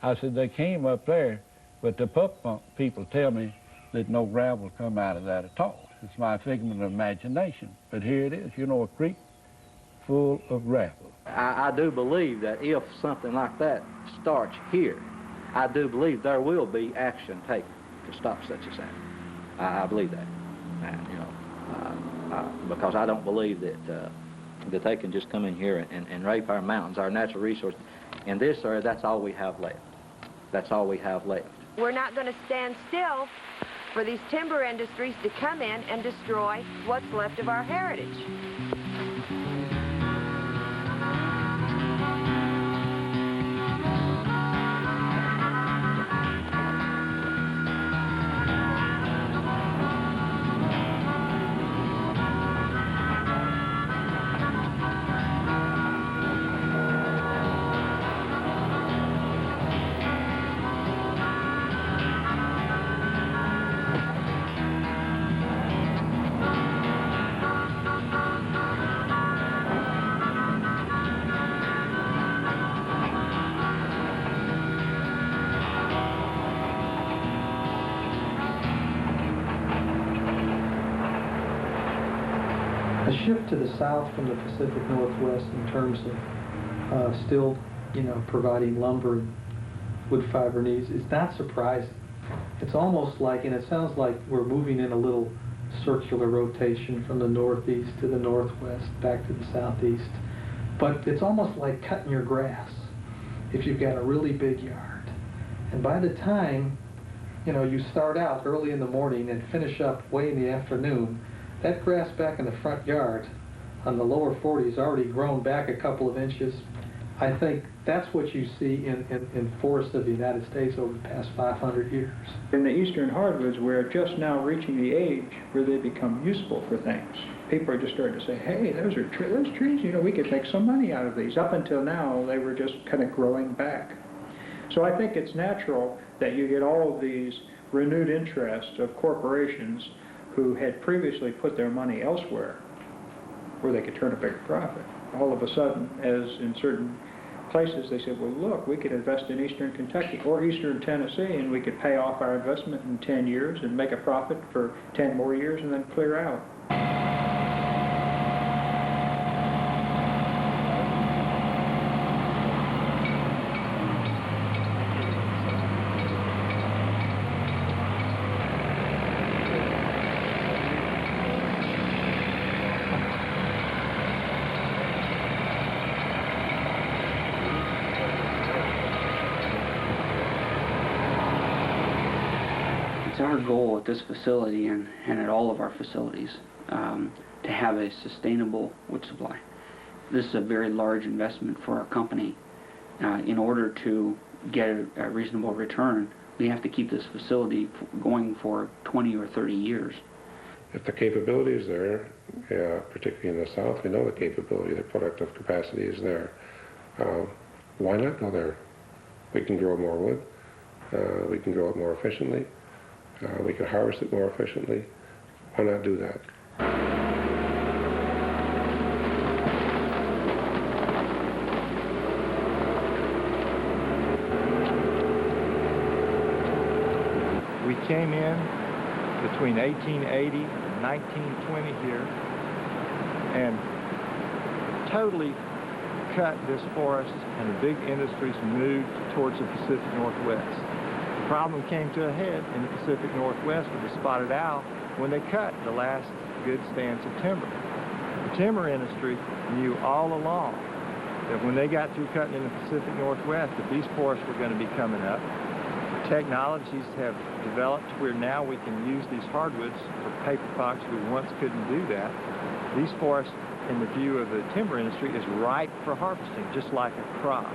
Speaker 28: I said, they came up there, but the pup pump people tell me that no gravel come out of that at all. It's my figment of imagination. But here it is, a creek full of gravel.
Speaker 29: I do believe that if something like that starts here, I do believe there will be action taken to stop such as that. I believe that, because I don't believe that they can just come in here and rape our mountains, our natural resources. In this area, that's all we have left. That's all we have left.
Speaker 30: We're not going to stand still for these timber industries to come in and destroy what's left of our heritage.
Speaker 10: shift to the south from the Pacific Northwest in terms of still, providing lumber and wood fiber needs is not surprising. It's almost like, and it sounds like we're moving in a little circular rotation from the northeast to the northwest, back to the southeast. But it's almost like cutting your grass if you've got a really big yard. And by the time, you start out early in the morning and finish up way in the afternoon, that grass back in the front yard on the lower 40s already grown back a couple of inches. I think that's what you see in forests of the United States over the past 500 years.
Speaker 6: In the eastern hardwoods, we're just now reaching the age where they become useful for things. People are just starting to say, hey, those trees, we could make some money out of these. Up until now, they were just kind of growing back. So I think it's natural that you get all of these renewed interests of corporations who had previously put their money elsewhere where they could turn a bigger profit. All of a sudden, as in certain places, they said, well, look, we could invest in eastern Kentucky or eastern Tennessee, and we could pay off our investment in 10 years and make a profit for 10 more years and then clear out.
Speaker 8: It's our goal at this facility and at all of our facilities to have a sustainable wood supply. This is a very large investment for our company. In order to get a reasonable return, we have to keep this facility going for 20 or 30 years.
Speaker 9: If the capability is there, particularly in the South, we know the capability, the productive capacity is there. Why not go there? We can grow more wood. We can grow it more efficiently. We can harvest it more efficiently. Why not do that?
Speaker 11: We came in between 1880 and 1920 here and totally cut this forest, and the big industries moved towards the Pacific Northwest. The problem came to a head in the Pacific Northwest with the spotted owl when they cut the last good stands of timber. The timber industry knew all along that when they got through cutting in the Pacific Northwest that these forests were going to be coming up. Technologies have developed where now we can use these hardwoods for paper box. We once couldn't do that. These forests, in the view of the timber industry, is ripe for harvesting, just like a crop.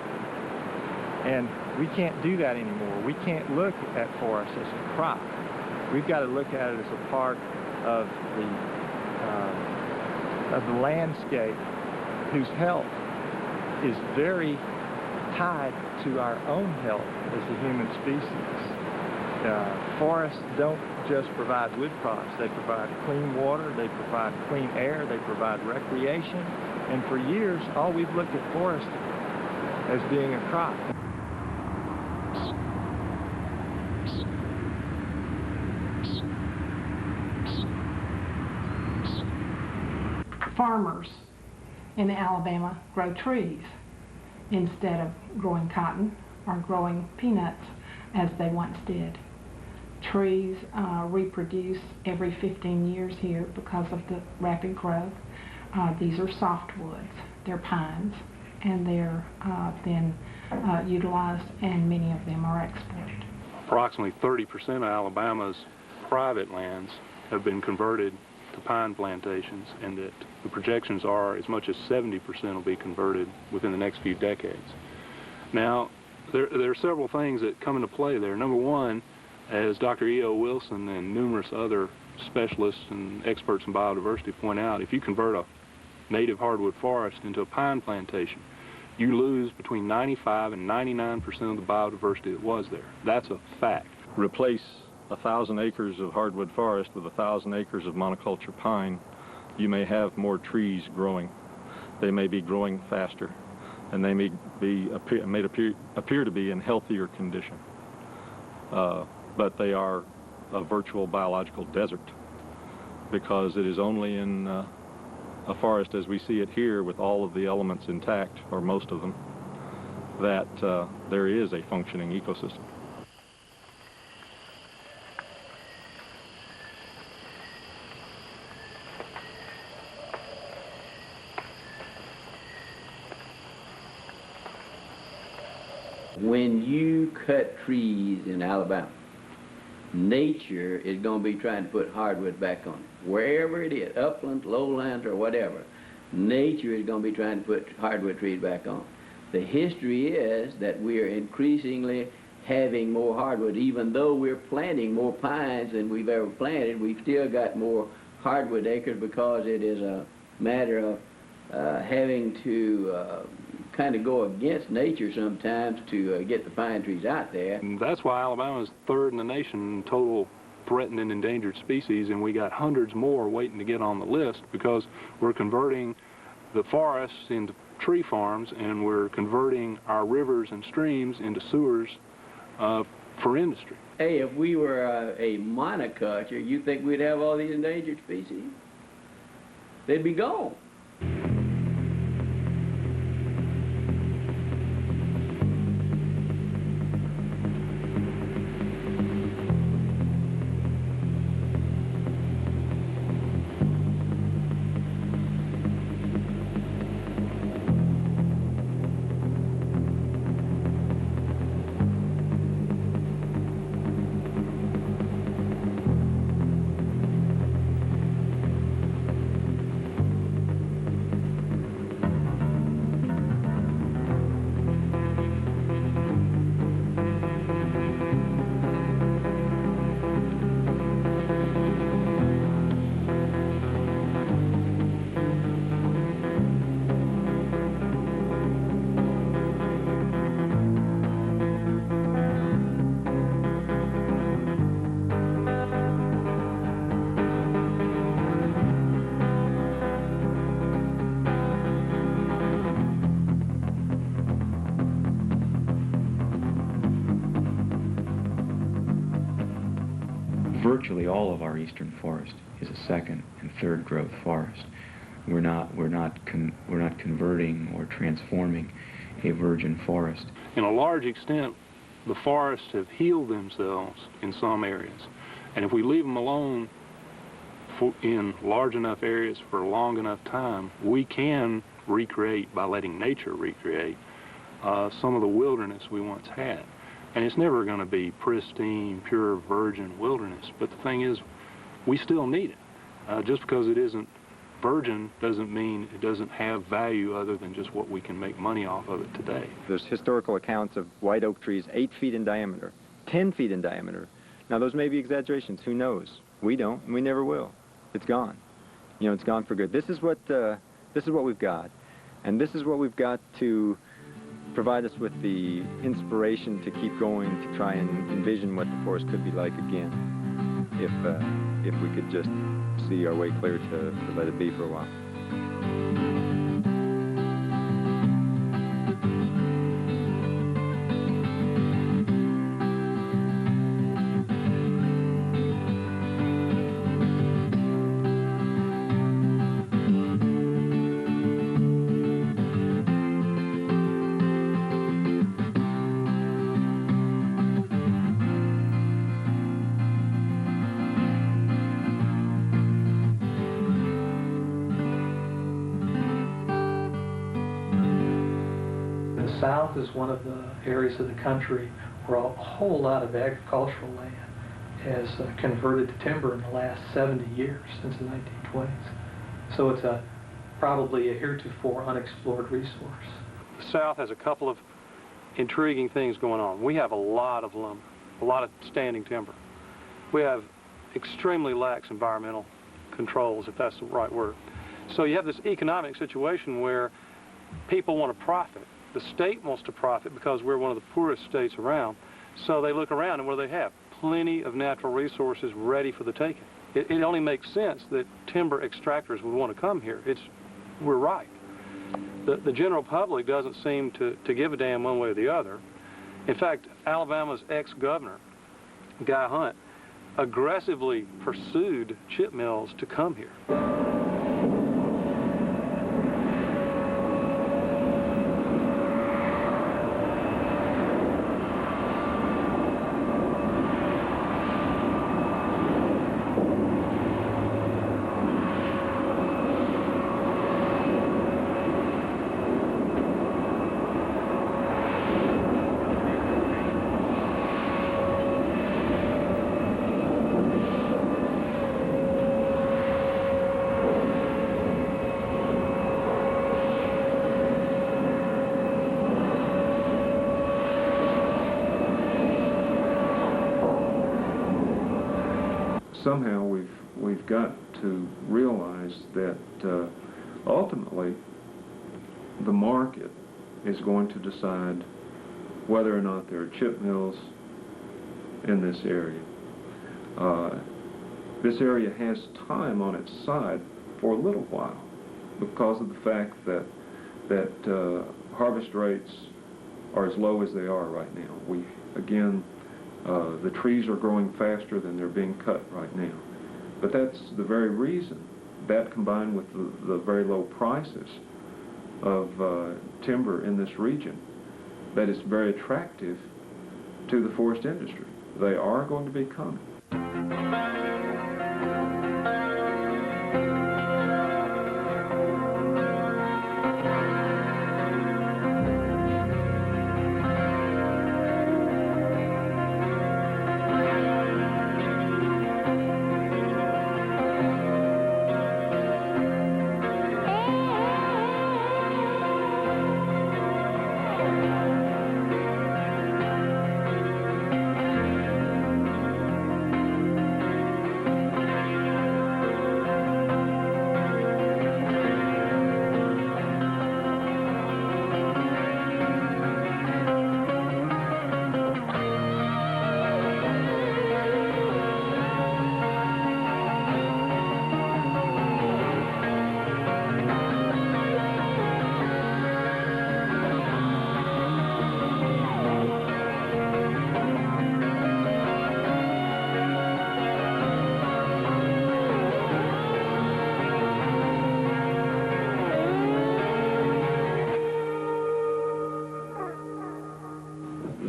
Speaker 11: And we can't do that anymore. We can't look at forests as a crop. We've got to look at it as a part of the landscape whose health is very tied to our own health as a human species. Forests don't just provide wood products. They provide clean water, they provide clean air, they provide recreation. And for years, all we've looked at forests as being a crop.
Speaker 13: Farmers in Alabama grow trees instead of growing cotton or growing peanuts as they once did. Trees reproduce every 15 years here because of the rapid growth. These are softwoods, they're pines, and they're then utilized, and many of them are exported.
Speaker 23: Approximately 30% of Alabama's private lands have been converted to pine plantations, and that the projections are as much as 70% will be converted within the next few decades. Now, there are several things that come into play there. Number one, as Dr. E.O. Wilson and numerous other specialists and experts in biodiversity point out, if you convert a native hardwood forest into a pine plantation, you lose between 95 and 99% of the biodiversity that was there. That's a fact.
Speaker 14: Replace 1,000 acres of hardwood forest with 1,000 acres of monoculture pine, you may have more trees growing. They may be growing faster, and they may appear to be in healthier condition. But they are a virtual biological desert because it is only in a forest as we see it here with all of the elements intact, or most of them, that there is a functioning ecosystem.
Speaker 5: When you cut trees in Alabama, nature is going to be trying to put hardwood back on it. Wherever it is, upland, lowland, or whatever, nature is going to be trying to put hardwood trees back on. The history is that we are increasingly having more hardwood. Even though we're planting more pines than we've ever planted, we've still got more hardwood acres because it is a matter of having to kind of go against nature sometimes to get the pine trees out there.
Speaker 23: And that's why Alabama is third in the nation in total threatened and endangered species, and we got hundreds more waiting to get on the list because we're converting the forests into tree farms, and we're converting our rivers and streams into sewers for industry.
Speaker 5: Hey, if we were a monoculture, you think we'd have all these endangered species? They'd be gone.
Speaker 2: Virtually all of our eastern forest is a second and third growth forest. We're not converting or transforming a virgin forest.
Speaker 23: In a large extent, the forests have healed themselves in some areas, and if we leave them alone in large enough areas for a long enough time, we can recreate, by letting nature recreate, some of the wilderness we once had. And it's never going to be pristine, pure, virgin wilderness. But the thing is, we still need it. Just because it isn't virgin doesn't mean it doesn't have value other than just what we can make money off of it today.
Speaker 12: There's historical accounts of white oak trees 8 feet in diameter, 10 feet in diameter. Now, those may be exaggerations. Who knows? We don't, and we never will. It's gone. You know, it's gone for good. This is what we've got. And this is what we've got to provide us with the inspiration to keep going, to try and envision what the forest could be like again, if we could just see our way clear to let it be for a while.
Speaker 10: The South is one of the areas of the country where a whole lot of agricultural land has converted to timber in the last 70 years, since the 1920s. So it's probably a heretofore unexplored resource.
Speaker 23: The South has a couple of intriguing things going on. We have a lot of lumber, a lot of standing timber. We have extremely lax environmental controls, if that's the right word. So you have this economic situation where people want to profit. The state wants to profit because we're one of the poorest states around. So they look around and what do they have? Plenty of natural resources ready for the taking. It only makes sense that timber extractors would want to come here. We're right. The general public doesn't seem to give a damn one way or the other. In fact, Alabama's ex-governor, Guy Hunt, aggressively pursued chip mills to come here.
Speaker 3: somehow we've got to realize that ultimately the market is going to decide whether or not there are chip mills in this area. This area has time on its side for a little while because of the fact that harvest rates are as low as they are right now. The trees are growing faster than they're being cut right now. But that's the very reason, that combined with the very low prices of timber in this region, that it's very attractive to the forest industry. They are going to be coming.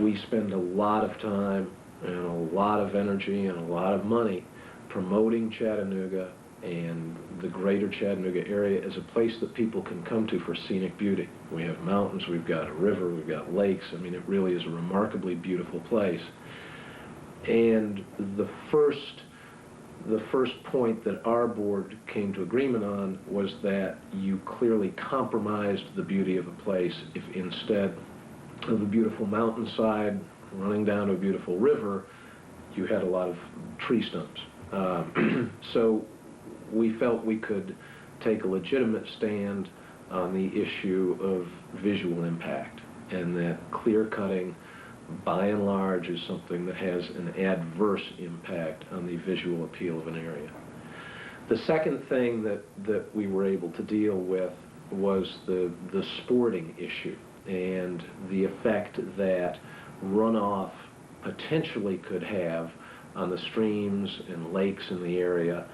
Speaker 15: We spend a lot of time and a lot of energy and a lot of money promoting Chattanooga and the greater Chattanooga area as a place that people can come to for scenic beauty. We have mountains, we've got a river, we've got lakes. I mean, it really is a remarkably beautiful place. And the first point that our board came to agreement on was that you clearly compromised the beauty of a place if instead of a beautiful mountainside running down to a beautiful river, you had a lot of tree stumps. So we felt we could take a legitimate stand on the issue of visual impact, and that clear cutting by and large is something that has an adverse impact on the visual appeal of an area. The second thing that we were able to deal with was the sporting issue and the effect that runoff potentially could have on the streams and lakes in the area,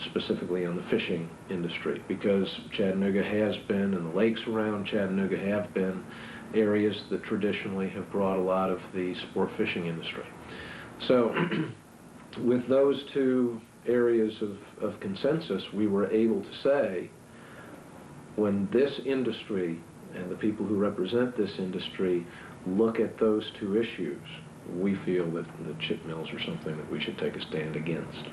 Speaker 15: specifically on the fishing industry, because Chattanooga has been, and the lakes around Chattanooga have been, areas that traditionally have brought a lot of the sport fishing industry. So with those two areas of consensus, we were able to say, when this industry and the people who represent this industry look at those two issues, we feel that the chip mills are something that we should take a stand against.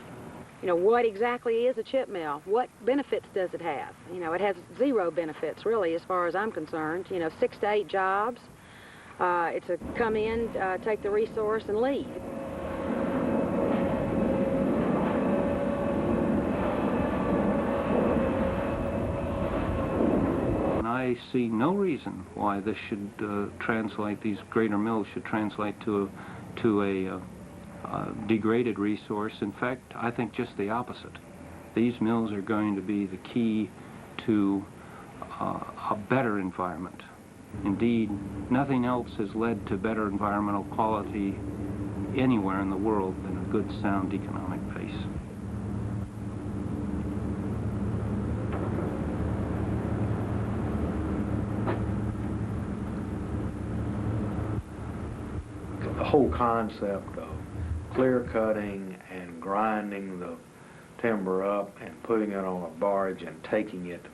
Speaker 16: You know, what exactly is a chip mill? What benefits does it have? You know, it has zero benefits, really, as far as I'm concerned. You know, 6 to 8 jobs. It's a come in, take the resource, and leave.
Speaker 17: I see no reason why this should translate, these greater mills should translate to a degraded resource. In fact, I think just the opposite. These mills are going to be the key to a better environment. Indeed, nothing else has led to better environmental quality anywhere in the world than a good, sound economic base.
Speaker 15: The whole concept of clear cutting and grinding the timber up and putting it on a barge and taking it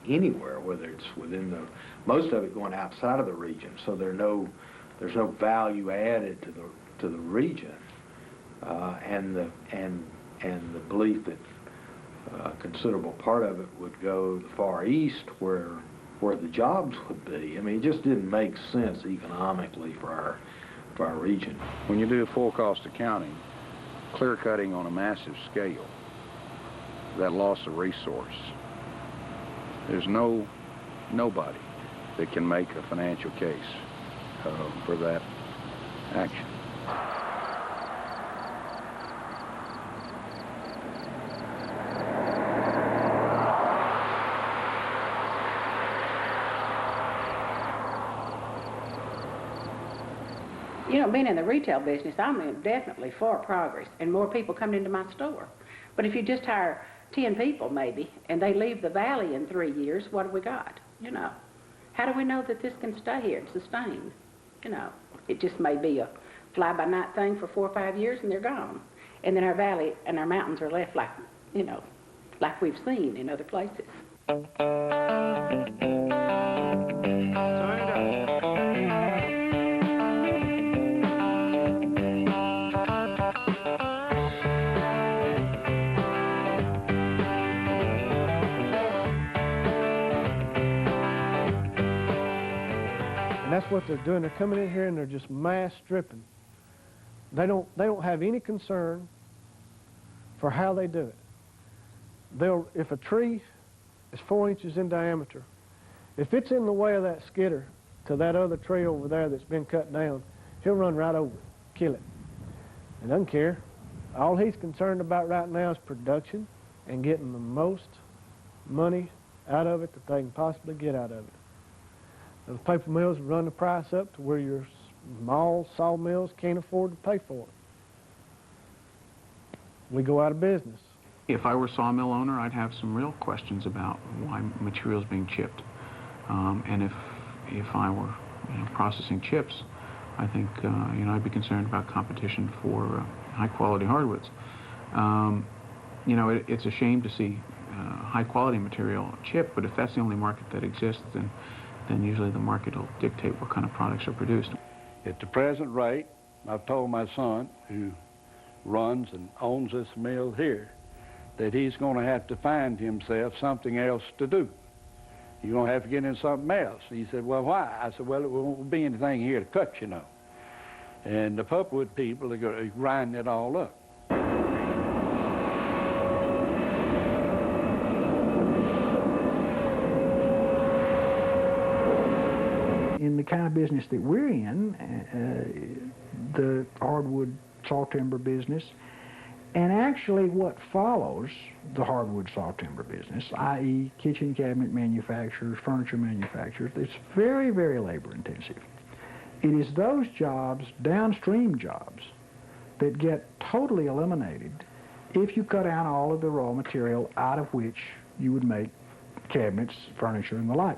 Speaker 15: anywhere, whether it's within the, most of it going outside of the region, so there's no value added to the region, and the belief that a considerable part of it would go to the Far East where the jobs would be. I mean, it just didn't make sense economically for our region.
Speaker 28: When you do full cost accounting, clear cutting on a massive scale, that loss of resource, there's nobody that can make a financial case for that action.
Speaker 1: You know, being in the retail business, I'm definitely for progress and more people coming into my store. But if you just hire 10 people maybe, and they leave the valley in 3 years, what have we got? You know, how do we know that this can stay here and sustain? You know, it just may be a fly-by-night thing for 4 or 5 years and they're gone. And then our valley and our mountains are left like, you know, like we've seen in other places.
Speaker 7: And that's what they're doing. They're coming in here and they're just mass stripping. They don't have any concern for how they do it. If a tree is 4 inches in diameter, if it's in the way of that skidder to that other tree over there that's been cut down, he'll run right over it, kill it. He doesn't care. All he's concerned about right now is production and getting the most money out of it that they can possibly get out of it. The paper mills run the price up to where your small sawmills can't afford to pay for it. We go out of business.
Speaker 18: If I were a sawmill owner, I'd have some real questions about why material's being chipped. And if I were processing chips, I think I'd be concerned about competition for high-quality hardwoods. It's a shame to see high-quality material chipped, but if that's the only market that exists, then usually the market will dictate what kind of products are produced.
Speaker 28: At the present rate, I've told my son, who runs and owns this mill here, that he's going to have to find himself something else to do. You're going to have to get in something else. He said, well, why? I said, well, it won't be anything here to cut, you know. And the pulpwood people are going to grind it all up.
Speaker 19: In the kind of business that we're in, the hardwood saw timber business, and actually what follows the hardwood saw timber business, i.e. kitchen cabinet manufacturers, furniture manufacturers, it's very, very labor intensive. It is those jobs, downstream jobs, that get totally eliminated if you cut out all of the raw material out of which you would make cabinets, furniture, and the like.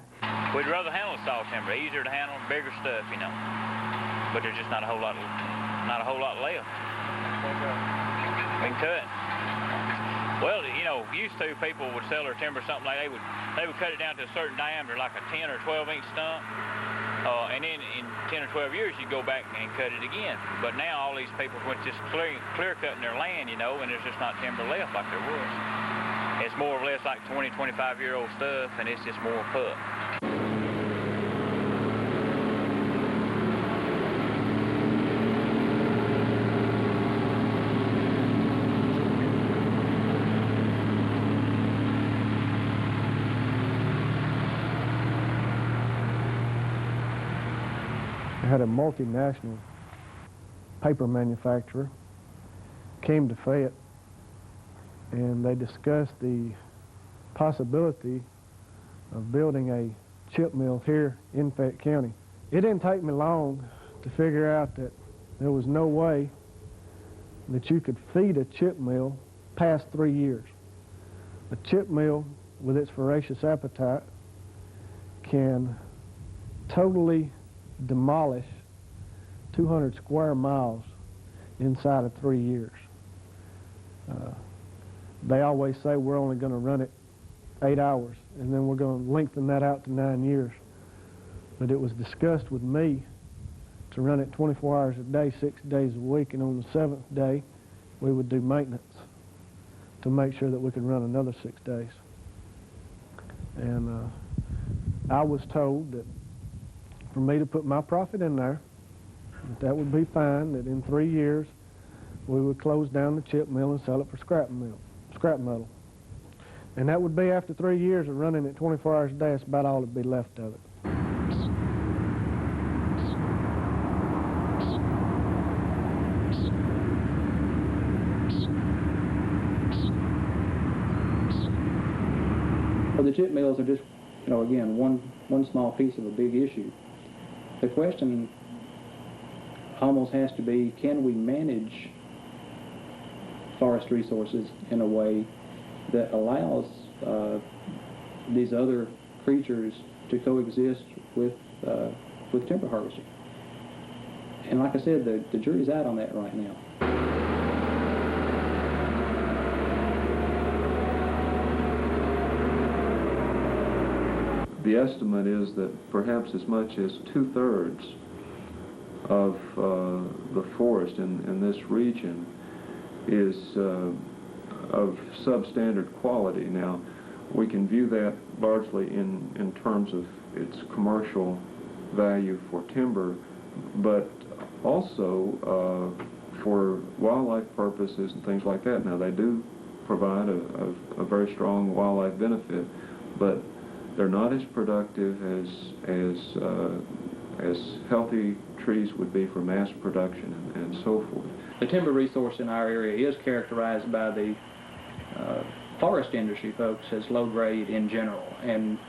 Speaker 20: We'd rather handle saw timber, easier to handle, bigger stuff, you know. But there's just not a whole lot left. We can cut. Well, used to people would sell their timber something like they would cut it down to a certain diameter, like a 10 or 12 inch stump. And then in 10 or 12 years, you go back and cut it again. But now all these people went just clear cutting their land, and there's just not timber left like there was. It's more or less like 20, 25-year-old stuff, and it's just more put.
Speaker 7: I had a multinational paper manufacturer came to Fayette, and they discussed the possibility of building a chip mill here in Fayette County. It didn't take me long to figure out that there was no way that you could feed a chip mill past 3 years. A chip mill, with its voracious appetite, can totally demolish 200 square miles inside of 3 years. They always say we're only going to run it 8 hours, and then we're going to lengthen that out to 9 years. But it was discussed with me to run it 24 hours a day, 6 days a week, and on the 7th day, we would do maintenance to make sure that we could run another 6 days. And I was told that for me to put my profit in there, that would be fine, that in 3 years, we would close down the chip mill and sell it for scrap metal. And that would be after 3 years of running it 24 hours a day. That's about all that'd be left of it.
Speaker 4: Well, the chip mills are just, again, one small piece of a big issue. The question almost has to be, can we manage forest resources in a way that allows these other creatures to coexist with timber harvesting? And like I said, the jury's out on that right now.
Speaker 6: The estimate is that perhaps as much as 2/3 of the forest in this region is of substandard quality. Now, we can view that largely in terms of its commercial value for timber, but also for wildlife purposes and things like that. Now, they do provide a very strong wildlife benefit, but they're not as productive as healthy trees would be for mass production and so forth.
Speaker 4: The timber resource in our area is characterized by the forest industry folks as low grade in general, and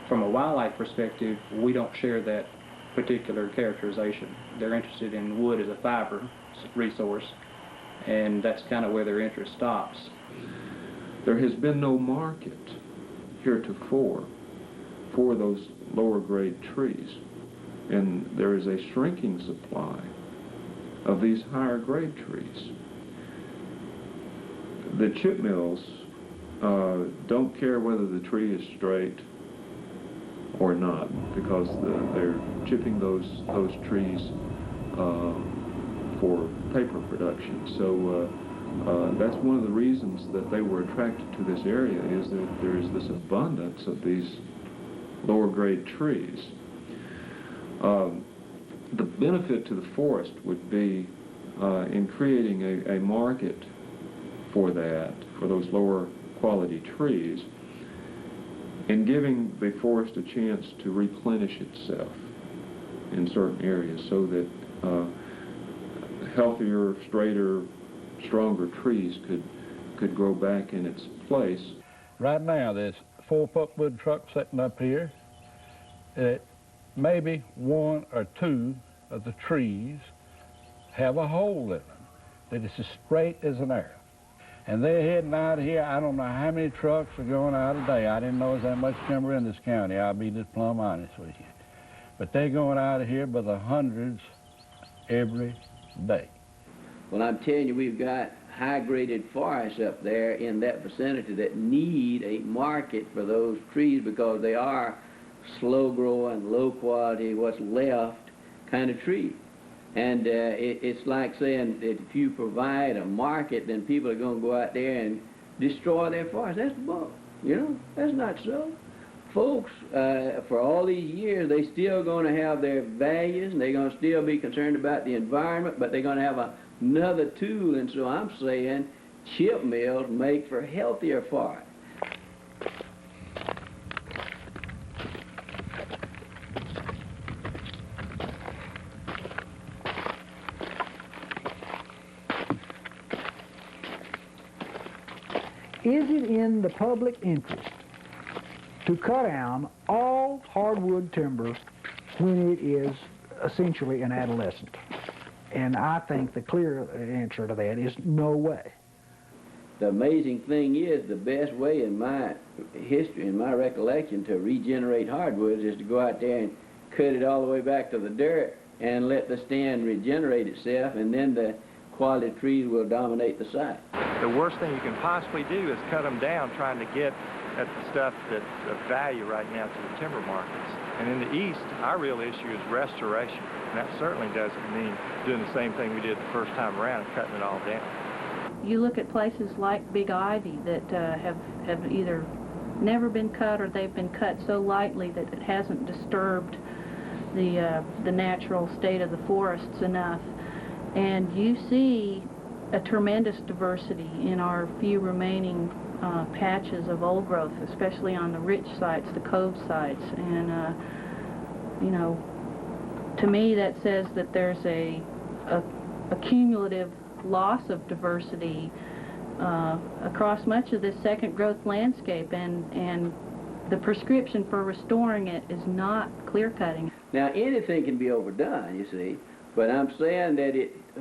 Speaker 4: from a wildlife perspective, we don't share that particular characterization. They're interested in wood as a fiber resource, and that's kind of where their interest stops.
Speaker 6: There has been no market heretofore for those lower grade trees, and there is a shrinking supply of these higher grade trees. The chip mills don't care whether the tree is straight or not, because they're chipping those trees for paper production. So that's one of the reasons that they were attracted to this area, is that there is this abundance of these lower grade trees. The benefit to the forest would be in creating a market for that, for those lower quality trees, and giving the forest a chance to replenish itself in certain areas, so that healthier, straighter, stronger trees could grow back in its place.
Speaker 28: Right now, there's 4 pulpwood trucks sitting up here. Maybe 1 or 2 of the trees have a hole in them that is as straight as an arrow. And they're heading out of here. I don't know how many trucks are going out a day. I didn't know there's that much timber in this county. I'll be just plumb honest with you. But they're going out of here by the hundreds every day.
Speaker 5: Well, I'm telling you, we've got high-graded forests up there in that vicinity that need a market for those trees, because they are slow-growing, low-quality, what's left kind of tree. And it's like saying that if you provide a market, then people are going to go out there and destroy their forests. That's bull. That's not so. Folks, for all these years, they still going to have their values, and they're going to still be concerned about the environment, but they're going to have another tool. And so I'm saying chip mills make for healthier forests.
Speaker 19: Is it in the public interest to cut down all hardwood timber when it is essentially an adolescent? And I think the clear answer to that is no way.
Speaker 5: The amazing thing is, the best way in my history, in my recollection, to regenerate hardwoods is to go out there and cut it all the way back to the dirt and let the stand regenerate itself, and then the quality trees will dominate the site.
Speaker 12: The worst thing you can possibly do is cut them down trying to get at the stuff that's of value right now to the timber markets. And in the East, our real issue is restoration. And that certainly doesn't mean doing the same thing we did the first time around and cutting it all down.
Speaker 21: You look at places like Big Ivy that have either never been cut, or they've been cut so lightly that it hasn't disturbed the natural state of the forests enough. And you see a tremendous diversity in our few remaining patches of old growth, especially on the rich sites, the cove sites. And, you know, to me that says that there's a cumulative loss of diversity across much of this second growth landscape, and the prescription for restoring it is not clear-cutting.
Speaker 5: Now, anything can be overdone, you see, but I'm saying that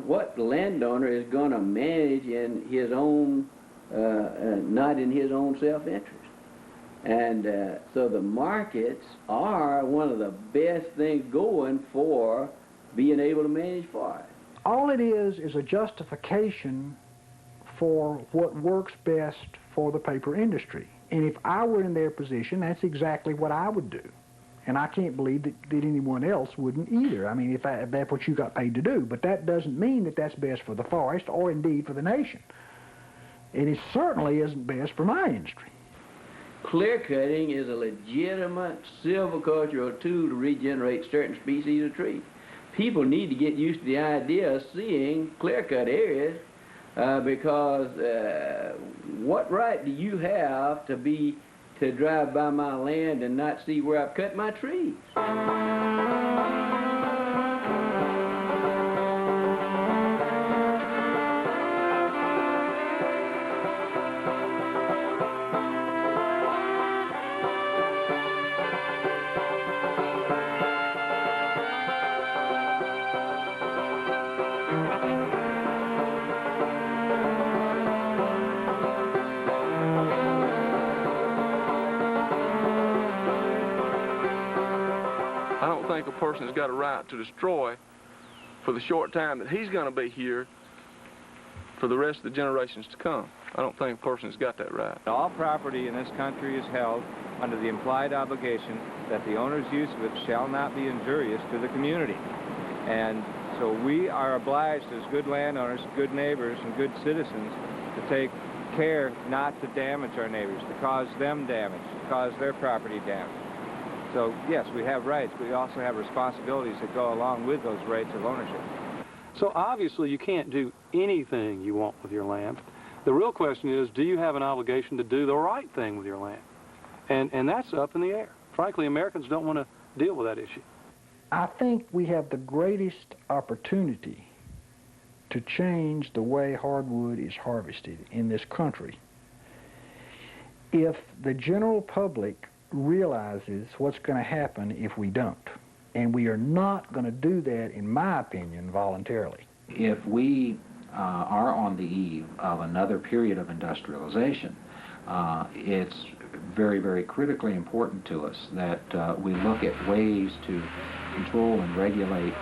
Speaker 5: what the landowner is going to manage in his own, not in his own self-interest. And so the markets are one of the best things going for being able to manage forest.
Speaker 19: All it is a justification for what works best for the paper industry. And if I were in their position, that's exactly what I would do. And I can't believe that anyone else wouldn't either. I mean, if that's what you got paid to do. But that doesn't mean that that's best for the forest or indeed for the nation. And it certainly isn't best for my industry.
Speaker 5: Clear cutting is a legitimate silvicultural tool to regenerate certain species of trees. People need to get used to the idea of seeing clear-cut areas because what right do you have to drive by my land and not see where I've cut my trees?
Speaker 3: I think a person has got a right to destroy for the short time that he's going to be here for the rest of the generations to come. I don't think a person has got that right.
Speaker 12: All property in this country is held under the implied obligation that the owner's use of it shall not be injurious to the community. And so we are obliged as good landowners, good neighbors, and good citizens to take care not to damage our neighbors, to cause them damage, to cause their property damage. So, yes, we have rights, but we also have responsibilities that go along with those rights of ownership.
Speaker 23: So obviously you can't do anything you want with your land. The real question is, do you have an obligation to do the right thing with your land? And that's up in the air. Frankly, Americans don't want to deal with that issue.
Speaker 19: I think we have the greatest opportunity to change the way hardwood is harvested in this country if the general public realizes what's going to happen if we don't. And we are not going to do that, in my opinion, voluntarily.
Speaker 18: If we are on the eve of another period of industrialization, it's very, very critically important to us that we look at ways to control and regulate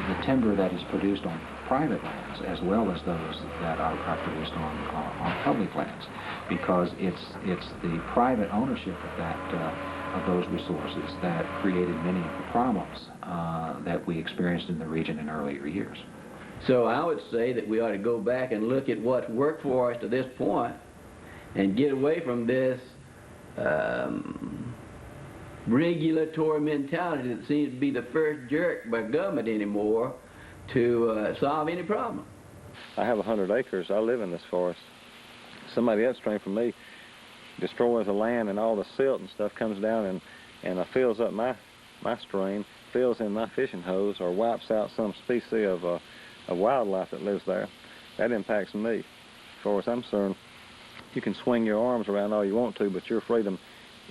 Speaker 18: the timber that is produced on private lands as well as those that are produced on public lands, because it's the private ownership of that of those resources that created many of the problems that we experienced in the region in earlier years.
Speaker 5: So I would say that we ought to go back and look at what's worked for us to this point and get away from this regulatory mentality that seems to be the first jerk by government anymore to solve any problem.
Speaker 23: I have 100 acres. I live in this forest. Somebody upstream from me destroys the land, and all the silt and stuff comes down and fills up my stream, fills in my fishing hose, or wipes out some species of wildlife that lives there. That impacts me. As far as I'm concerned, you can swing your arms around all you want to, but your freedom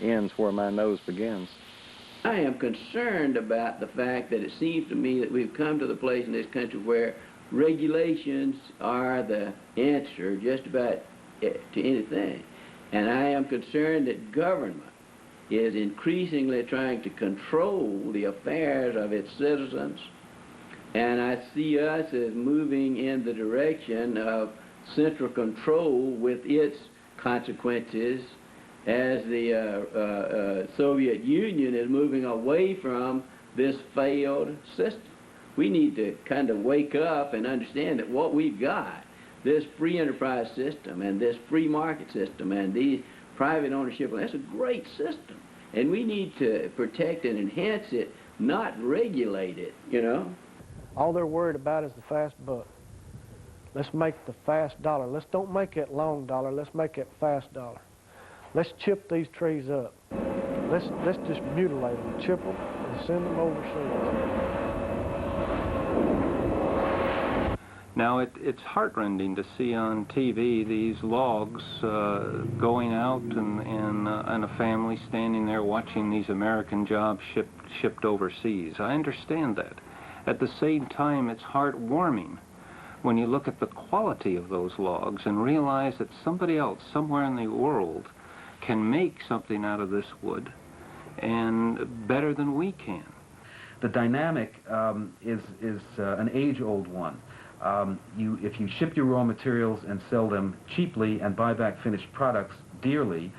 Speaker 23: ends where my nose begins.
Speaker 5: I am concerned about the fact that it seems to me that we've come to the place in this country where regulations are the answer just about to anything. And I am concerned that government is increasingly trying to control the affairs of its citizens. And I see us as moving in the direction of central control with its consequences as the Soviet Union is moving away from this failed system. We need to kind of wake up and understand that what we've got, this free enterprise system and this free market system and these private ownership, that's a great system. And we need to protect and enhance it, not regulate it, you know.
Speaker 7: All they're worried about is the fast buck. Let's make the fast dollar. Let's don't make it long dollar. Let's make it fast dollar. Let's chip these trees up. Let's just mutilate them, chip them, and send them overseas.
Speaker 17: Now, it's heartrending to see on TV these logs going out and a family standing there watching these American jobs shipped overseas. I understand that. At the same time, it's heartwarming when you look at the quality of those logs and realize that somebody else somewhere in the world can make something out of this wood and better than we can.
Speaker 8: The dynamic is an age-old one. If you ship your raw materials and sell them cheaply and buy back finished products dearly,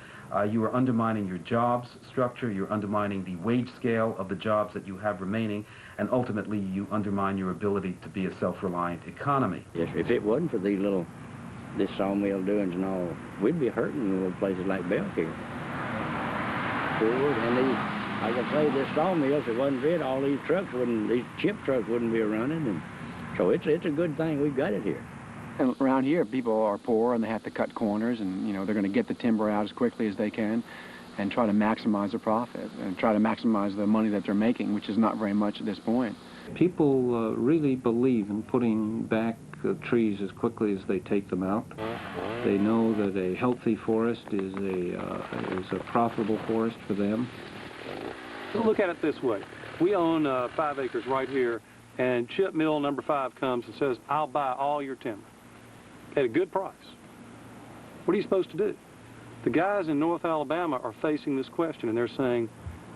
Speaker 8: you are undermining your jobs structure, you're undermining the wage scale of the jobs that you have remaining, and ultimately you undermine your ability to be a self-reliant economy.
Speaker 9: Yes, if it wasn't for these this sawmill doings and all, we'd be hurting in little places like Bell here. And like I say, this sawmill, if it wasn't for it, all these chip trucks wouldn't be running. And so it's a good thing we've got it here.
Speaker 11: And around here, people are poor and they have to cut corners, and they're going to get the timber out as quickly as they can and try to maximize their profit and try to maximize the money that they're making, which is not very much at this point.
Speaker 17: People really believe in putting back trees as quickly as they take them out. They know that a healthy forest is a profitable forest for them.
Speaker 23: So look at it this way. We own 5 acres right here, and chip mill number 5 comes and says, I'll buy all your timber at a good price. What are you supposed to do? The guys in North Alabama are facing this question, and they're saying,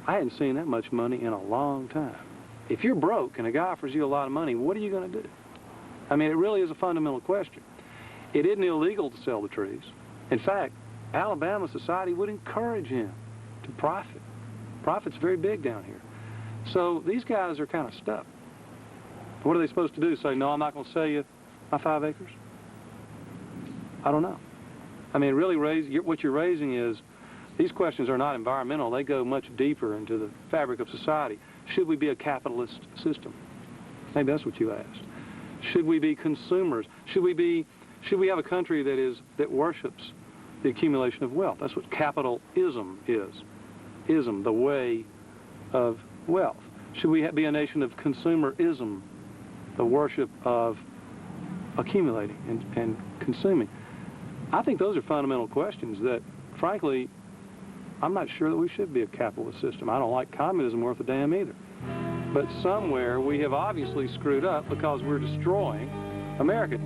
Speaker 23: I hadn't seen that much money in a long time. If you're broke and a guy offers you a lot of money, what are you going to do? I mean, it really is a fundamental question. It isn't illegal to sell the trees. In fact, Alabama society would encourage him to profit. Profit's very big down here. So these guys are kind of stuck. What are they supposed to do? Say, no, I'm not going to sell you my 5 acres? I don't know. I mean, really, what you're raising is, these questions are not environmental. They go much deeper into the fabric of society. Should we be a capitalist system? Maybe that's what you asked. Should we be consumers? Should we have a country that worships the accumulation of wealth? That's what capitalism is. Ism, the way of wealth. Should we be a nation of consumerism, the worship of accumulating and consuming? I think those are fundamental questions that, frankly, I'm not sure that we should be a capitalist system. I don't like communism worth a damn either. But somewhere we have obviously screwed up because we're destroying America.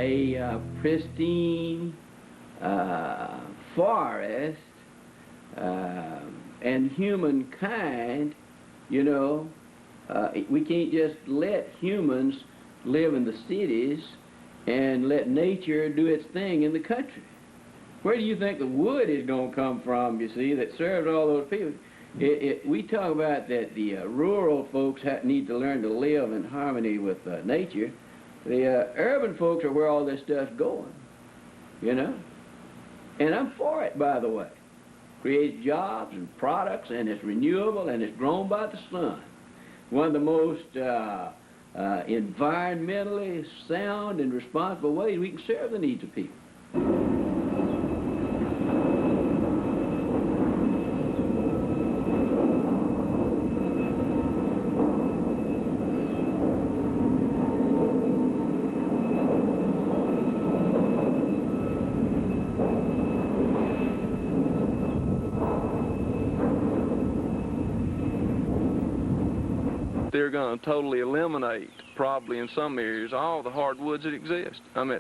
Speaker 5: A pristine forest and humankind, we can't just let humans live in the cities and let nature do its thing in the country. Where do you think the wood is going to come from, you see, that serves all those people? We talk about that the rural folks need to learn to live in harmony with nature. The urban folks are where all this stuff's going, And I'm for it, by the way. Creates jobs and products, and it's renewable, and it's grown by the sun. One of the most environmentally sound and responsible ways we can serve the needs of people.
Speaker 3: They're going to totally eliminate, probably in some areas, all the hardwoods that exist. I mean,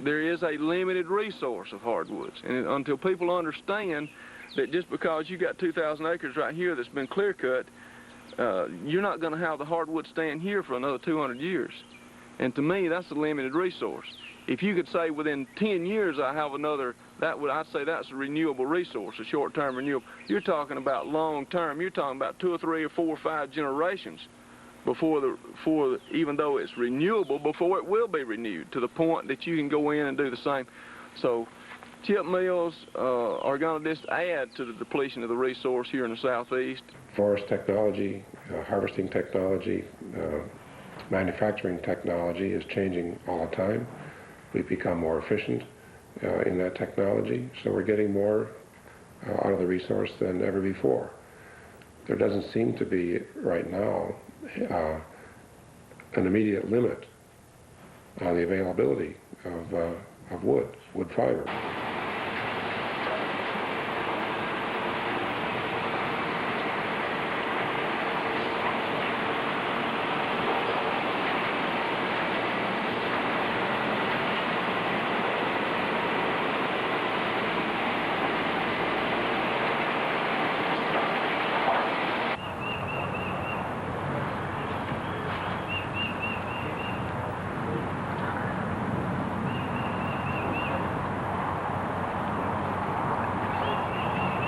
Speaker 3: there is a limited resource of hardwoods, and until people understand that just because you got 2,000 acres right here that's been clear cut, you're not going to have the hardwood stand here for another 200 years. And to me, that's a limited resource. if you could say within 10 years I have another, I'd say that's a renewable resource, a short-term renewable. You're talking about long-term. You're talking about 2 or 3 or 4 or 5 generations even though it's renewable, before it will be renewed to the point that you can go in and do the same. So chip mills are going to just add to the depletion of the resource here in the southeast.
Speaker 2: Forest technology, harvesting technology, manufacturing technology is changing all the time. We've become more efficient in that technology, so we're getting more out of the resource than ever before. There doesn't seem to be right now an immediate limit on the availability of wood fiber.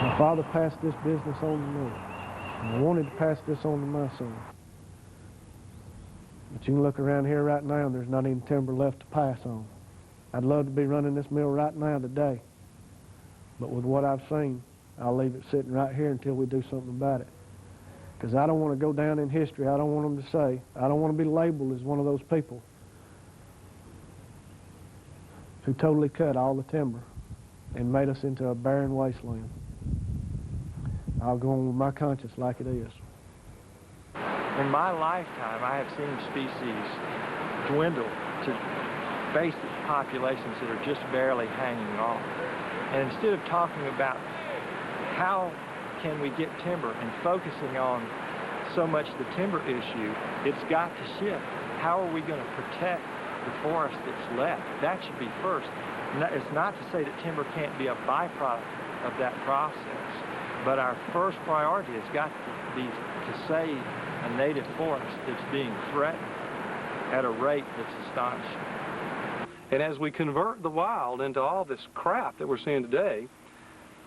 Speaker 7: My father passed this business on to me, and I wanted to pass this on to my son. But you can look around here right now and there's not even timber left to pass on. I'd love to be running this mill right now today, but with what I've seen, I'll leave it sitting right here until we do something about it. Because I don't want to go down in history. I don't want them to say, I don't want to be labeled as one of those people who totally cut all the timber and made us into a barren wasteland. I'll go on with my conscience like it is.
Speaker 13: In my lifetime, I have seen species dwindle to basic populations that are just barely hanging on. And instead of talking about how can we get timber and focusing on so much the timber issue, it's got to shift. How are we going to protect the forest that's left? That should be first. It's not to say that timber can't be a byproduct of that process, but our first priority has got to be to save a native forest that's being threatened at a rate that's astonishing.
Speaker 23: And as we convert the wild into all this crap that we're seeing today,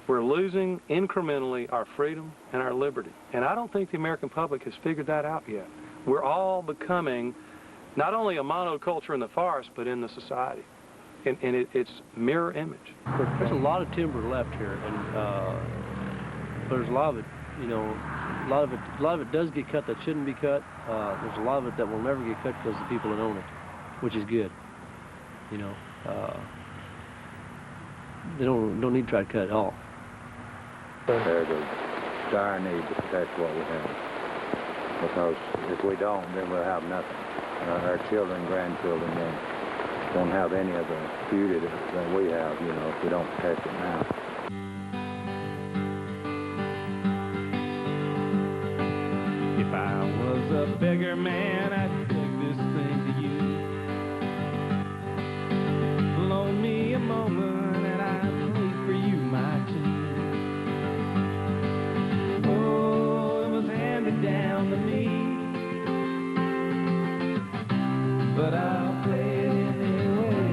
Speaker 23: we're losing incrementally our freedom and our liberty. And I don't think the American public has figured that out yet. We're all becoming not only a monoculture in the forest, but in the society. And it's mirror image.
Speaker 14: There's a lot of timber left here, and there's a lot of it, you know, a lot of it does get cut that shouldn't be cut. There's a lot of it that will never get cut because of the people that own it, which is good. You know, they don't need to try to cut it all.
Speaker 22: There's a dire need to protect what we have, because if we don't, then we'll have nothing. Our children, grandchildren won't have any of the beauty that we have, you know, if we don't protect it now.
Speaker 24: If I was a bigger man, I'd beg this thing to you. Loan me a moment and I'd play for you my tune. Oh, it was handed down to me, but I'll play it anyway.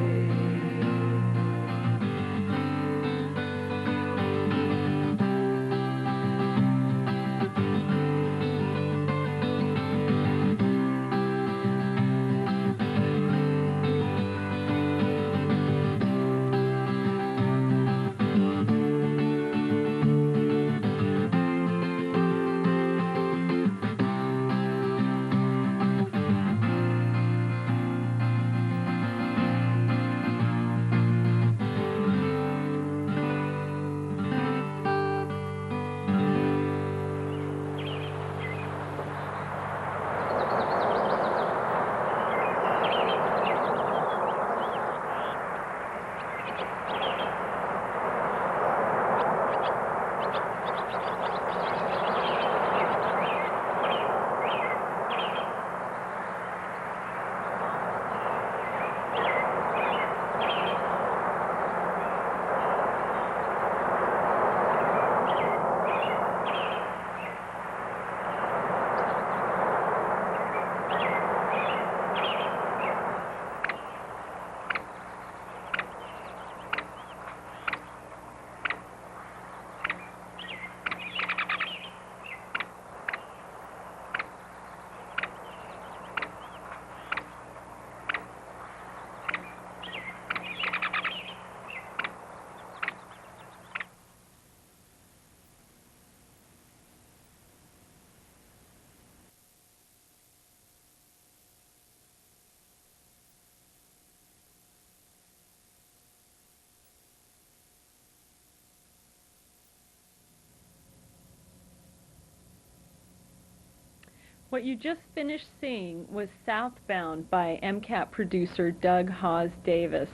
Speaker 1: What you just finished seeing was Southbound by MCAT producer Doug Hawes Davis.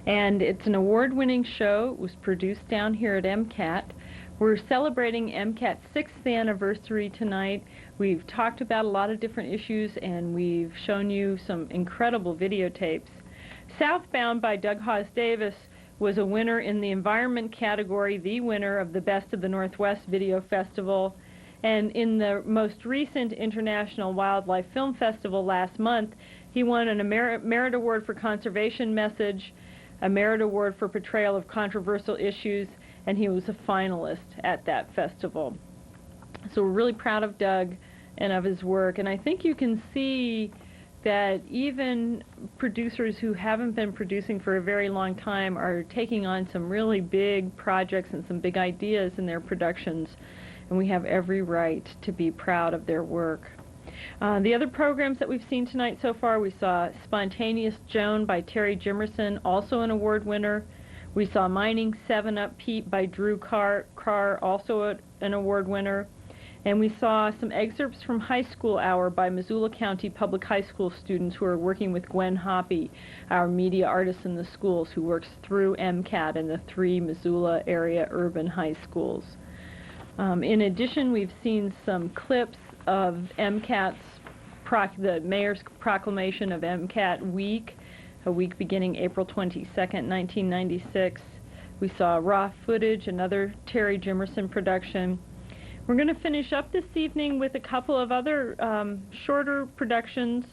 Speaker 1: And it's an award-winning show. It was produced down here at MCAT. We're celebrating MCAT's 6th anniversary tonight. We've talked about a lot of different issues, and we've shown you some incredible videotapes. Southbound by Doug Hawes Davis was a winner in the environment category, the winner of the Best of the Northwest Video Festival. And in the most recent International Wildlife Film Festival last month, he won a Merit Award for Conservation Message, a Merit Award for Portrayal of Controversial Issues, and he was a finalist at that festival. So we're really proud of Doug and of his work, and I think you can see that even producers who haven't been producing for a very long time are taking on some really big projects and some big ideas in their productions, and we have every right to be proud of their work. The other programs that we've seen tonight so far, we saw Spontaneous Joan by Terry Jimerson, also an award winner. We saw Mining 7-Up Pete by Drew Carr, also an award winner. And we saw some excerpts from High School Hour by Missoula County Public High School students who are working with Gwen Hoppy, our media artist in the schools, who works through MCAT in the 3 Missoula area urban high schools. In addition, we've seen some clips of MCAT's, the mayor's proclamation of MCAT Week, a week beginning April 22nd, 1996. We saw raw footage, another Terry Jimerson production. We're going to finish up this evening with a couple of other shorter productions.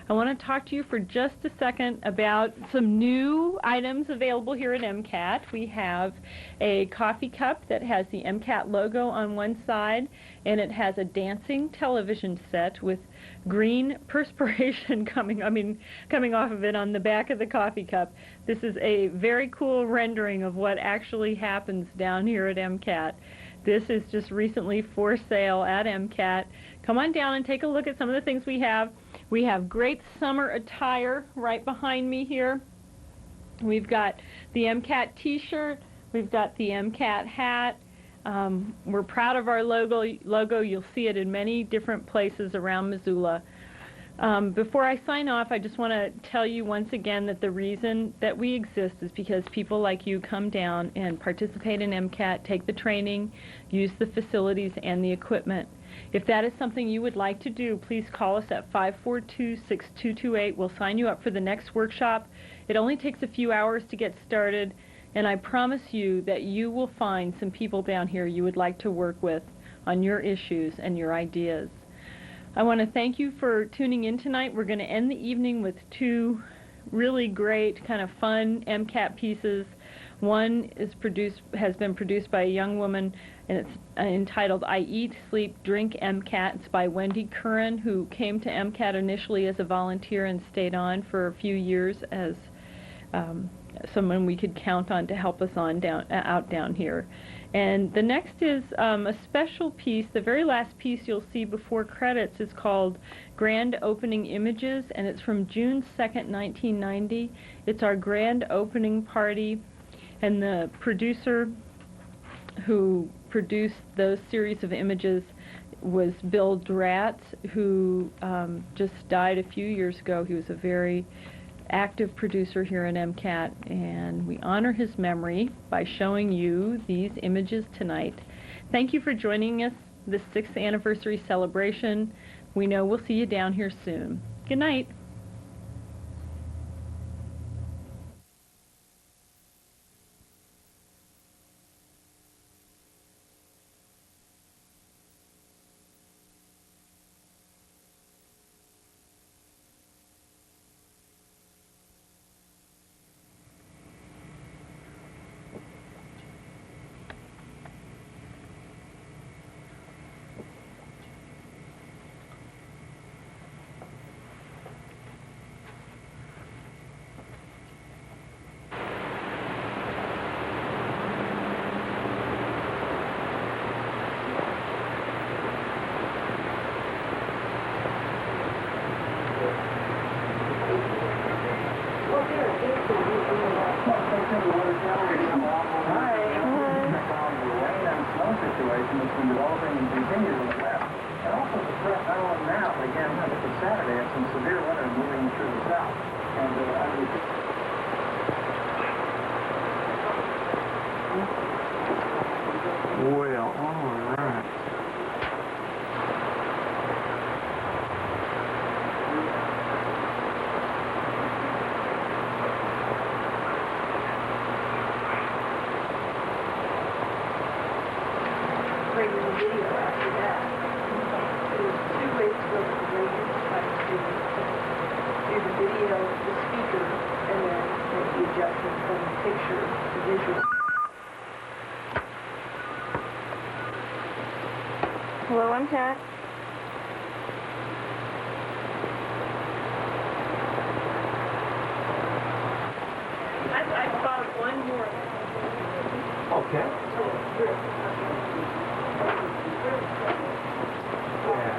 Speaker 1: I want to talk to you for just a second about some new items available here at MCAT. We have a coffee cup that has the MCAT logo on one side, and it has a dancing television set with green perspiration coming off of it on the back of the coffee cup. This is a very cool rendering of what actually happens down here at MCAT. This is just recently for sale at MCAT. Come on down and take a look at some of the things we have. We have great summer attire right behind me here. We've got the MCAT t-shirt. We've got the MCAT hat. We're proud of our logo. You'll see it in many different places around Missoula. Before I sign off, I just want to tell you once again that the reason that we exist is because people like you come down and participate in MCAT, take the training, use the facilities and the equipment. If that is something you would like to do, please call us at 542-6228. We'll sign you up for the next workshop. It only takes a few hours to get started, and I promise you that you will find some people down here you would like to work with on your issues and your ideas. I want to thank you for tuning in tonight. We're going to end the evening with 2 really great, kind of fun MCAT pieces. One has been produced by a young woman, and it's entitled I Eat, Sleep, Drink MCAT. It's by Wendy Curran, who came to MCAT initially as a volunteer and stayed on for a few years as someone we could count on to help us out down here. And the next is a special piece. The very last piece you'll see before credits is called Grand Opening Images, and it's from June 2nd, 1990. It's our grand opening party, and the producer who produced those series of images was Bill Dratz, who just died a few years ago. He was a very active producer here in MCAT, and we honor his memory by showing you these images tonight. Thank you for joining us this 6th anniversary celebration. We know we'll see you down here soon. Good night.
Speaker 10: Situation that's been developing and continues in the past.
Speaker 4: And also the threat not only now, but again, it's Saturday, it's some severe weather moving through the south. And I would...
Speaker 13: Well, all right.
Speaker 10: Regular video after that. There's two ways to look at the radio. Do the video, the speaker, and then make the adjustment from the picture to visual. Hello, I'm Kat. I thought one more.
Speaker 13: Okay. Yeah.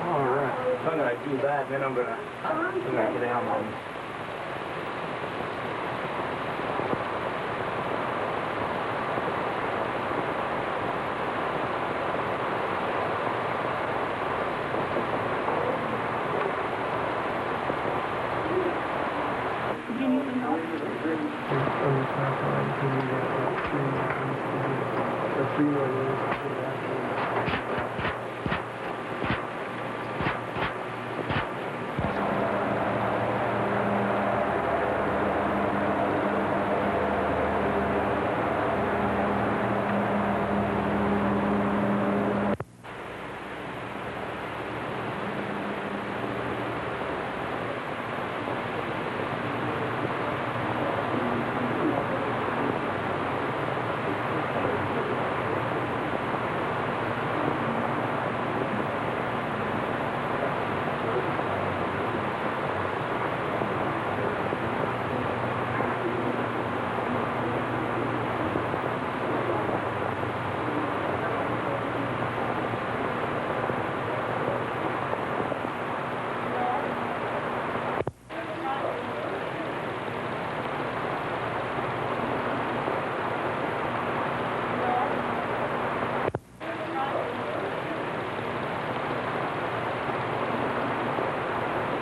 Speaker 13: All right. I'm going to do that, then I'm going to get out on this.
Speaker 10: Do you need some help?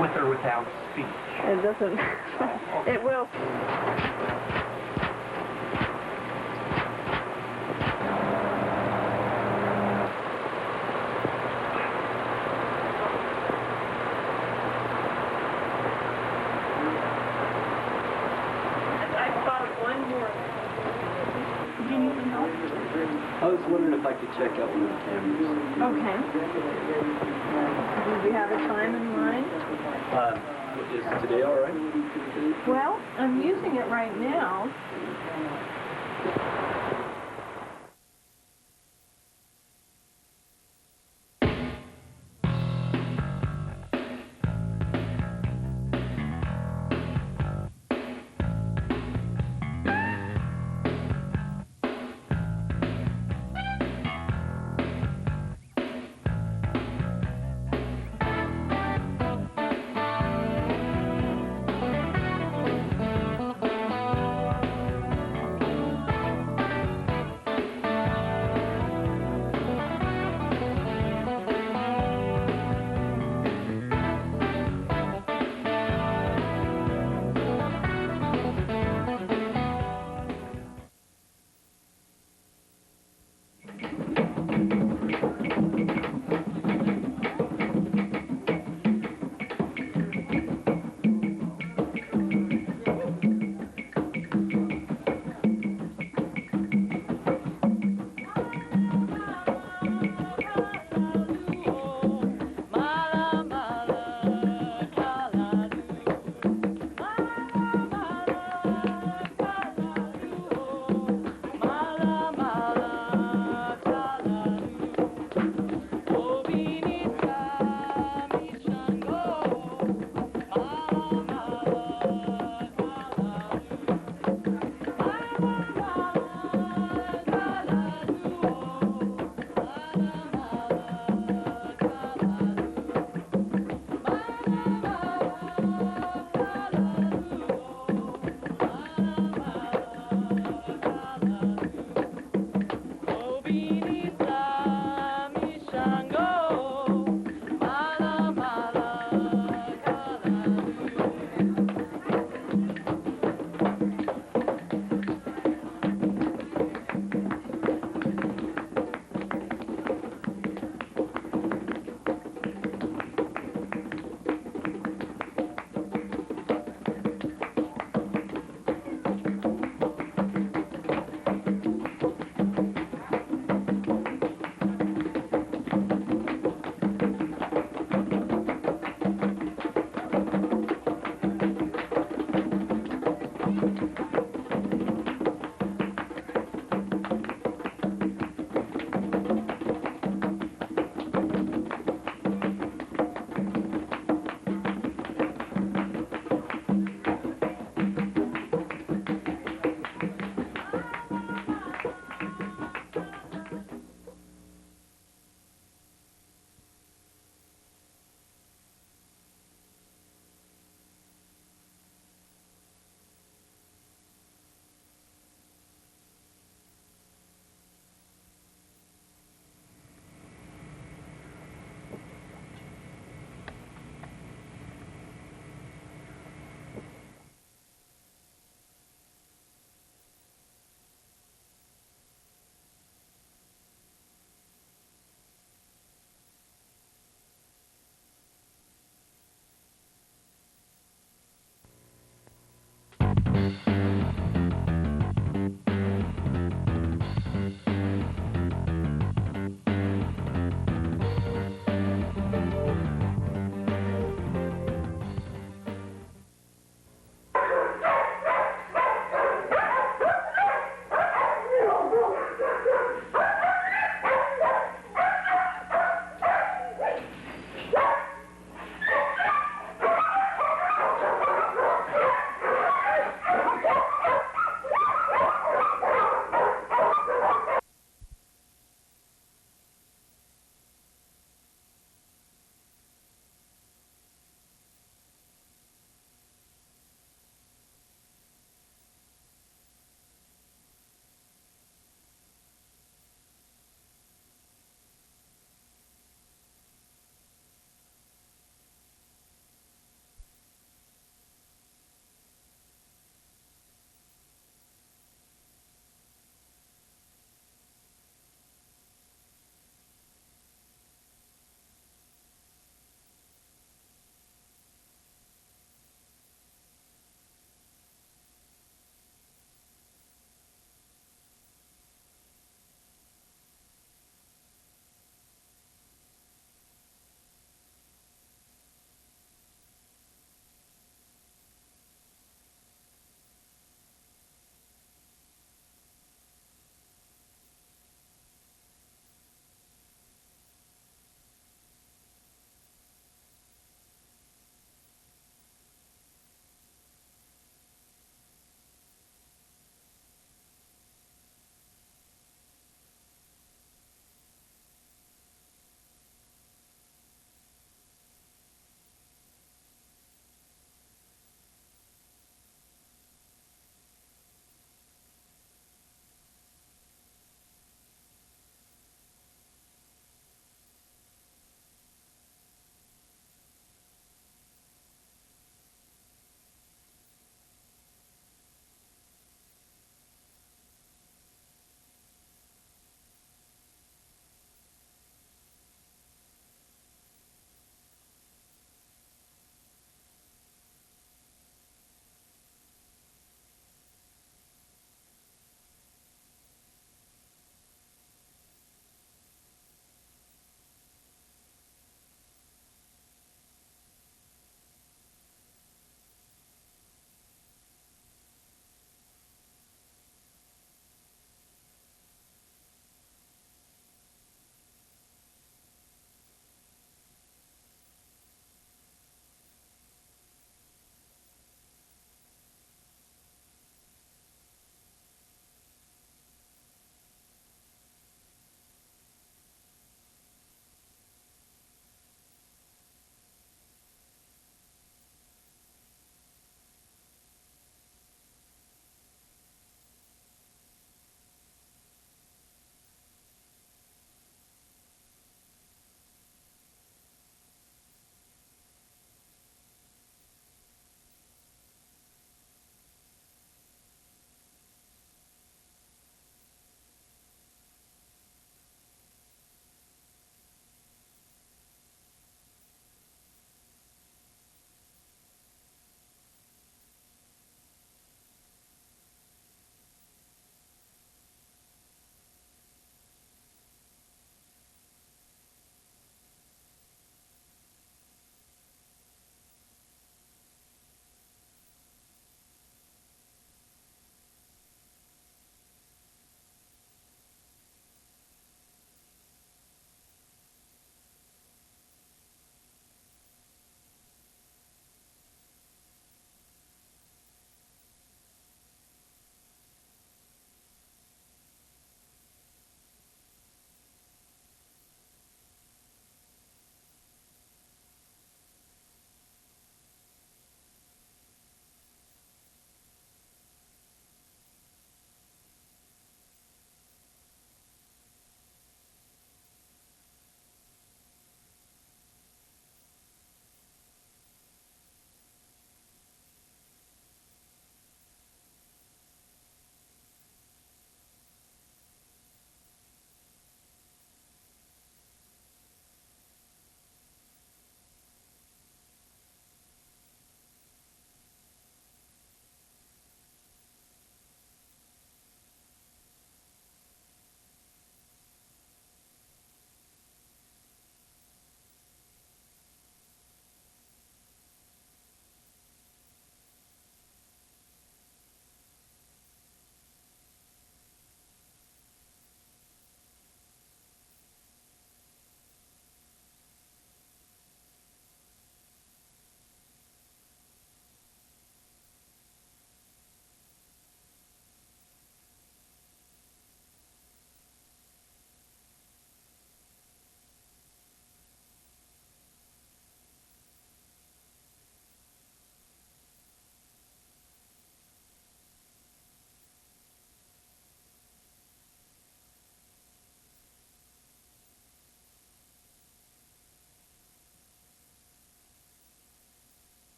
Speaker 4: With or without speech.
Speaker 10: It doesn't. It will. I thought of one more. Do you need some help?
Speaker 15: I was wondering if I could check out one of the cameras.
Speaker 10: Okay. Do you have a time in mind?
Speaker 15: Is today all right?
Speaker 10: Well, I'm using it right now.